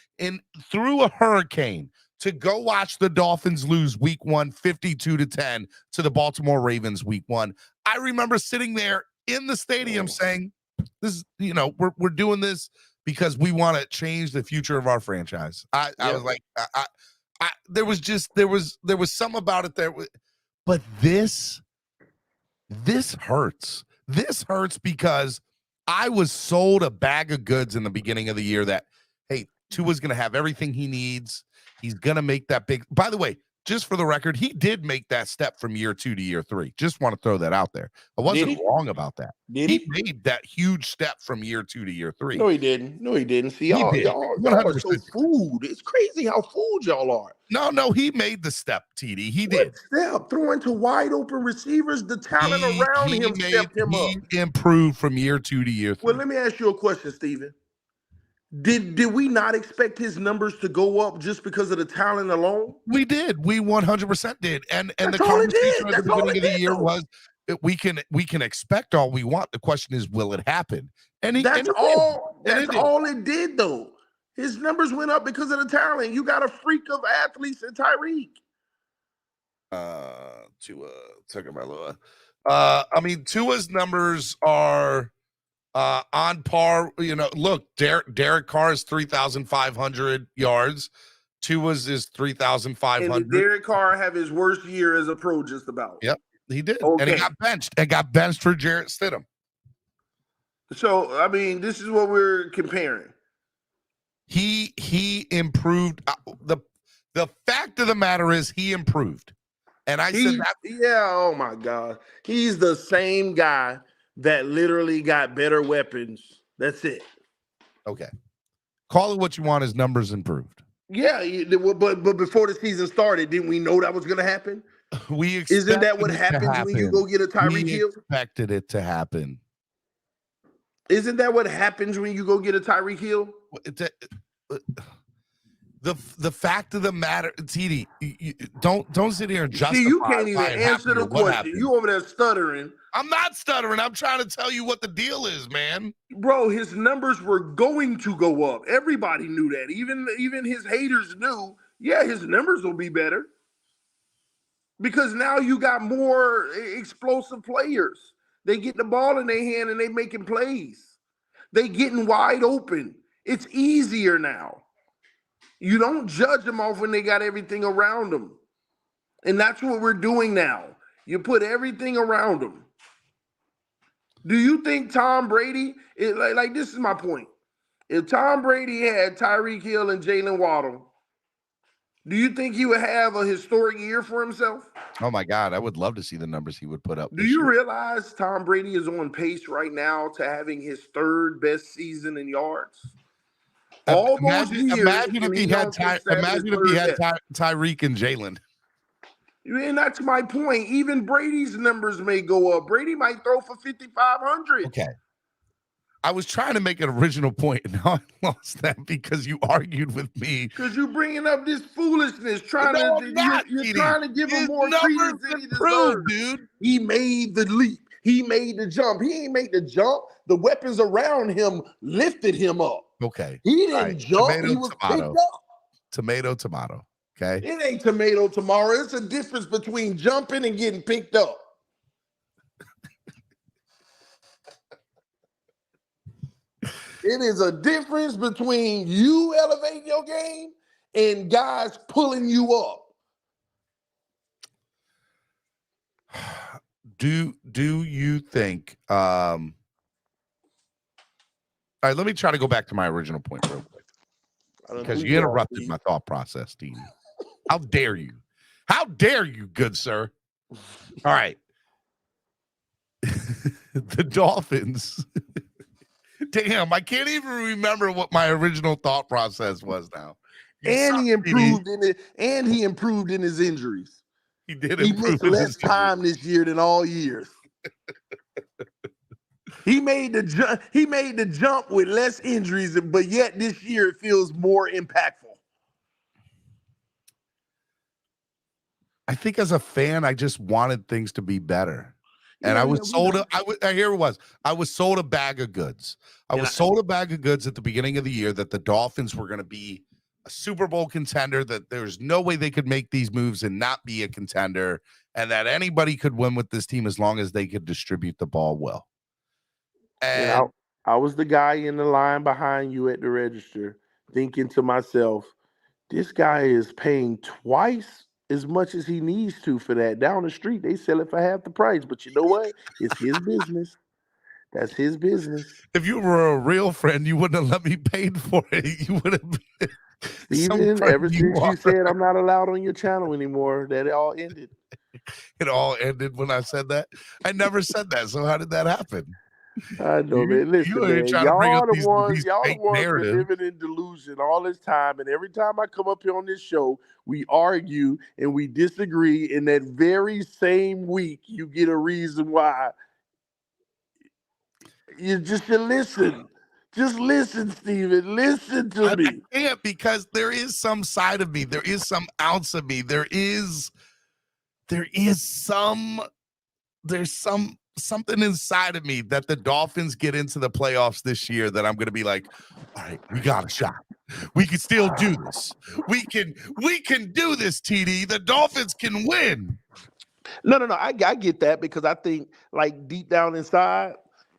through a hurricane to go watch the Dolphins lose week 1, 52-10 to the Baltimore Ravens week 1. I remember sitting there in the stadium saying, "This is, we're doing this because we want to change the future of our franchise." I was like, there was some about it there, but this hurts. This hurts because I was sold a bag of goods in the beginning of the year that, hey, Tua's going to have everything he needs. He's going to make that big. By the way, just for the record, he did make that step from year 2 to year 3. Just want to throw that out there. I wasn't wrong about that. He made that huge step from year 2 to year 3. No, he didn't. See, y'all are so fooled. It's crazy how fooled y'all are. No, he made the step, TD. He did. Step throwing to wide open receivers. The talent around him stepped him up. He improved from year 2 to year 3. Well, let me ask you a question, Steven. Did we not expect his numbers to go up just because of the talent alone? We did. We 100% did. And the conversation at the beginning of the year was that we can expect all we want. The question is, will it happen? That's all it did, though. His numbers went up because of the talent. You got a freak of athletes in Tyreek. Tua's numbers are on par. Look, Derek Carr is 3,500 yards. Tua's is 3,500. And did Derek Carr have his worst year as a pro just about? Yep, he did. Okay. And he got benched. And got benched for Jarrett Stidham. So, this is what we're comparing. He improved. The fact of the matter is he improved. And I said that. Yeah, oh my God. He's the same guy that literally got better weapons. That's it. Okay. Call it what you want. His numbers improved. Yeah, but before the season started, didn't we know that was going to happen? Isn't that what happens when you go get a Tyreek Hill? We expected it to happen. Isn't that what happens when you go get a Tyreek Hill? The fact of the matter, TD, don't sit here and justify. See, you can't even answer the question. You over there stuttering. I'm not stuttering. I'm trying to tell you what the deal is, man. Bro, his numbers were going to go up. Everybody knew that. Even his haters knew, his numbers will be better. Because now you got more explosive players. They get the ball in their hand and they making plays. They getting wide open. It's easier now. You don't judge them off when they got everything around them. And that's what we're doing now. You put everything around them. Do you think Tom Brady, this is my point. If Tom Brady had Tyreek Hill and Jalen Waddle, do you think he would have a historic year for himself? Oh, my God. I would love to see the numbers he would put up. Do you realize Tom Brady is on pace right now to having his third best season in yards? Imagine if he had Tyreek and Jalen. And that's my point. Even Brady's numbers may go up. Brady might throw for 5,500. Okay. I was trying to make an original point, and now I lost that because you argued with me. Because you're bringing up this foolishness, No, I'm not, you're TD. trying to give him His more numbers credence than he improved, deserves. dude. He made the leap. He made the jump. He ain't made the jump. The weapons around him lifted him up. Okay. He didn't All right. jump. Tomato, He was tomato. picked up. Tomato, tomato. Okay. It ain't tomato tomorrow. It's a difference between jumping and getting picked up. It is a difference between you elevating your game and guys pulling you up. Do you think all right, let me try to go back to my original point real quick. Because you interrupted my thought process, TD. How dare you? How dare you, good sir? All right. The Dolphins. Damn, I can't even remember what my original thought process was now. And he improved in it, and he improved in his injuries. He did He improve missed less time this year than all years. He made the jump with less injuries, but yet this year it feels more impactful. I think as a fan, I just wanted things to be better. And I was sold I was sold a bag of goods. I was sold a bag of goods at the beginning of the year that the Dolphins were going to be a Super Bowl contender, that there's no way they could make these moves and not be a contender, and that anybody could win with this team as long as they could distribute the ball well. And I was the guy in the line behind you at the register thinking to myself, this guy is paying twice as much as he needs to for that. Down the street, they sell it for half the price. But you know what? It's his business. That's his business. If you were a real friend, you wouldn't have let me pay for it. You would have been. Steven, ever since you said I'm not allowed on your channel anymore, that it all ended. It all ended when I said that. I never said that. So how did that happen? I know, man. Listen, man, y'all the ones been living in delusion all this time, and every time I come up here on this show, we argue and we disagree. In that very same week, you get a reason why. You listen. Just listen, Steven. Listen to me. I can't, because there is some side of me. There is some ounce of me. There's something inside of me that the Dolphins get into the playoffs this year that I'm going to be like, all right, we got a shot. We can still do this. We can do this, TD. The Dolphins can win. No. I get that, because I think, like, deep down inside,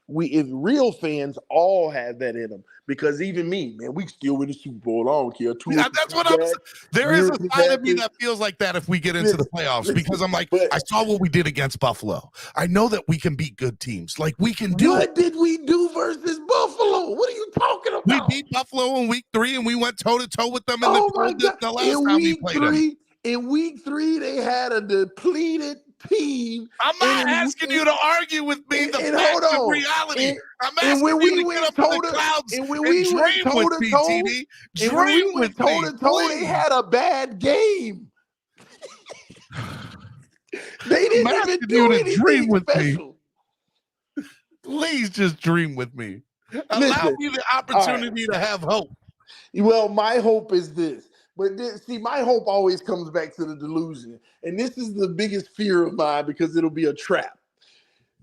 if real fans all have that in them, because even me, man, we still win the Super Bowl. I don't care. Yeah, that's what I'm saying. There is a side of me that feels like that if we get into the playoffs, because I'm like, I saw what we did against Buffalo. I know that we can beat good teams. Like, we can do What did we do versus Buffalo? What are you talking about? We beat Buffalo in week 3, and we went toe-to-toe with them in the last time we played them. In week 3, they had a depleted team. I'm not asking you to argue with me the facts of reality. I'm asking you to get up in the clouds and dream with me, TD. Dream with me. They had a bad game. They didn't even do anything special. Please just dream with me. Allow me the opportunity to have hope. Well, my hope is this. But see, my hope always comes back to the delusion. And this is the biggest fear of mine, because it'll be a trap.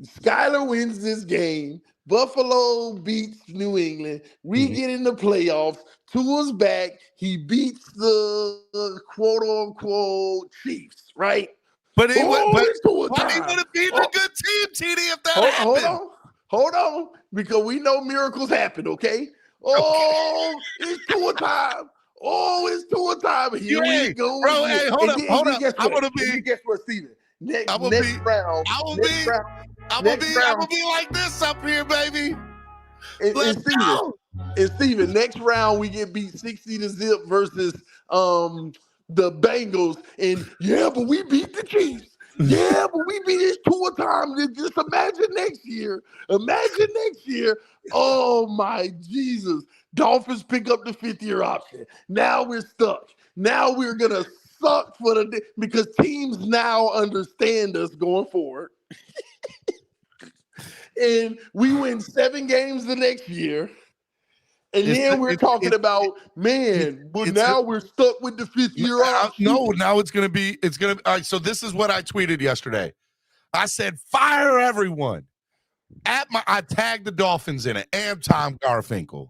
Skyler wins this game. Buffalo beats New England. We get in the playoffs. Tua's back. He beats the quote-unquote Chiefs, right? But he would have beat a good team, TD, if that happened. Hold on. Because we know miracles happen, okay? It's Tua time. It's Tua time. Here we go. Bro, hey, hold up. I'm going to be. Guess what, Steven? Next round. I'm going to be like this up here, baby. And Steven, next round we get beat 60-0 versus the Bengals. And but we beat the Chiefs. Yeah, but we beat this Tua time. Just imagine next year. Oh my Jesus. Dolphins pick up the 5th-year option. Now we're stuck. Now we're gonna suck for the day, because teams now understand us going forward. and we win 7 games the next year. And then we're talking about, man, but now we're stuck with the 5th year off. No, now it's going to be, all right, so this is what I tweeted yesterday. I said, fire everyone. I tagged the Dolphins in it and Tom Garfinkel.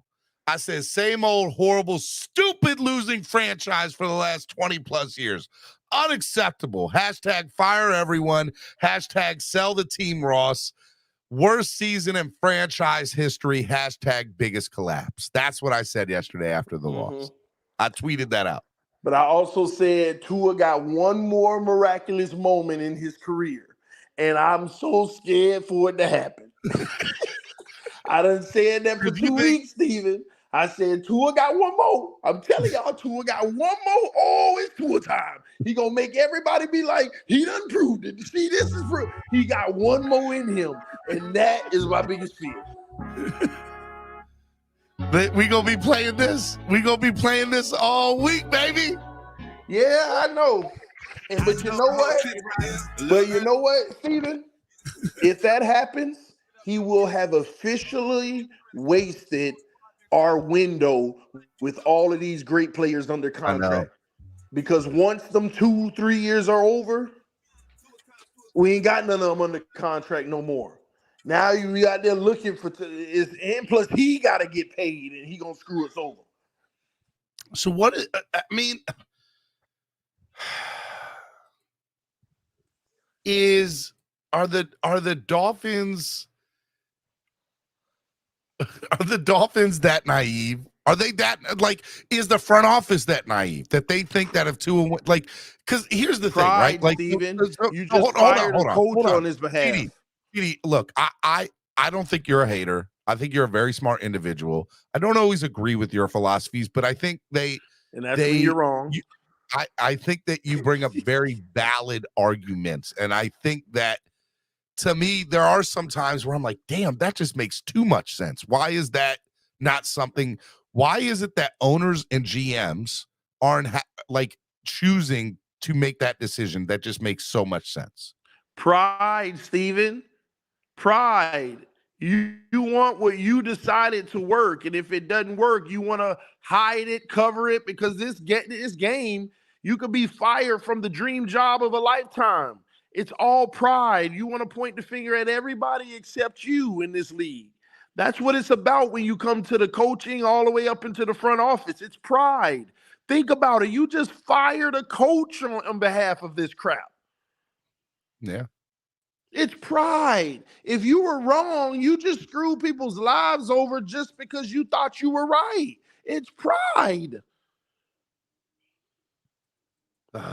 I said, same old horrible, stupid losing franchise for the last 20 plus years. Unacceptable. Hashtag fire everyone. Hashtag sell the team, Ross. Worst season in franchise history. Hashtag biggest collapse. That's what I said yesterday after the loss. I tweeted that out. But I also said Tua got one more miraculous moment in his career. And I'm so scared for it to happen. I done said that for 2 weeks, Steven. I said Tua got one more. I'm telling y'all, Tua got one more. Oh, it's Tua time. He gonna make everybody be like, he done proved it. See, this is proof. He got one more in him. And that is my biggest fear. We gonna be playing this. We gonna be playing this all week, baby. Yeah, I know. But you know what? But you know what, Steven? If that happens, he will have officially wasted our window with all of these great players under contract. Because once them 2-3 years are over, we ain't got none of them under contract no more. Now you out there looking for and plus he got to get paid and he gonna screw us over. So what? I mean, are the Dolphins? Are the Dolphins that naive? Are they that is the front office that naive that they think that if 2-1, because here's the thing, right? Like, Steven, you just hold fired on, a coach on his behalf. PD, look, I don't think you're a hater. I think you're a very smart individual. I don't always agree with your philosophies, but I think when you're wrong. I think that you bring up very valid arguments, and I think that, to me, there are some times where I'm like, damn, that just makes too much sense. Why is that not something? Why is it that owners and GMs aren't choosing to make that decision that just makes so much sense? Pride, Steven. Pride. You want what you decided to work, and if it doesn't work, you want to hide it, cover it, because this game, you could be fired from the dream job of a lifetime. It's all pride. You want to point the finger at everybody except you in this league. That's what it's about when you come to the coaching all the way up into the front office. It's pride. Think about it. You just fired a coach on behalf of this crap. Yeah. It's pride. If you were wrong, you just screwed people's lives over just because you thought you were right. It's pride.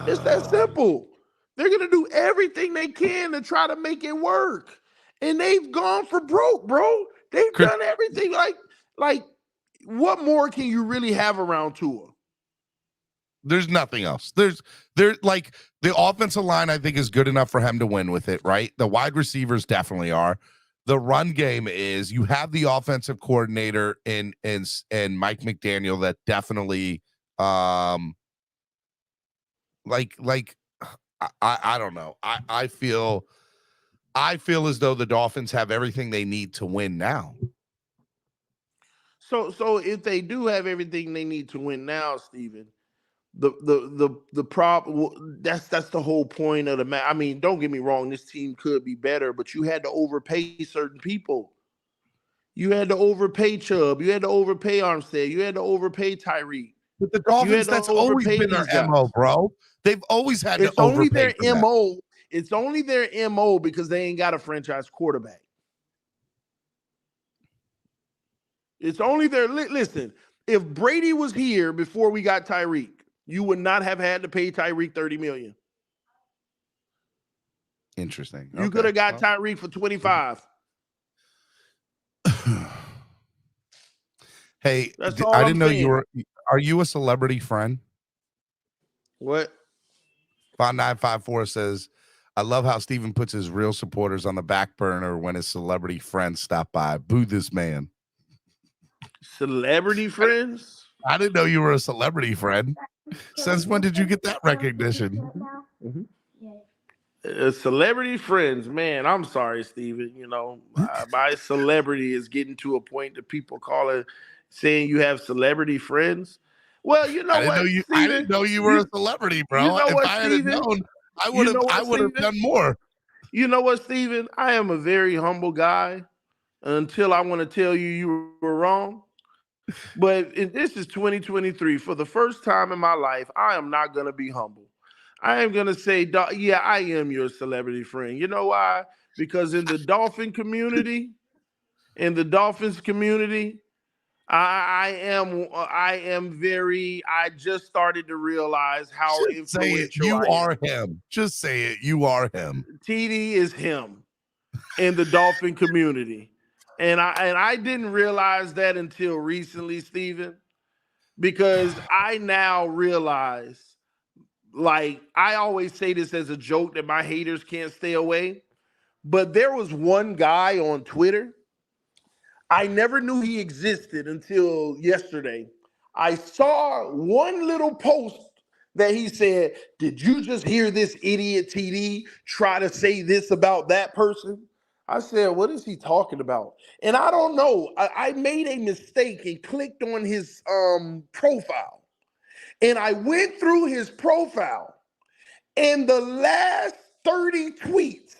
It's that simple. They're going to do everything they can to try to make it work. And they've gone for broke, bro. They've done everything. Like, what more can you really have around Tua? There's nothing else. There's like the offensive line, I think, is good enough for him to win with it, right? The wide receivers definitely are. The run game is, you have the offensive coordinator and Mike McDaniel that definitely I don't know. I feel as though the Dolphins have everything they need to win now. So if they do have everything they need to win now, Steven, the problem, that's the whole point of the match. I mean, don't get me wrong, this team could be better, but you had to overpay certain people. You had to overpay Chubb. You had to overpay Armstead. You had to overpay Tyreek. But the Dolphins, that's always been their MO, bro. They've always had to overpay. It's only their MO. It's only their MO because they ain't got a franchise quarterback. It's only their listen. If Brady was here before we got Tyreek, you would not have had to pay Tyreek $30 million. Interesting. You could have got Tyreek for 25. Hey, I didn't know you were. Are you a celebrity friend? What? 5954 says, I love how Steven puts his real supporters on the back burner when his celebrity friends stop by. Boo this man. Celebrity friends? I didn't know you were a celebrity friend. Since when did you get that recognition? Celebrity friends, man. I'm sorry, Steven. You know, my celebrity is getting to a point that people call it saying you have celebrity friends. Well, you know what, I Steven? didn't know you were a celebrity, You bro. know If what, I had Steven? known, You know I what, would have Steven? done more. You know what, Steven? I am a very humble guy until I want to tell you you were wrong. But this is 2023. For the first time in my life, I am not going to be humble. I am going to say, yeah, I am your celebrity friend. You know why? Because in the Dolphins community, I just started to realize how Just say it. influential You I am. are him. Just say it. You are him. TD is him in the Dolphin community. And I didn't realize that until recently, Steven, because I now realize, like, I always say this as a joke that my haters can't stay away, but there was one guy on Twitter. I never knew he existed until yesterday. I saw one little post that he said, "Did you just hear this idiot TD try to say this about that person?" I said, "What is he talking about?" And I don't know. I made a mistake and clicked on his profile. And I went through his profile, and the last 30 tweets,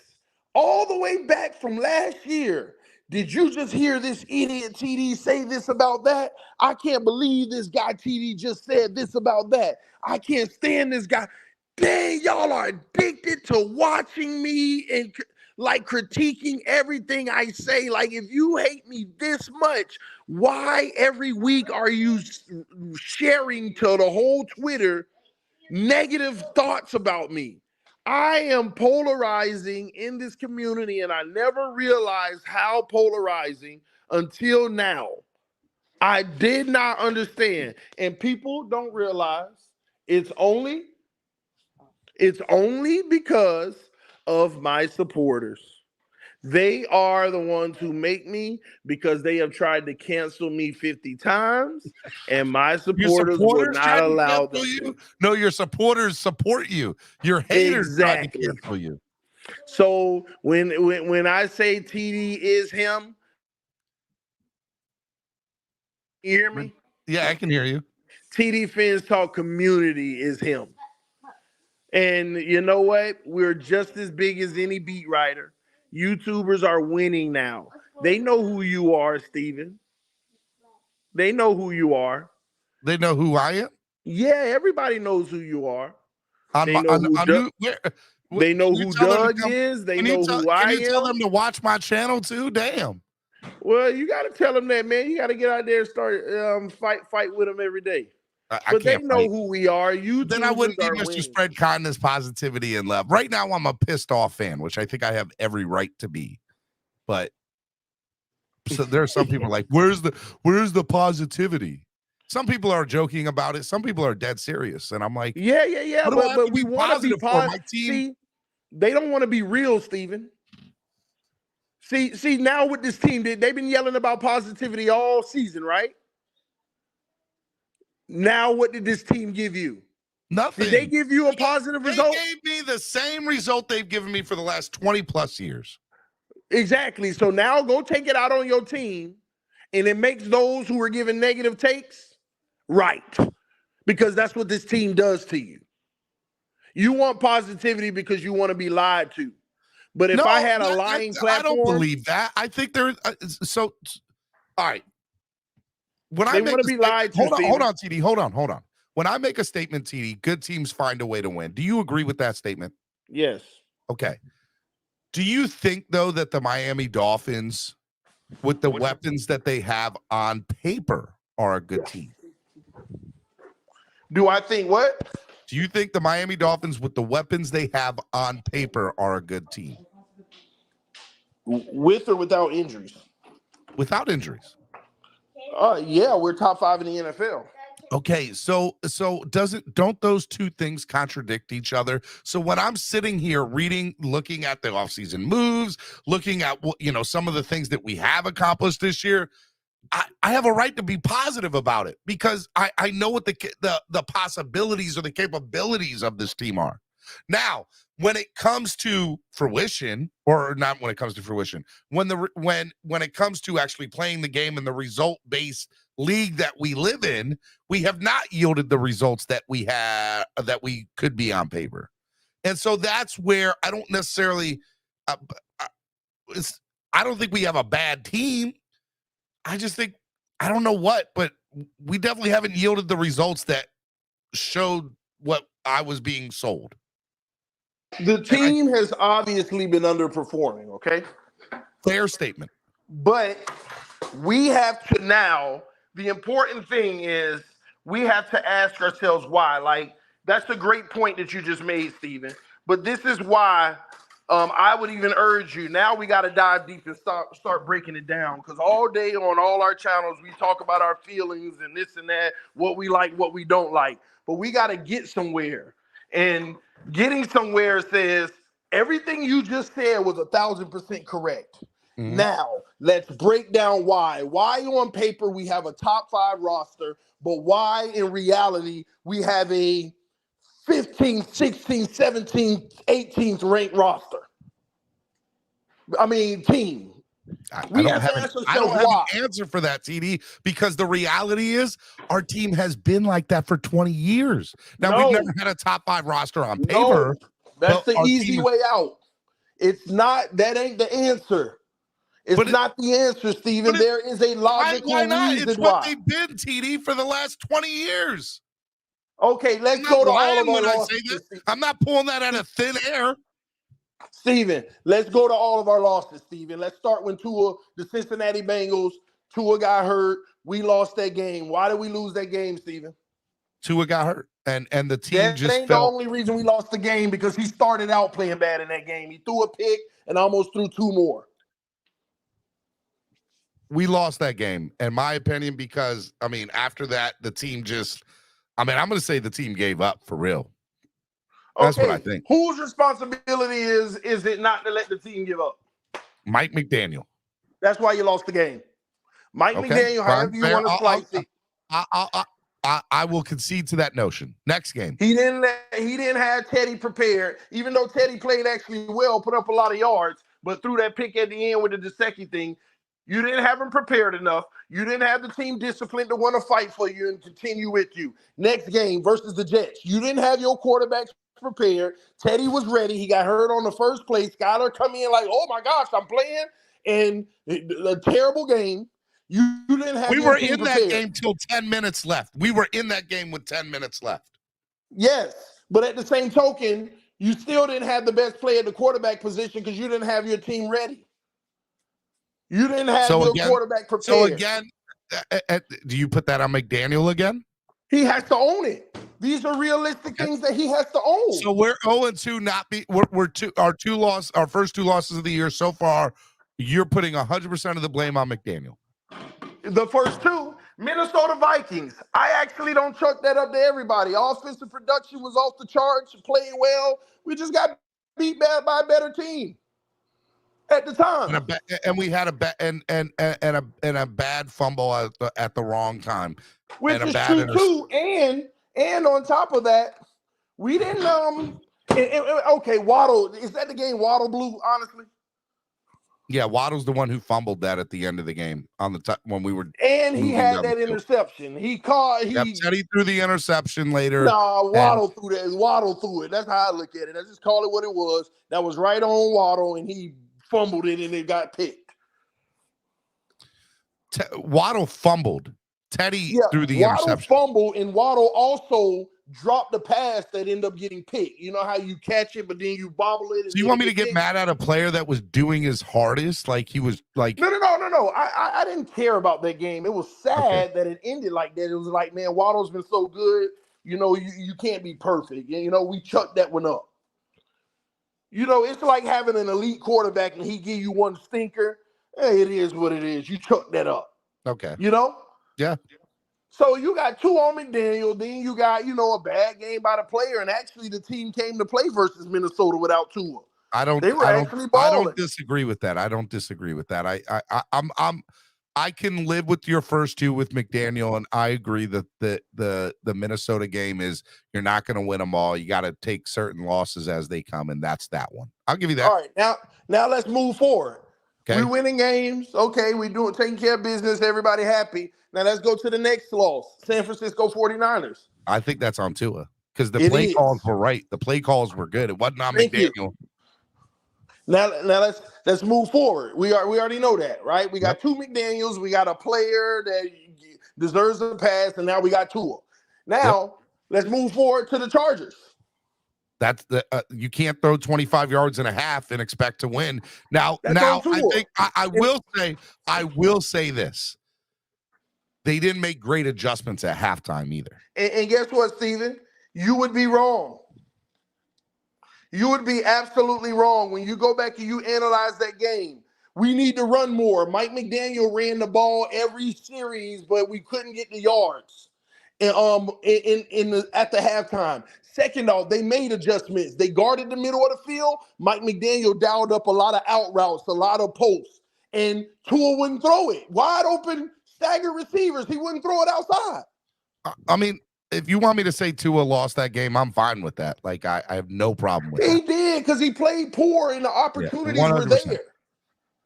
all the way back from last year. Did you just hear this idiot TD say this about that? I can't believe this guy TD just said this about that. I can't stand this guy. Dang, y'all are addicted to watching me and like critiquing everything I say. Like, if you hate me this much, why every week are you sharing to the whole Twitter negative thoughts about me? I am polarizing in this community, and I never realized how polarizing until now. I did not understand, and people don't realize it's only because of my supporters. They are the ones who make me, because they have tried to cancel me 50 times, and my Your supporters will supporters not tried to allow cancel them you. to. No, your supporters support you. Your haters tried to Exactly. cancel you. So when I say TD is him, you hear me? Yeah, I can hear you. TD Phins Talk community is him. And you know what? We're just as big as any beat writer. YouTubers are winning now. They know who you are, Steven. They know who you are. They know who I am. Yeah, everybody knows who you are. On They my know who on who, where, they know can you who tell them to Doug come? is. They Can know who I you tell am. them to watch my channel too? Damn. Well, you got to tell them that, man. You got to get out there and start fight with them every day. I But they can't know fight. who we are. Then I YouTubers wouldn't be are Mr. winning. Spread Kindness, Positivity, and Love. Right now, I'm a pissed off fan, which I think I have every right to be. But so there are some people like, where's the positivity? Some people are joking about it. Some people are dead serious, and I'm like, Yeah. what do I have But to we be want to be positive for? My team. See, they don't want to be real, Steven. See, now with this team, they've been yelling about positivity all season, right? Now, what did this team give you? Nothing. Did they give you a positive result? They gave me the same result they've given me for the last 20 plus years. Exactly. So now go take it out on your team, and it makes those who are giving negative takes right, because that's what this team does to you. You want positivity because you want to be lied to. But if I had a lying platform, I don't believe that. I think there. So, all right. When I they make want to be lied to. hold on, TD. Hold on. When I make a statement, TD, good teams find a way to win. Do you agree with that statement? Yes. Okay. Do you think though that the Miami Dolphins, with the weapons that they have on paper, are a good team? Do I think what? Do you think the Miami Dolphins, with the weapons they have on paper, are a good team? With or without injuries? Without injuries. Yeah, we're top 5 in the NFL. Okay, so don't those two things contradict each other? So when I'm sitting here reading, looking at the offseason moves, looking at what, some of the things that we have accomplished this year, I have a right to be positive about it, because I know what the possibilities or the capabilities of this team are. Now, when it comes to fruition, or not when it comes to fruition, when it comes to actually playing the game in the result-based league that we live in, we have not yielded the results that we could be on paper. And so that's where I don't necessarily I don't think we have a bad team. I just think I don't know what, but we definitely haven't yielded the results that showed what I was being sold. The team has obviously been underperforming, okay? Fair statement. But we have to now, the important thing is we have to ask ourselves why. Like, that's a great point that you just made, Steven. But this is why I would even urge you. Now we got to dive deep and start breaking it down. Because all day on all our channels, we talk about our feelings and this and that, what we like, what we don't like. But we got to get somewhere. And getting somewhere says everything you just said was 1,000% correct. Mm-hmm. Now, let's break down why. Why on paper we have a top 5 roster, but why in reality we have a 15th, 16th, 17th, 18th ranked roster. I mean, team. I don't have an answer for that, TD, because the reality is our team has been like that for 20 years. Now, we've never had a top 5 roster on paper. That's the easy way out. It's not, that ain't the answer. It's not the answer, Steven. There is a logical reason why. It's what they've been, TD, for the last 20 years. Okay, let's go to all of our losses. I'm not pulling that out of thin air. Steven, let's go to all of our losses, Steven. Let's start when the Cincinnati Bengals, Tua got hurt. We lost that game. Why did we lose that game, Steven? Tua got hurt, and the team that ain't the only reason we lost the game, because he started out playing bad in that game. He threw a pick and almost threw 2 more. We lost that game, in my opinion, because, I mean, after that, the team I'm going to say the team gave up for real. That's what I think. Whose responsibility is it not to let the team give up? Mike McDaniel. That's why you lost the game. Mike McDaniel, however you want to slice it. I will concede to that notion. Next game. He didn't have Teddy prepared, even though Teddy played actually well, put up a lot of yards, but threw that pick at the end with the Gesicki thing. You didn't have him prepared enough. You didn't have the team disciplined to want to fight for you and continue with you. Next game versus the Jets. You didn't have your quarterbacks prepared. Teddy was ready. He got hurt on the first play. Skyler come in like, oh my gosh, I'm playing. And a terrible game. You didn't have. We were in that game till 10 minutes left. We were in that game with 10 minutes left. Yes, but at the same token, you still didn't have the best player at the quarterback position because you didn't have your team ready. You didn't have your quarterback prepared. So again, do you put that on McDaniel again? He has to own it. These are realistic things that he has to own. So we're 0-2. Our first 2 losses of the year so far. You're putting 100% of the blame on McDaniel. The first 2, Minnesota Vikings. I actually don't chuck that up to everybody. Offensive production was off the charts, playing well. We just got beat bad by a better team at the time. And we had a bad fumble at the wrong time. Which is true too. And on top of that, we didn't okay, Waddle, is that the game Waddle blew, honestly? Yeah, Waddle's the one who fumbled that at the end of the game on the top when we were. And he had that interception. Teddy threw the interception later. Waddle threw that. Waddle threw it. That's how I look at it. I just call it what it was. That was right on Waddle, and he fumbled it, and it got picked. Waddle fumbled. Teddy threw the interception. Waddle fumbled, and Waddle also dropped the pass that ended up getting picked. You know how you catch it, but then you bobble it. So you want me to get mad at a player that was doing his hardest? Like he was like. No. I didn't care about that game. It was sad that it ended like that. It was like, man, Waddle's been so good. You know, you can't be perfect. You know, we chucked that one up. You know, it's like having an elite quarterback and he give you one stinker. Hey, it is what it is. You chuck that up. Okay. You know? Yeah. So you got 2 on McDaniel, then you got, a bad game by the player, and actually the team came to play versus Minnesota without Tua. I don't disagree with that. I don't disagree with that. I can live with your first two with McDaniel, and I agree that the Minnesota game is you're not going to win them all. You got to take certain losses as they come, and that's that one. I'll give you that. All right, now let's move forward. Okay. We're winning games. Okay, we're taking care of business. Everybody happy. Now let's go to the next loss. San Francisco 49ers. I think that's on Tua because the play calls were right. The play calls were good. It wasn't on McDaniel. Now let's move forward. We already know that, right? We got two McDaniels. We got a player that deserves a pass, and now we got Tua. Now let's move forward to the Chargers. That's the you can't throw 25 yards and a half and expect to win. Now I think I will say this. They didn't make great adjustments at halftime either. And guess what, Steven? You would be wrong. You would be absolutely wrong when you go back and you analyze that game. We need to run more. Mike McDaniel ran the ball every series, but we couldn't get the yards. And at the halftime. Second off, they made adjustments. They guarded the middle of the field. Mike McDaniel dialed up a lot of out routes, a lot of posts, and Tua wouldn't throw it. Wide open, staggered receivers. He wouldn't throw it outside. I mean, if you want me to say Tua lost that game, I'm fine with that. Like, I have no problem with that. He did because he played poor and the opportunities were there.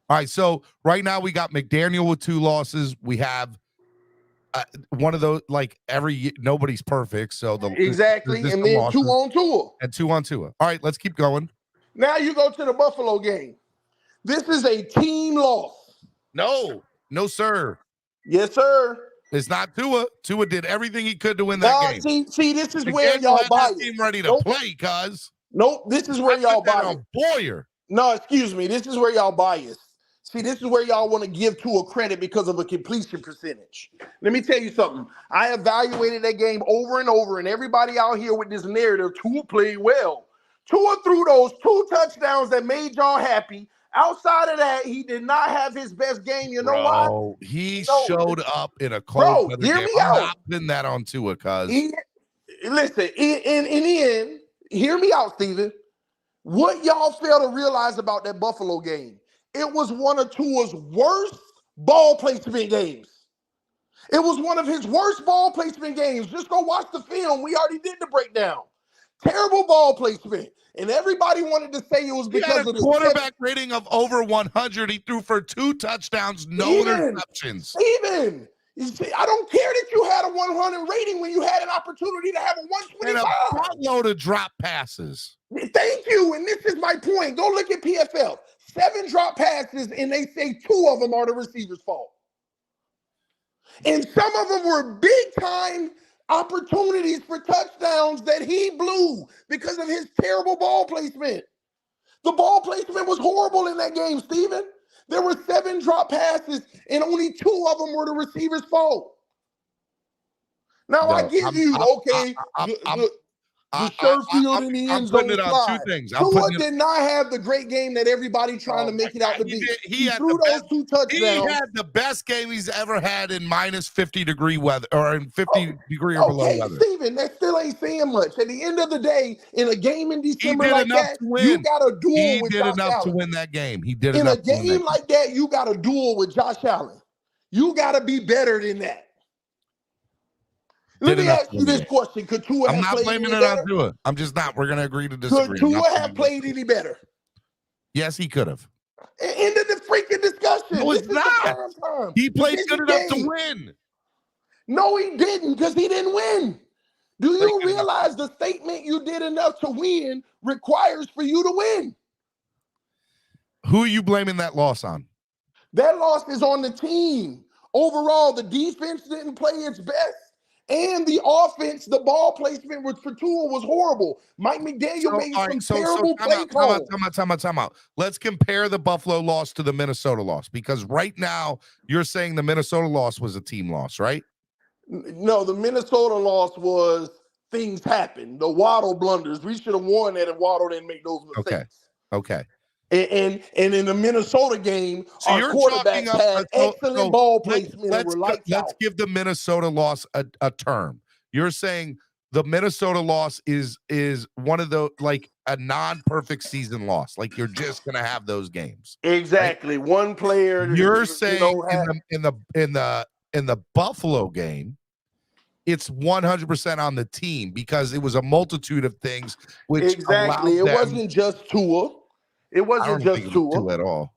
All right, so right now we got McDaniel with 2 losses. We have one of those, like nobody's perfect. So exactly, and then 2 on Tua. And 2 on Tua. All right, let's keep going. Now you go to the Buffalo game. This is a team loss. No, sir. Yes, sir. It's not Tua. Tua did everything he could to win that game. See, this is where y'all biased. Team ready to play, cuz. Nope, this is where y'all biased. Boyer. No, excuse me. This is where y'all biased. See, this is where y'all want to give Tua credit because of a completion percentage. Let me tell you something. I evaluated that game over and over, and everybody out here with this narrative, Tua played well. Tua threw those 2 touchdowns that made y'all happy. Outside of that, he did not have his best game. You know why? He showed up in a cold weather game. I'm not putting that on Tua, cuz. Listen, in the end, hear me out, Steven. What y'all fail to realize about that Buffalo game, it was one of Tua's worst ball placement games. It was one of his worst ball placement games. Just go watch the film. We already did the breakdown. Terrible ball placement. And everybody wanted to say it was because of the quarterback rating of over 100. He threw for 2 touchdowns, no interceptions. Steven, I don't care that you had a 100 rating when you had an opportunity to have a 125. And a buttload of drop passes. Thank you. And this is my point. Go look at PFL. 7 drop passes, and they say 2 of them are the receiver's fault. And some of them were big-time opportunities for touchdowns that he blew because of his terrible ball placement. The ball placement was horrible in that game, Steven. There were 7 drop passes, and only 2 of them were the receiver's fault. Now, I give you, the sure field in the end zone slide. 2 things. Tua did not have the great game that everybody trying to make it out to be. He threw those 2 touchdowns. He had the best game he's ever had in minus 50-degree weather or in 50-degree or below weather. Steven, that still ain't saying much. At the end of the day, in a game in December like that, you got a duel with Josh Allen. He did enough to win that game. He did enough. In a game like that, you got a duel with Josh Allen. You got to be better than that. Let me ask you this question. Could Tua have played any better? I'm not blaming it on Tua. I'm just not. We're going to agree to disagree. Could Tua have played any better? Yes, he could have. End of the freaking discussion. No, it's not. He played good enough to win. No, he didn't because he didn't win. Do you realize the statement you did enough to win requires for you to win? Who are you blaming that loss on? That loss is on the team. Overall, the defense didn't play its best. And the offense, the ball placement for Tua was horrible. Mike McDaniel made some terrible play calls. Time out. Let's compare the Buffalo loss to the Minnesota loss, because right now you're saying the Minnesota loss was a team loss, right? No, the Minnesota loss was things happen. The Waddle blunders. We should have won that if Waddle didn't make those mistakes. Okay. And in the Minnesota game, our quarterbacks had excellent ball placement. Let's give the Minnesota loss a term. You're saying the Minnesota loss is one of the, like, a non-perfect season loss. Like you're just gonna have those games. Exactly. Right? One player. You're saying in the Buffalo game, it's 100% on the team because it was a multitude of things which exactly. It allowed them. wasn't just Tua. It wasn't just think it was Tua. Tua at all.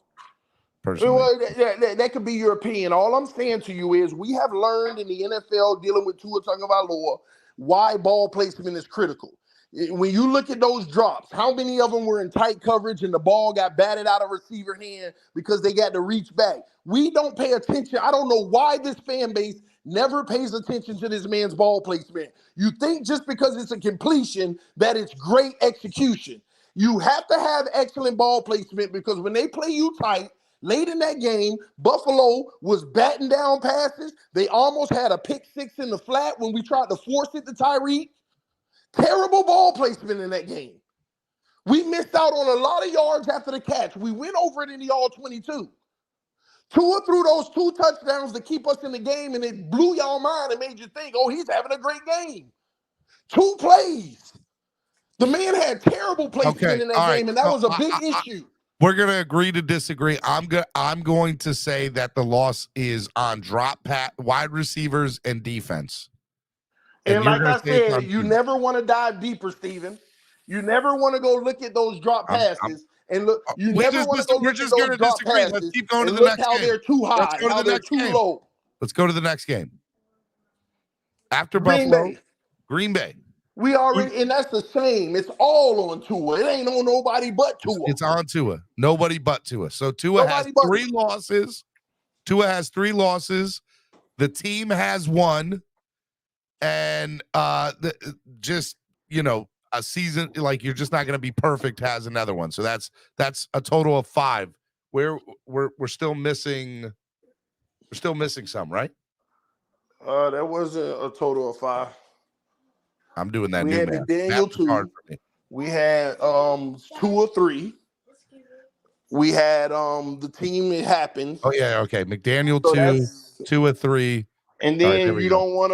Personally, well, that could be your opinion. All I'm saying to you is we have learned in the NFL dealing with Tua Tagovailoa why ball placement is critical. When you look at those drops, how many of them were in tight coverage and the ball got batted out of receiver hand because they got to reach back? We don't pay attention. I don't know why this fan base never pays attention to this man's ball placement. You think just because it's a completion that it's great execution. You have to have excellent ball placement because when they play you tight, late in that game, Buffalo was batting down passes. They almost had a pick six in the flat when we tried to force it to Tyreek. Terrible ball placement in that game. We missed out on a lot of yards after the catch. We went over it in the all-22. Tua threw those 2 touchdowns to keep us in the game, and it blew y'all mind and made you think, oh, he's having a great game. 2 plays. The man had terrible placement in that game, and that was a big issue. We're going to agree to disagree. I'm going to say that the loss is on drop wide receivers and defense. And like I said, you never want to dive deeper, Steven. You never want to go look at those drop passes and look. You never want to go look at those drop passes. Let's keep going to the look next how game. They're too high, how they're too low. Let's go to the next game. After Green Buffalo, Bay. Green Bay. We already, and that's the same. It's all on Tua. It ain't on nobody but Tua. It's on Tua. Nobody but Tua. So Tua has 3 losses. Tua has 3 losses. The team has 1. And just, you know, a season like you're just not going to be perfect has another one. So that's a total of 5. We're still missing. We're still missing some, right? That wasn't a total of 5. I'm doing that. We new had math. Daniel 2. We had 2 or 3. We had the team. It happened. Oh yeah, okay. McDaniel so 2 or 3. And then you don't want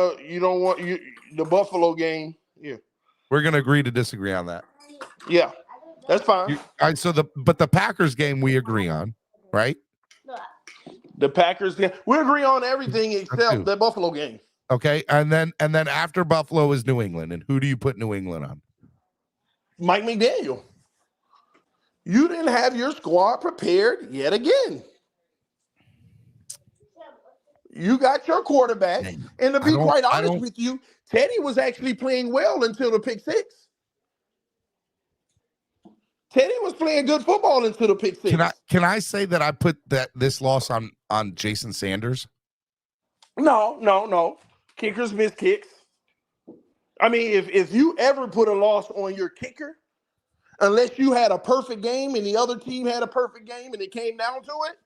the Buffalo game. Yeah, we're gonna agree to disagree on that. Yeah, that's fine. All right, so the Packers game we agree on, right? The Packers game we agree on everything except the Buffalo game. Okay, and then after Buffalo is New England, and who do you put New England on? Mike McDaniel. You didn't have your squad prepared yet again. You got your quarterback, and to be quite honest with you, Teddy was actually playing well until the pick 6. Teddy was playing good football until the pick 6. Can I say that I put this loss on Jason Sanders? No. Kickers miss kicks. I mean, if you ever put a loss on your kicker, unless you had a perfect game and the other team had a perfect game and it came down to it.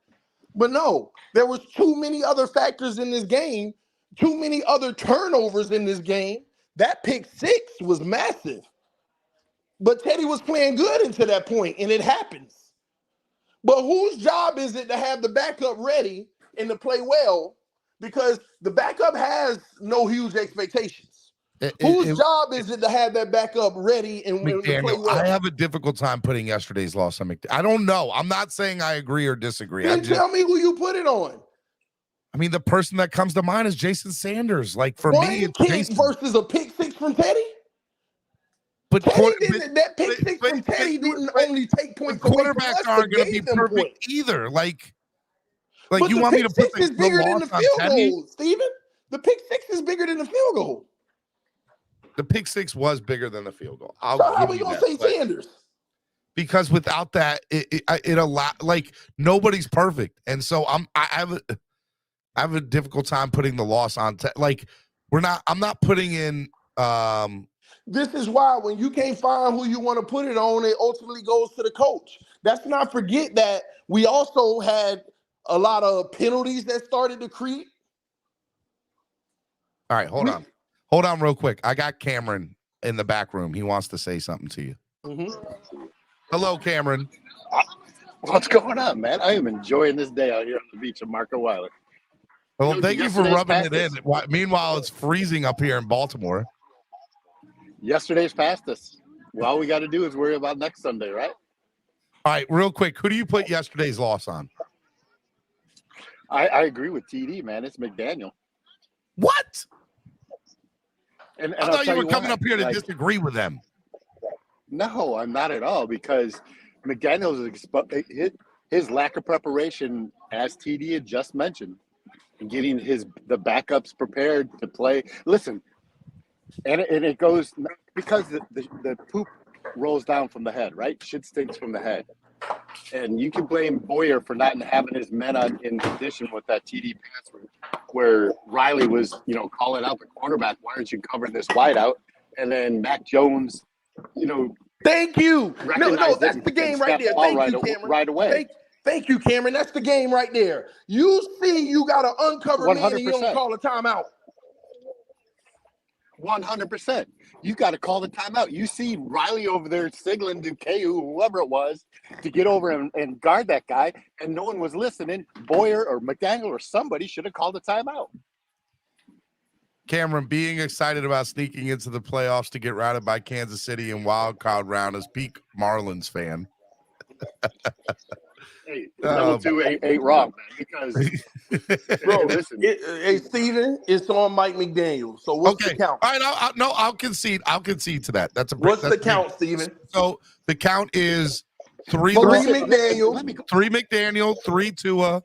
But no, there was too many other factors in this game, too many other turnovers in this game. That pick 6 was massive. But Teddy was playing good until that point, and it happens. But whose job is it to have the backup ready and to play well? Because the backup has no huge expectations. Whose job is it to have that backup ready and to play well? I have a difficult time putting yesterday's loss on McDaniel. I don't know. I'm not saying I agree or disagree. Then tell me who you put it on. I mean, the person that comes to mind is Jason Sanders. Like for me, it's Jason versus a pick 6 from Teddy. But that pick 6 from Teddy didn't only take points. Quarterbacks aren't going to be perfect either. Like you want me to put the bigger than the field goal, Steven? The pick 6 is bigger than the field goal. The pick 6 was bigger than the field goal. So how are we gonna say Sanders? Because without that, it allowed like nobody's perfect, and so I have a difficult time putting the loss on. I'm not putting in. This is why when you can't find who you want to put it on, it ultimately goes to the coach. Let's not forget that we also had a lot of penalties that started to creep. All right, hold on real quick. I got Cameron in the back room. He wants to say something to you. Mm-hmm. Hello, Cameron. What's going on, man? I am enjoying this day out here on the beach of Marco Weiler. Well, thank you for rubbing it in. Meanwhile, it's freezing up here in Baltimore. Yesterday's past us. Well, all we got to do is worry about next Sunday, right? All right, real quick, who do you put yesterday's loss on? I agree with TD, man. It's McDaniel. What? And I I'll thought you tell were coming why. up here to Like, disagree with them. no, I'm not at all, because McDaniel's his lack of preparation, as TD had just mentioned, and getting the backups prepared to play. Listen, and it goes because the poop rolls down from the head, right? Shit stinks from the head. And you can blame Boyer for not having his men in condition with that TD pass where Riley was, calling out the quarterback, why aren't you covering this wide out? And then Mac Jones, Thank you. No, recognized that's it the game and right stepped there. all Thank you, Cameron. right away. Thank you, Cameron. That's the game right there. You see, you got to uncover me and you don't 100%. call a timeout. 100%. You got to call the timeout. You see Riley over there signaling to KU, whoever it was, to get over and guard that guy, and no one was listening. Boyer or McDaniel or somebody should have called a timeout. Cameron, being excited about sneaking into the playoffs to get routed by Kansas City in wild card round as peak Marlins fan. Hey, level 2 ain't wrong, man, because Bro, listen. Hey, Steven, it's on Mike McDaniel. So what's the count? All right, I'll concede. I'll concede to that. What's the count, Steven? So the count is 3 McDaniel, 3 McDaniel, 3 Tua.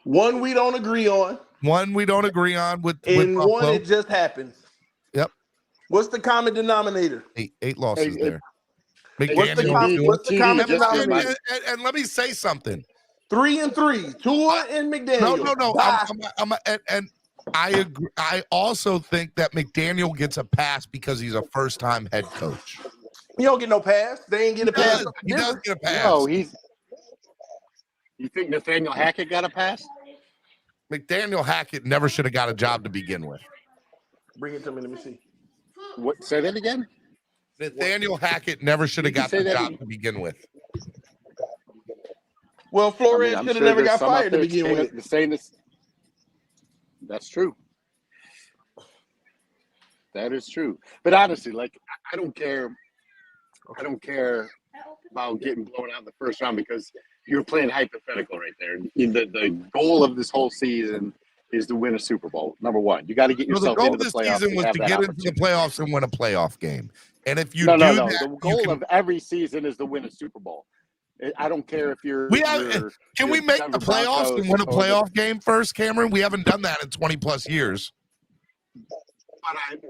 1 we don't agree on. 1 we don't agree on with And Buffalo. 1 it just happens. Yep. What's the common denominator? 8 losses there. What's the common denominator? And let me say something. 3 and 3. Tua and McDaniel. No. And I agree. I also think that McDaniel gets a pass because he's a first-time head coach. He don't get no pass. They ain't get a pass. He does get a pass. No, you think Nathaniel Hackett got a pass? McDaniel Hackett never should have got a job to begin with. Bring it to me. Let me see. What? Say that again? Nathaniel Hackett never should have got the job to begin with. Well, Flores should have never got fired to begin with. Saying this. That's true. That is true. But honestly, like, I don't care. I don't care about getting blown out in the first round because you're playing hypothetical right there. The goal of this whole season is to win a Super Bowl. Number 1, you got to get yourself into the playoffs. The goal this season was to get into the playoffs and win a playoff game. And if you no. that, the goal of every season is to win a Super Bowl. I don't care if you're. Can we make the playoffs and win a playoff game first, Cameron? We haven't done that in 20 plus years. But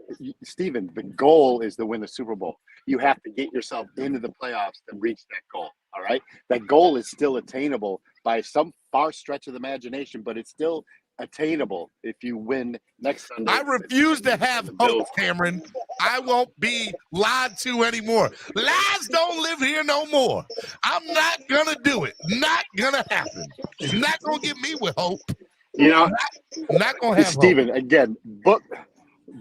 Steven, the goal is to win the Super Bowl. You have to get yourself into the playoffs to reach that goal. All right, that goal is still attainable by some far stretch of the imagination, but it's still attainable if you win next Sunday. I refuse to have hope, Cameron. I won't be lied to anymore. Lies don't live here no more. I'm not gonna do it. Not gonna happen. It's not gonna get me with hope. Not gonna have Steven, hope. Again,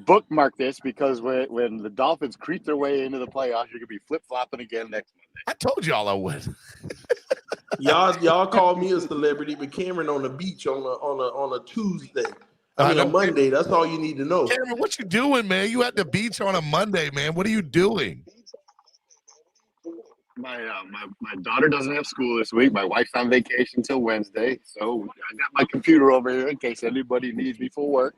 bookmark this because when the Dolphins creep their way into the playoffs, you're gonna be flip-flopping again next Monday. I told y'all I would. Y'all called me a celebrity, but Cameron on the beach on a Tuesday. A Monday. That's all you need to know. Cameron, what you doing, man? You at the beach on a Monday, man. What are you doing? My daughter doesn't have school this week. My wife's on vacation until Wednesday, so I got my computer over here in case anybody needs me for work.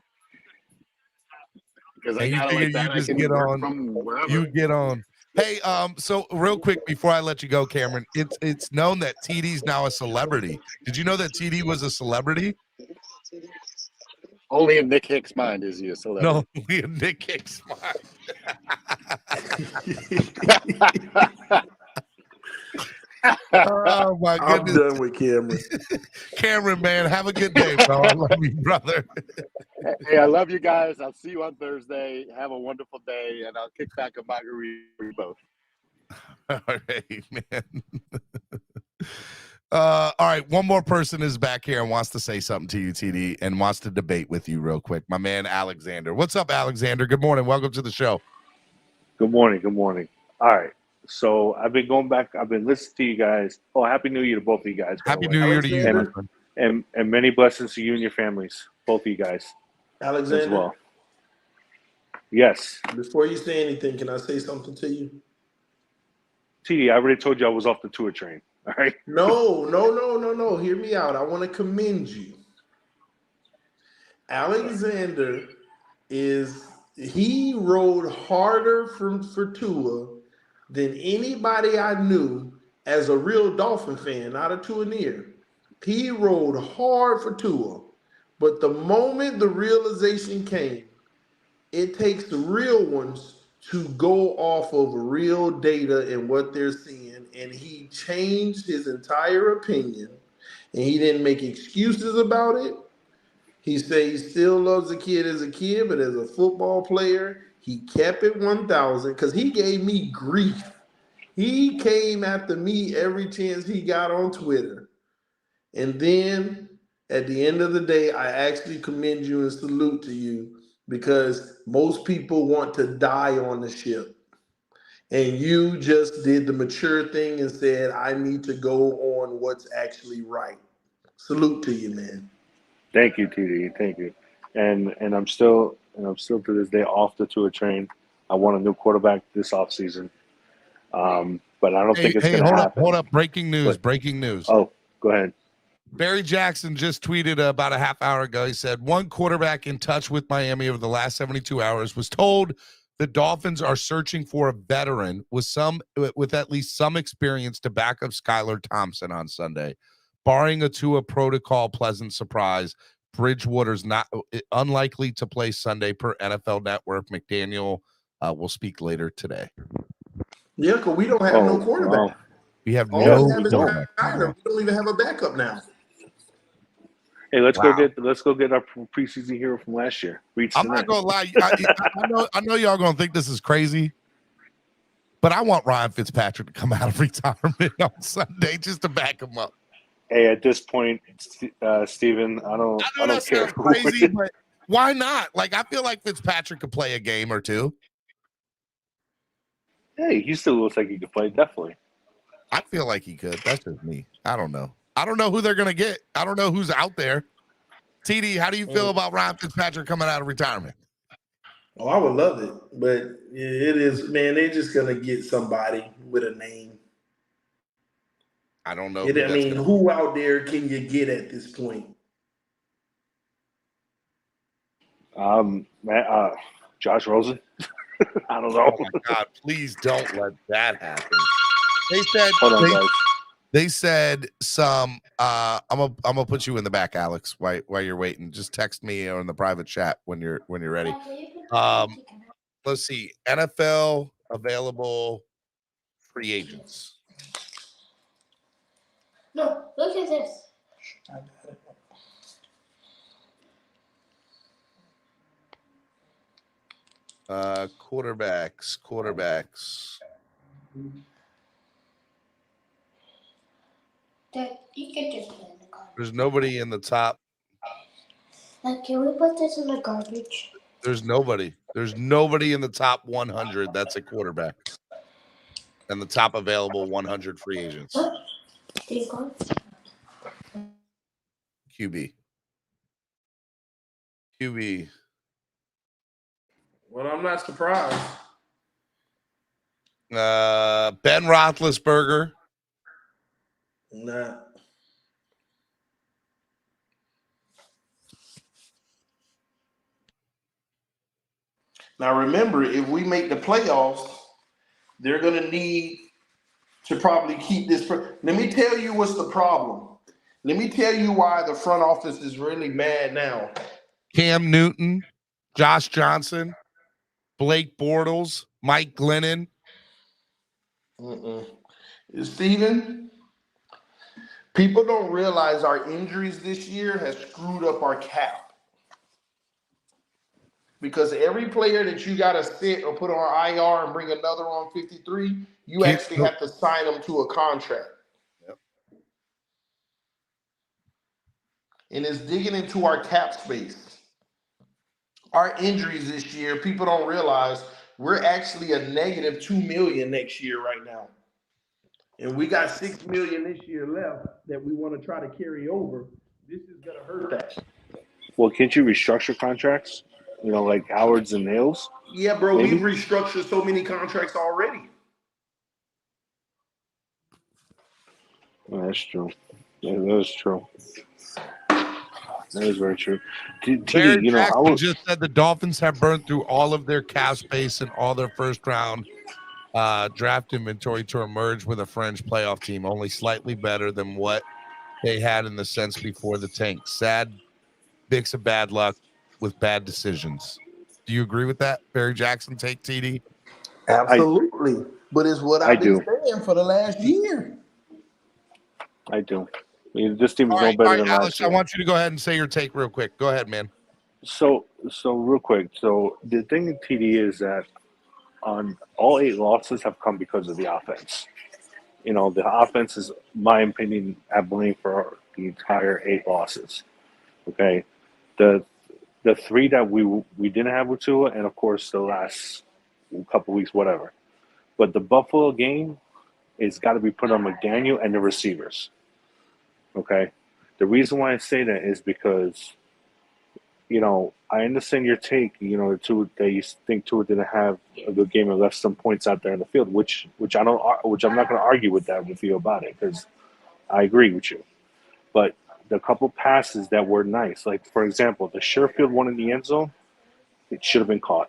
Because I got like that, I can work from wherever. You get on. Hey, so real quick before I let you go, Cameron, it's known that TD's now a celebrity. Did you know that TD was a celebrity? Only in Nick Hicks' mind is he a celebrity. No, only in Nick Hicks' mind. Oh my goodness! I'm done with Cameron. Cameron, man, have a good day, bro. I love you, brother. Hey, I love you guys. I'll see you on Thursday. Have a wonderful day, and I'll kick back a margarita for you both. All right, man. All right, one more person is back here and wants to say something to you, TD, and wants to debate with you real quick. My man, Alexander. What's up, Alexander? Good morning. Welcome to the show. Good morning. Good morning. All right. So I've been going back. I've been listening to you guys. Oh, Happy New Year to both of you guys. Happy New Year to you. And many blessings to you and your families, both of you guys. Alexander. As well. Yes. Before you say anything, can I say something to you? TD, I already told you I was off the tour train. All right. No. Hear me out. I want to commend you. Alexander he rode harder for Tua than anybody I knew as a real Dolphin fan, not a Tuaneer. He rode hard for Tua. But the moment the realization came, it takes the real ones to go off of real data and what they're seeing. And he changed his entire opinion. And he didn't make excuses about it. He said he still loves the kid as a kid, but as a football player, he kept it 1,000 because he gave me grief. He came after me every chance he got on Twitter. And then at the end of the day, I actually commend you and salute to you because most people want to die on the ship. And you just did the mature thing and said, I need to go on what's actually right. Salute to you, man. Thank you, TD. Thank you. And I'm still to this day off the tour train. I want a new quarterback this offseason. But I don't think it's going to happen. Hold up. Breaking news. Oh, go ahead. Barry Jackson just tweeted about a half hour ago. He said, one quarterback in touch with Miami over the last 72 hours was told the Dolphins are searching for a veteran with at least some experience to back up Skylar Thompson on Sunday. Barring a Tua protocol pleasant surprise, Bridgewater's not unlikely to play Sunday per NFL Network. McDaniel will speak later today. Yeah, because we don't have no quarterback. Wow. We have All no we have is quarterback. Skyler. We don't even have a backup now. Hey, let's go get our preseason hero from last year. I'm not gonna lie. I know y'all gonna think this is crazy, but I want Ryan Fitzpatrick to come out of retirement on Sunday just to back him up. Hey, at this point, Steven, I don't care. Crazy, but why not? Like, I feel like Fitzpatrick could play a game or two. Hey, he still looks like he could play, definitely. I feel like he could. That's just me. I don't know. I don't know who they're going to get. I don't know who's out there. TD, how do you feel about Ryan Fitzpatrick coming out of retirement? Oh, I would love it. But it is, man, they're just going to get somebody with a name. I don't know. Who out there can you get at this point? Josh Rosen. I don't know. Oh my God! Please don't let that happen. They said some. I'm gonna put you in the back, Alex. While you're waiting, just text me or in the private chat when you're ready. Let's see. NFL available free agents. No, look at this. Quarterbacks. Dad, you can just put it in the garbage. There's nobody in the top. Like, can we put this in the garbage? There's nobody. There's nobody in the top 100 that's a quarterback. And the top available 100 free agents. QB. Well, I'm not surprised. Ben Roethlisberger. Nah. Now remember, if we make the playoffs, they're going to need to probably keep this. Let me tell you what's the problem. Let me tell you why the front office is really mad now. Cam Newton, Josh Johnson, Blake Bortles, Mike Glennon. Steven, people don't realize our injuries this year has screwed up our cap. Because every player that you got to sit or put on IR and bring another on 53, you actually have to sign them to a contract. Yep. And it's digging into our cap space. Our injuries this year, people don't realize we're actually a negative $2 million next year right now. And we got $6 million this year left that we want to try to carry over. This is going to hurt that. Well, can't you restructure contracts? You know, like Howard's and Nails? Yeah, bro, Maybe? we've restructured so many contracts already. That's true. That is true. That is very true. Barrett TD, you know, I Jackson was. just said the Dolphins have burned through all of their cap space and all their first round draft inventory to emerge with a fringe playoff team, only slightly better than what they had in the sense before the tank. Sad mix of bad luck with bad decisions. Do you agree with that, Barry Jackson? Take TD. Absolutely. But it's what I I've been do. saying for the last year. I do. I mean, this team is All no right, better than Alex, last I year. want you to go ahead and say your take real quick. Go ahead, man. So real quick. So the thing in TD is that on all 8 losses have come because of the offense. You know, the offense is, my opinion, at blame for the entire 8 losses. Okay, the 3 that we didn't have with Tua, and of course the last couple weeks, whatever. But the Buffalo game is got to be put on McDaniel and the receivers. Okay, the reason why I say that is because, you know, I understand your take. You know, that you think Tua didn't have a good game and left some points out there in the field, which I'm not going to argue with that with you about it, because I agree with you. But the couple passes that were nice, like for example, the Sherfield one in the end zone, it should have been caught,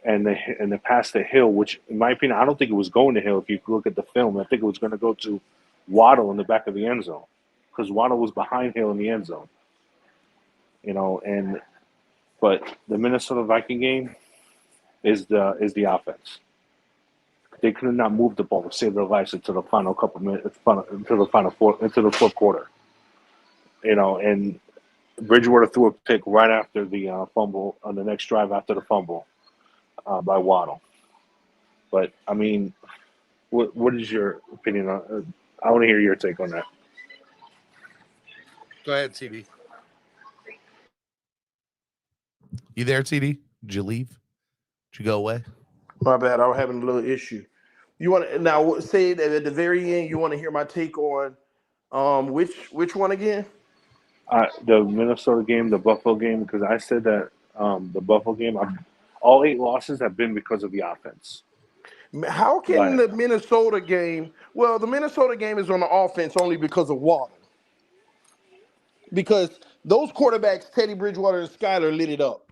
and the pass to Hill, which in my opinion, I don't think it was going to Hill. If you look at the film, I think it was going to go to Waddle in the back of the end zone, because Waddle was behind Hill in the end zone. You know, but the Minnesota Viking game is the offense. They could not move the ball to save their lives into the final couple minutes, into the fourth quarter. You know, and Bridgewater threw a pick right after the fumble on the next drive after the fumble by Waddle. But I mean, what is your opinion on? I want to hear your take on that. Go ahead, TD. You there, TD? Did you leave? Did you go away? My bad. I was having a little issue. You want to now say that at the very end? You want to hear my take on which one again? The Minnesota game, the Buffalo game, because I said that the Buffalo game, all 8 losses have been because of the offense. How can the Minnesota game? Well, the Minnesota game is on the offense only because of Waddle. Because those quarterbacks, Teddy Bridgewater and Skyler, lit it up.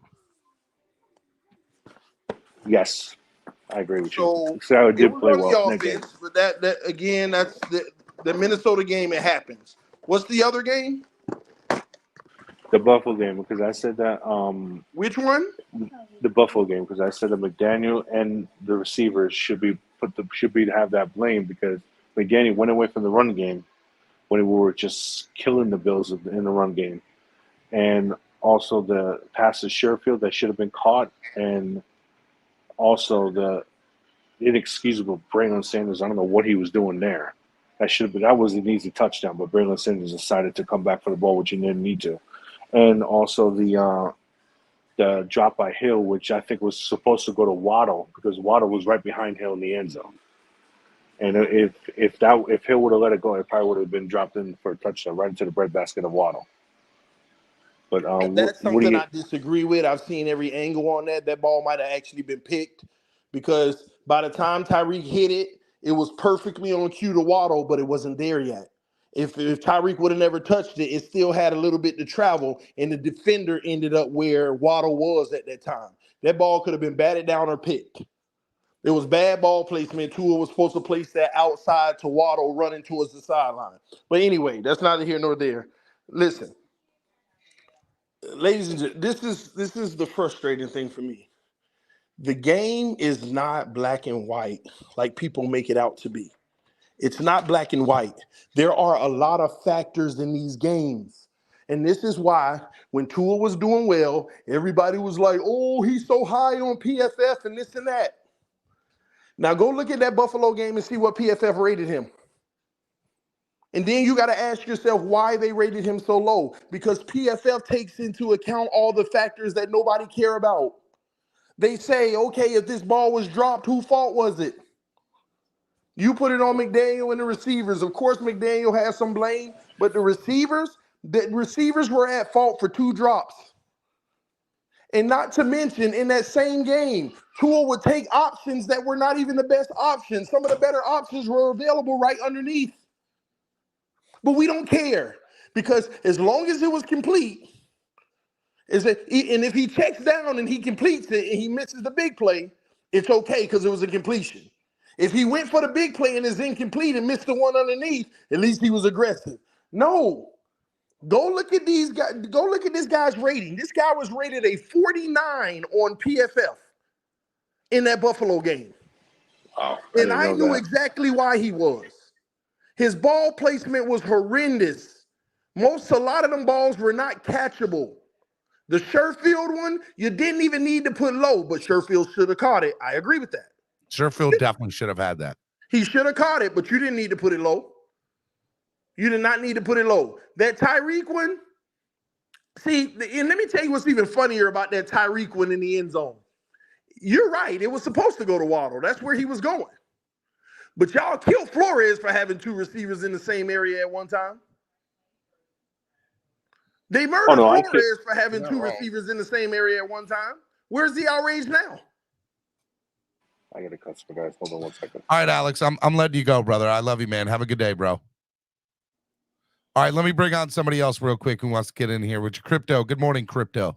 Yes, I agree with So you. Skyler it did was play on well the in that game. offense, but that again, that's the Minnesota game. It happens. What's the other game? The Buffalo game, because I said that. Which one? The Buffalo game, because I said that McDaniel and the receivers should be to have that blame, because McDaniel went away from the run game when we were just killing the Bills in the run game, and also the passes Sherfield that should have been caught, and also the inexcusable Braylon Sanders. I don't know what he was doing there. That was an easy touchdown, but Braylon Sanders decided to come back for the ball, which he didn't need to, and also the drop by Hill, which I think was supposed to go to Waddle, because Waddle was right behind Hill in the end zone. And if Hill would have let it go, it probably would have been dropped in for a touchdown right into the breadbasket of Waddle. But That's something I disagree with. I've seen every angle on that. That ball might have actually been picked, because by the time Tyreek hit it, it was perfectly on cue to Waddle, but it wasn't there yet. If Tyreek would have never touched it, it still had a little bit to travel, and the defender ended up where Waddle was at that time. That ball could have been batted down or picked. It was bad ball placement. Tua was supposed to place that outside to Waddle running towards the sideline. But anyway, that's neither here nor there. Listen, ladies and gentlemen, this is the frustrating thing for me. The game is not black and white like people make it out to be. It's not black and white. There are a lot of factors in these games. And this is why when Tua was doing well, everybody was like, oh, he's so high on PFF and this and that. Now go look at that Buffalo game and see what PFF rated him. And then you got to ask yourself why they rated him so low. Because PFF takes into account all the factors that nobody care about. They say, okay, if this ball was dropped, whose fault was it? You put it on McDaniel and the receivers. Of course, McDaniel has some blame, but the receivers were at fault for 2 drops. And not to mention, in that same game, Tua would take options that were not even the best options. Some of the better options were available right underneath. But we don't care because as long as it was complete, and if he checks down and he completes it and he misses the big play, it's okay because it was a completion. If he went for the big play and is incomplete and missed the one underneath, at least he was aggressive. No. Go look at these guys. Go look at this guy's rating. This guy was rated a 49 on PFF in that Buffalo game. Wow, And I knew exactly why he was. His ball placement was horrendous. A lot of them balls were not catchable. The Sherfield one, you didn't even need to put low, but Sherfield should have caught it. I agree with that. Sherfield definitely should have had that. He should have caught it, but you didn't need to put it low. You did not need to put it low. That Tyreek one, see, and let me tell you what's even funnier about that Tyreek one in the end zone. You're right. It was supposed to go to Waddle. That's where he was going. But y'all killed Flores for having two receivers in the same area at one time. They murdered Flores for having two receivers in the same area at one time. Where's the outrage now? I got a customer, guys. Hold on 1 second. All right, Alex, I'm letting you go, brother. I love you, man. Have a good day, bro. All right, let me bring on somebody else real quick who wants to get in here with your Crypto. Good morning, Crypto.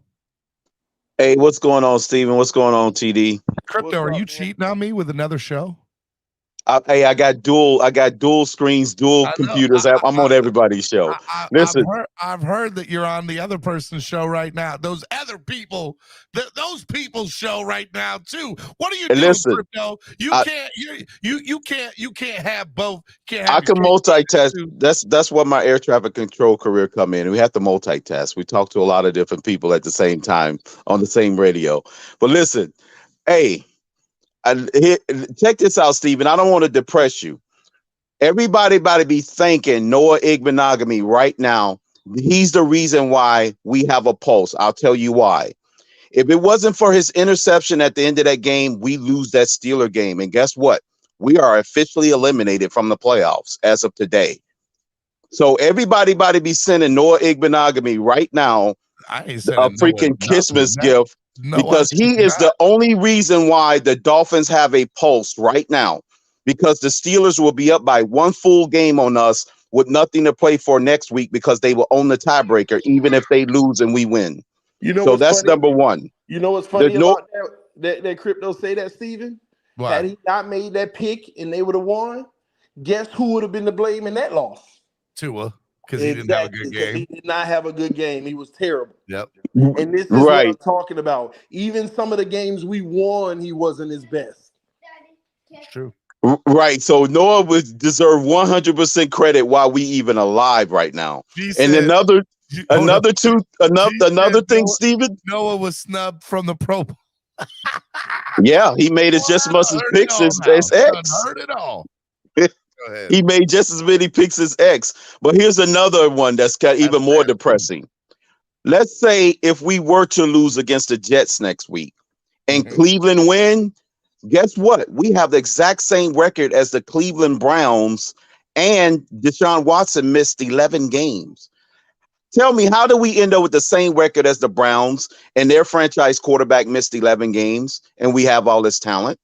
Hey, what's going on, Steven? What's going on, TD? Crypto, are you cheating on me with another show? Hey, I got dual screens, dual computers. I'm on everybody's show. Listen, I've heard that you're on the other person's show right now. Those other people, those people's show right now too. What are you doing, Crypto? You can't have both. I can multitask. That's what my air traffic control career come in. We have to multitask. We talk to a lot of different people at the same time on the same radio. But listen, hey. Check this out, Steven. I don't want to depress you. Everybody about to be thanking Noah Igbenogany right now. He's the reason why we have a pulse. I'll tell you why. If it wasn't for his interception at the end of that game, we lose that Steeler game. And guess what? We are officially eliminated from the playoffs as of today. So everybody about to be sending Noah Igbenogany right now a freaking Christmas gift. Because he is the only reason why the Dolphins have a pulse right now, because the Steelers will be up by one full game on us with nothing to play for next week because they will own the tiebreaker, even if they lose and we win. So that's funny? Number one. You know what's funny about that Crypto say that, Steven? What? Had he not made that pick and they would have won, guess who would have been to blame in that loss? Tua. Because he didn't have a good game. He did not have a good game. He was terrible. Yep. And this is what I'm talking about. Even some of the games we won, he wasn't his best. It's true. Right. So Noah would deserve 100% credit while we even alive right now. And another thing, Steven. Noah was snubbed from the Pro Bowl. Yeah, he made it just as much as picks as X. Heard it all. He made just as many picks as X. But here's another one that's got even more depressing. Let's say if we were to lose against the Jets next week and Cleveland win, guess what? We have the exact same record as the Cleveland Browns, and Deshaun Watson missed 11 games. Tell me, how do we end up with the same record as the Browns and their franchise quarterback missed 11 games and we have all this talent?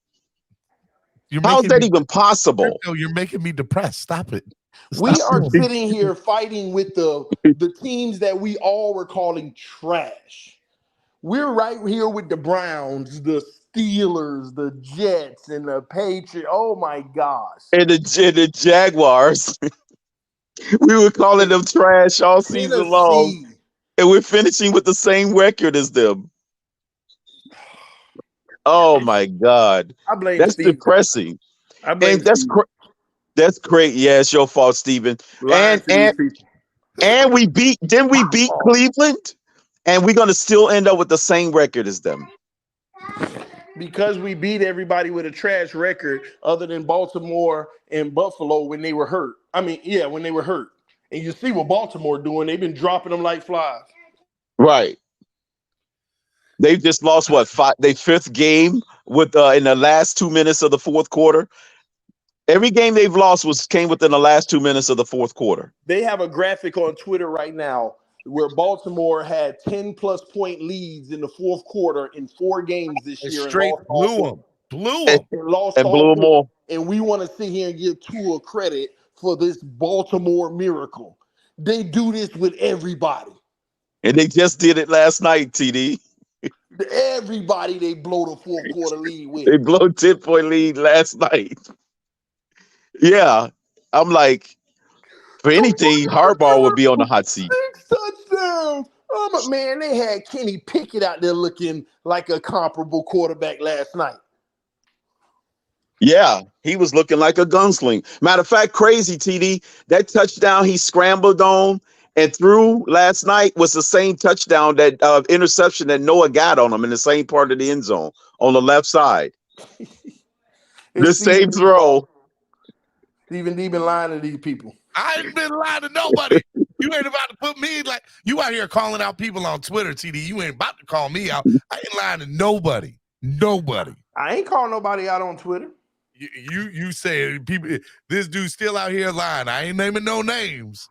How is that even possible? You're making me depressed. Stop it. We are sitting here fighting with the teams that we all were calling trash. We're right here with the Browns, the Steelers, the Jets, and the Patriots. Oh my gosh. And the Jaguars. We were calling them trash all season long. And we're finishing with the same record as them. Oh my God. I blame That's Steve. depressing. I blame and that's great. Yeah, it's your fault, Steven. And we beat Cleveland, and we're gonna still end up with the same record as them. Because we beat everybody with a trash record other than Baltimore and Buffalo when they were hurt. When they were hurt. And you see what Baltimore doing. They've been dropping them like flies. Right. They've just lost their fifth game with in the last 2 minutes of the fourth quarter. Every game they've lost came within the last 2 minutes of the fourth quarter. They have a graphic on Twitter right now where Baltimore had 10-plus point leads in the fourth quarter in 4 games this year. Straight blew them. And lost and blew them all. And we want to sit here and give Tua credit for this Baltimore miracle. They do this with everybody. And they just did it last night, TD. Everybody they blow the 4-quarter lead with. They blow 10-point lead last night. Yeah. I'm like, for anything, Harbaugh would be on the hot seat. 6 touchdowns. Oh, man, they had Kenny Pickett out there looking like a comparable quarterback last night. Yeah, he was looking like a gunsling. Matter of fact, crazy, TD, that touchdown he scrambled on and threw last night was the same touchdown, that interception that Noah got on him in the same part of the end zone on the left side. The same throw. Stephen D been lying to these people. I ain't been lying to nobody. You ain't about to put me like you out here calling out people on Twitter, TD. You ain't about to call me out. I ain't lying to nobody. Nobody. I ain't calling nobody out on Twitter. You say people. This dude's still out here lying. I ain't naming no names.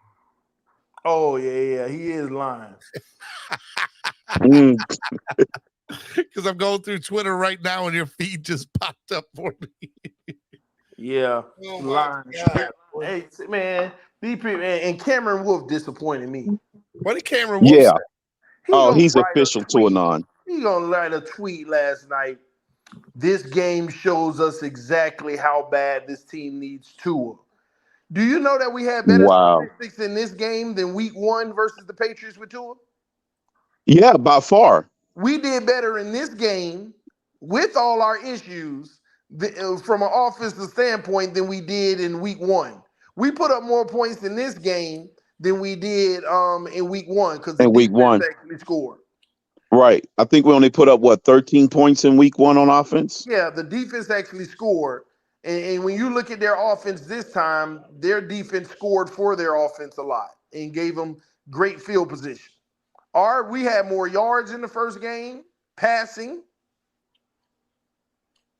Oh yeah, he is lying. Because I'm going through Twitter right now, and your feed just popped up for me. Yeah, oh lying. Hey man, these people and Cameron Wolf disappointed me. What did Cameron Wolf say? He's official to a non. He gonna write a tweet last night. This game shows us exactly how bad this team needs Tua. Do you know that we had better statistics in this game than week 1 versus the Patriots with Tua? Yeah, by far. We did better in this game with all our issues from an offensive standpoint than we did in week 1. We put up more points in this game than we did in week 1 because the defense actually scored. Right. I think we only put up, 13 points in week 1 on offense? Yeah, the defense actually scored. And when you look at their offense this time, their defense scored for their offense a lot and gave them great field position. We had more yards in the first game, passing,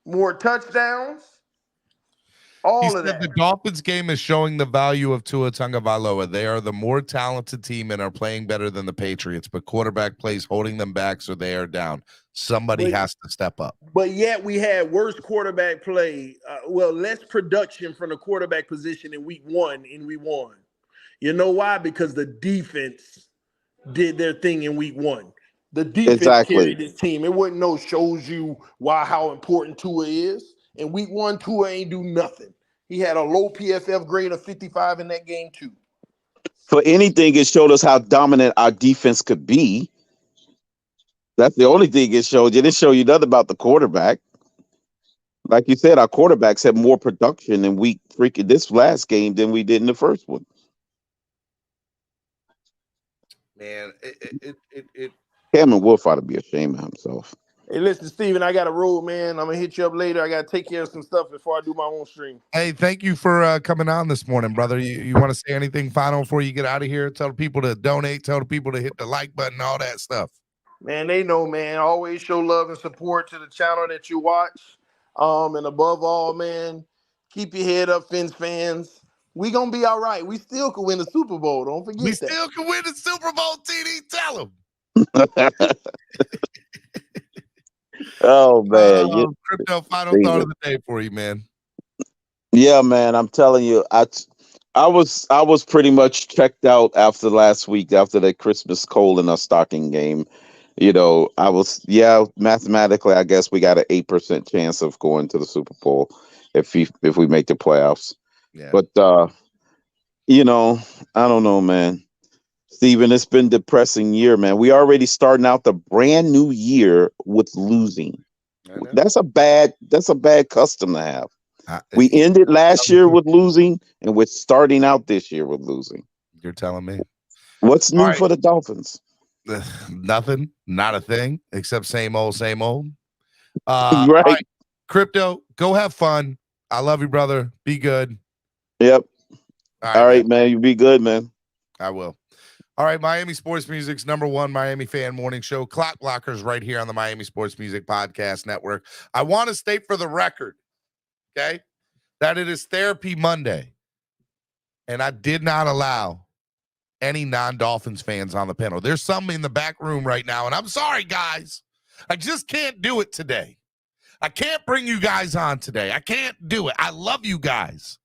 more touchdowns, all of that. The Dolphins game is showing the value of Tua Tagovailoa. They are the more talented team and are playing better than the Patriots, but quarterback plays holding them back, so they are down. Somebody has to step up. But yet we had worse quarterback play, less production from the quarterback position in week 1, and we won. You know why? Because the defense did their thing in week 1. The defense carried this team. It wasn't shows you how important Tua is. In week 1, Tua ain't do nothing. He had a low PFF grade of 55 in that game too. For anything, it showed us how dominant our defense could be. That's the only thing it showed you. It didn't show you nothing about the quarterback. Like you said, our quarterbacks had more production in this last game than we did in the first one. Man, Cameron Wolf ought to be ashamed of himself. Hey, listen, Steven, I got a roll, man. I'm going to hit you up later. I got to take care of some stuff before I do my own stream. Hey, thank you for coming on this morning, brother. You want to say anything final before you get out of here? Tell the people to donate. Tell the people to hit the like button, all that stuff. Man, they know, man. Always show love and support to the channel that you watch. And above all, man, keep your head up, Phins fans. We going to be all right. We still could win the Super Bowl. Don't forget that. We still can win the Super Bowl, TD. Tell them. Oh man, Crypto final thought of the day for you, man. Yeah, man, I'm telling you, I was pretty much checked out after last week, after that Christmas cold in our stocking game. I was mathematically, I guess we got an 8% chance of going to the Super Bowl if we make the playoffs. Yeah. But I don't know, man. Steven, it's been a depressing year, man. We already starting out the brand new year with losing. That's a bad custom to have. We ended last year with losing, and we're starting out this year with losing. You're telling me. What's new for the Dolphins? Nothing, not a thing, except same old, same old. Right. All right. Crypto, go have fun. I love you, brother. Be good. Yep. All right, man. You be good, man. I will. All right, Miami Sports Music's #1 Miami fan morning show, Clock Blockers, right here on the Miami Sports Music Podcast Network. I want to state for the record, okay, that it is Therapy Monday, and I did not allow any non-Dolphins fans on the panel. There's some in the back room right now, and I'm sorry, guys. I just can't do it today. I can't bring you guys on today. I can't do it. I love you guys,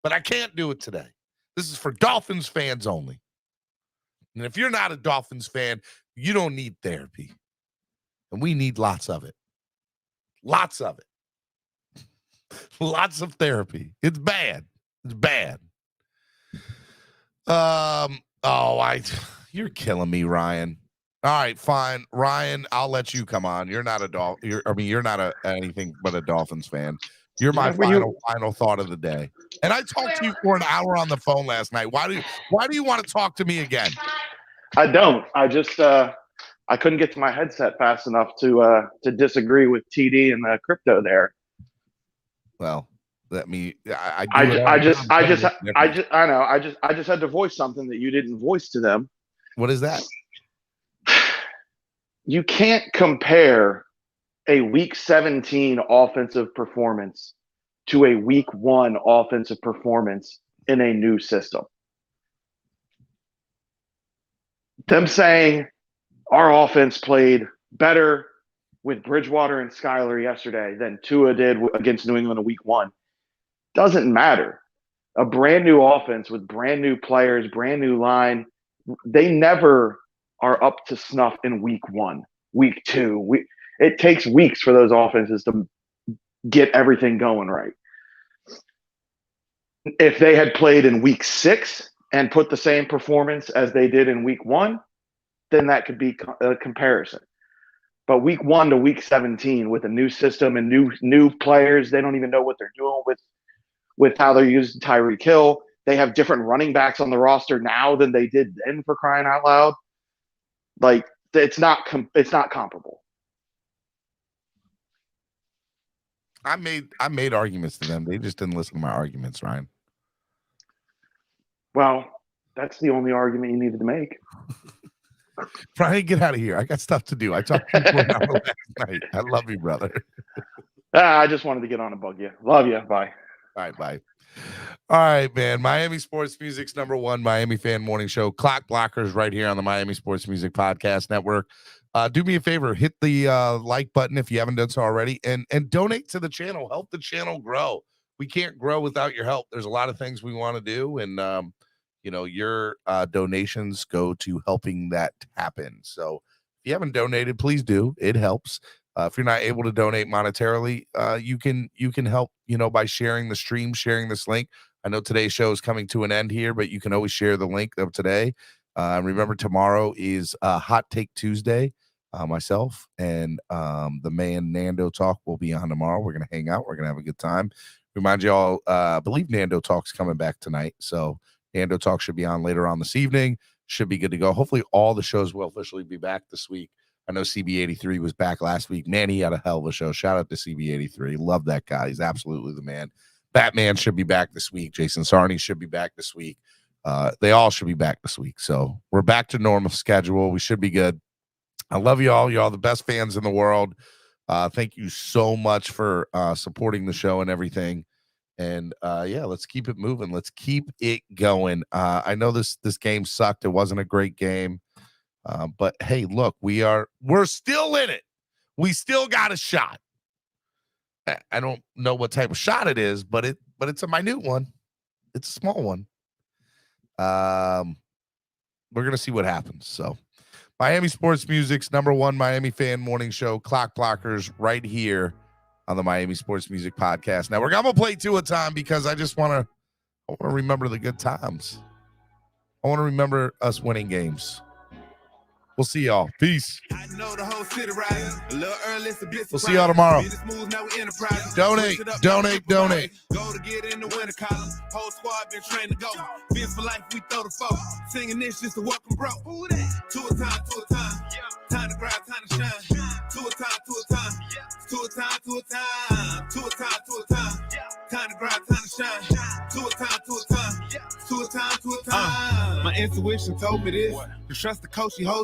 but I can't do it today. This is for Dolphins fans only. And if you're not a Dolphins fan, you don't need therapy. And we need lots of it. Lots of it. Lots of therapy. It's bad. It's bad. You're killing me, Ryan. All right, fine. Ryan, I'll let you come on. You're not a you're not anything but a Dolphins fan. You're my final thought of the day. And I talked to you for an hour on the phone last night. Why do you want to talk to me again? I don't. I just I couldn't get to my headset fast enough to disagree with TD and the crypto there. Well, I just had to voice something that you didn't voice to them. What is that? You can't compare a week 17 offensive performance to a week 1 offensive performance in a new system. Them saying our offense played better with Bridgewater and Skyler yesterday than Tua did against New England in week 1 doesn't matter. A brand new offense with brand new players, brand new line, they never are up to snuff in week 1, week 2. It takes weeks for those offenses to get everything going right. If they had played in week 6 and put the same performance as they did in week 1, then that could be a comparison. But week 1 to week 17 with a new system and new players, they don't even know what they're doing with how they're using Tyreek Hill. They have different running backs on the roster now than they did then, for crying out loud. Like, it's not comparable. I made arguments to them. They just didn't listen to my arguments, Ryan. Well, that's the only argument you needed to make. Ryan, get out of here. I got stuff to do. I talked to you for an hour last night. I love you, brother. I just wanted to get on and bug you. Love you. Bye. All right, bye. All right, man. Miami Sports Music's #1 Miami fan morning show. Clock Blockers right here on the Miami Sports Music Podcast Network. Do me a favor, hit the like button if you haven't done so already, and donate to the channel. Help the channel grow. We can't grow without your help. There's a lot of things we want to do, and your donations go to helping that happen. So if you haven't donated, please do. It helps. If you're not able to donate monetarily, you can help, by sharing the stream, sharing this link. I know today's show is coming to an end here, but you can always share the link of today. Remember, tomorrow is Hot Take Tuesday. Myself and the man Nando Talk will be on tomorrow. We're going to hang out. We're going to have a good time. Remind you all, I believe Nando Talk's coming back tonight. So Nando Talk should be on later on this evening. Should be good to go. Hopefully all the shows will officially be back this week. I know CB83 was back last week. Man, he had a hell of a show. Shout out to CB83. Love that guy. He's absolutely the man. Batman should be back this week. Jason Sarney should be back this week. They all should be back this week. So we're back to normal schedule. We should be good. I love you all. You're all the best fans in the world. Thank you so much for supporting the show and everything. And let's keep it moving. Let's keep it going. I know this game sucked. It wasn't a great game. But hey, look, we're still in it. We still got a shot. I don't know what type of shot it is, but it's a minute one. It's a small one. We're gonna see what happens. So Miami Sports Music's #1 Miami fan morning show, Clock Blockers, right here on the Miami Sports Music Podcast Network. I'm gonna play 2 at a time because I want to remember the good times. I want to remember us winning games. We'll see y'all. Peace. We'll see y'all tomorrow. Donate. Go to get in the winter column. Whole squad been trained to go. Phins for life, we throw the foe. Singing this just to welcome bro. To a time. Time to grind, time to shine. To a time. To a time. Time to grind, time to shine. To a time. My intuition told me this. To trust the coach, he holds.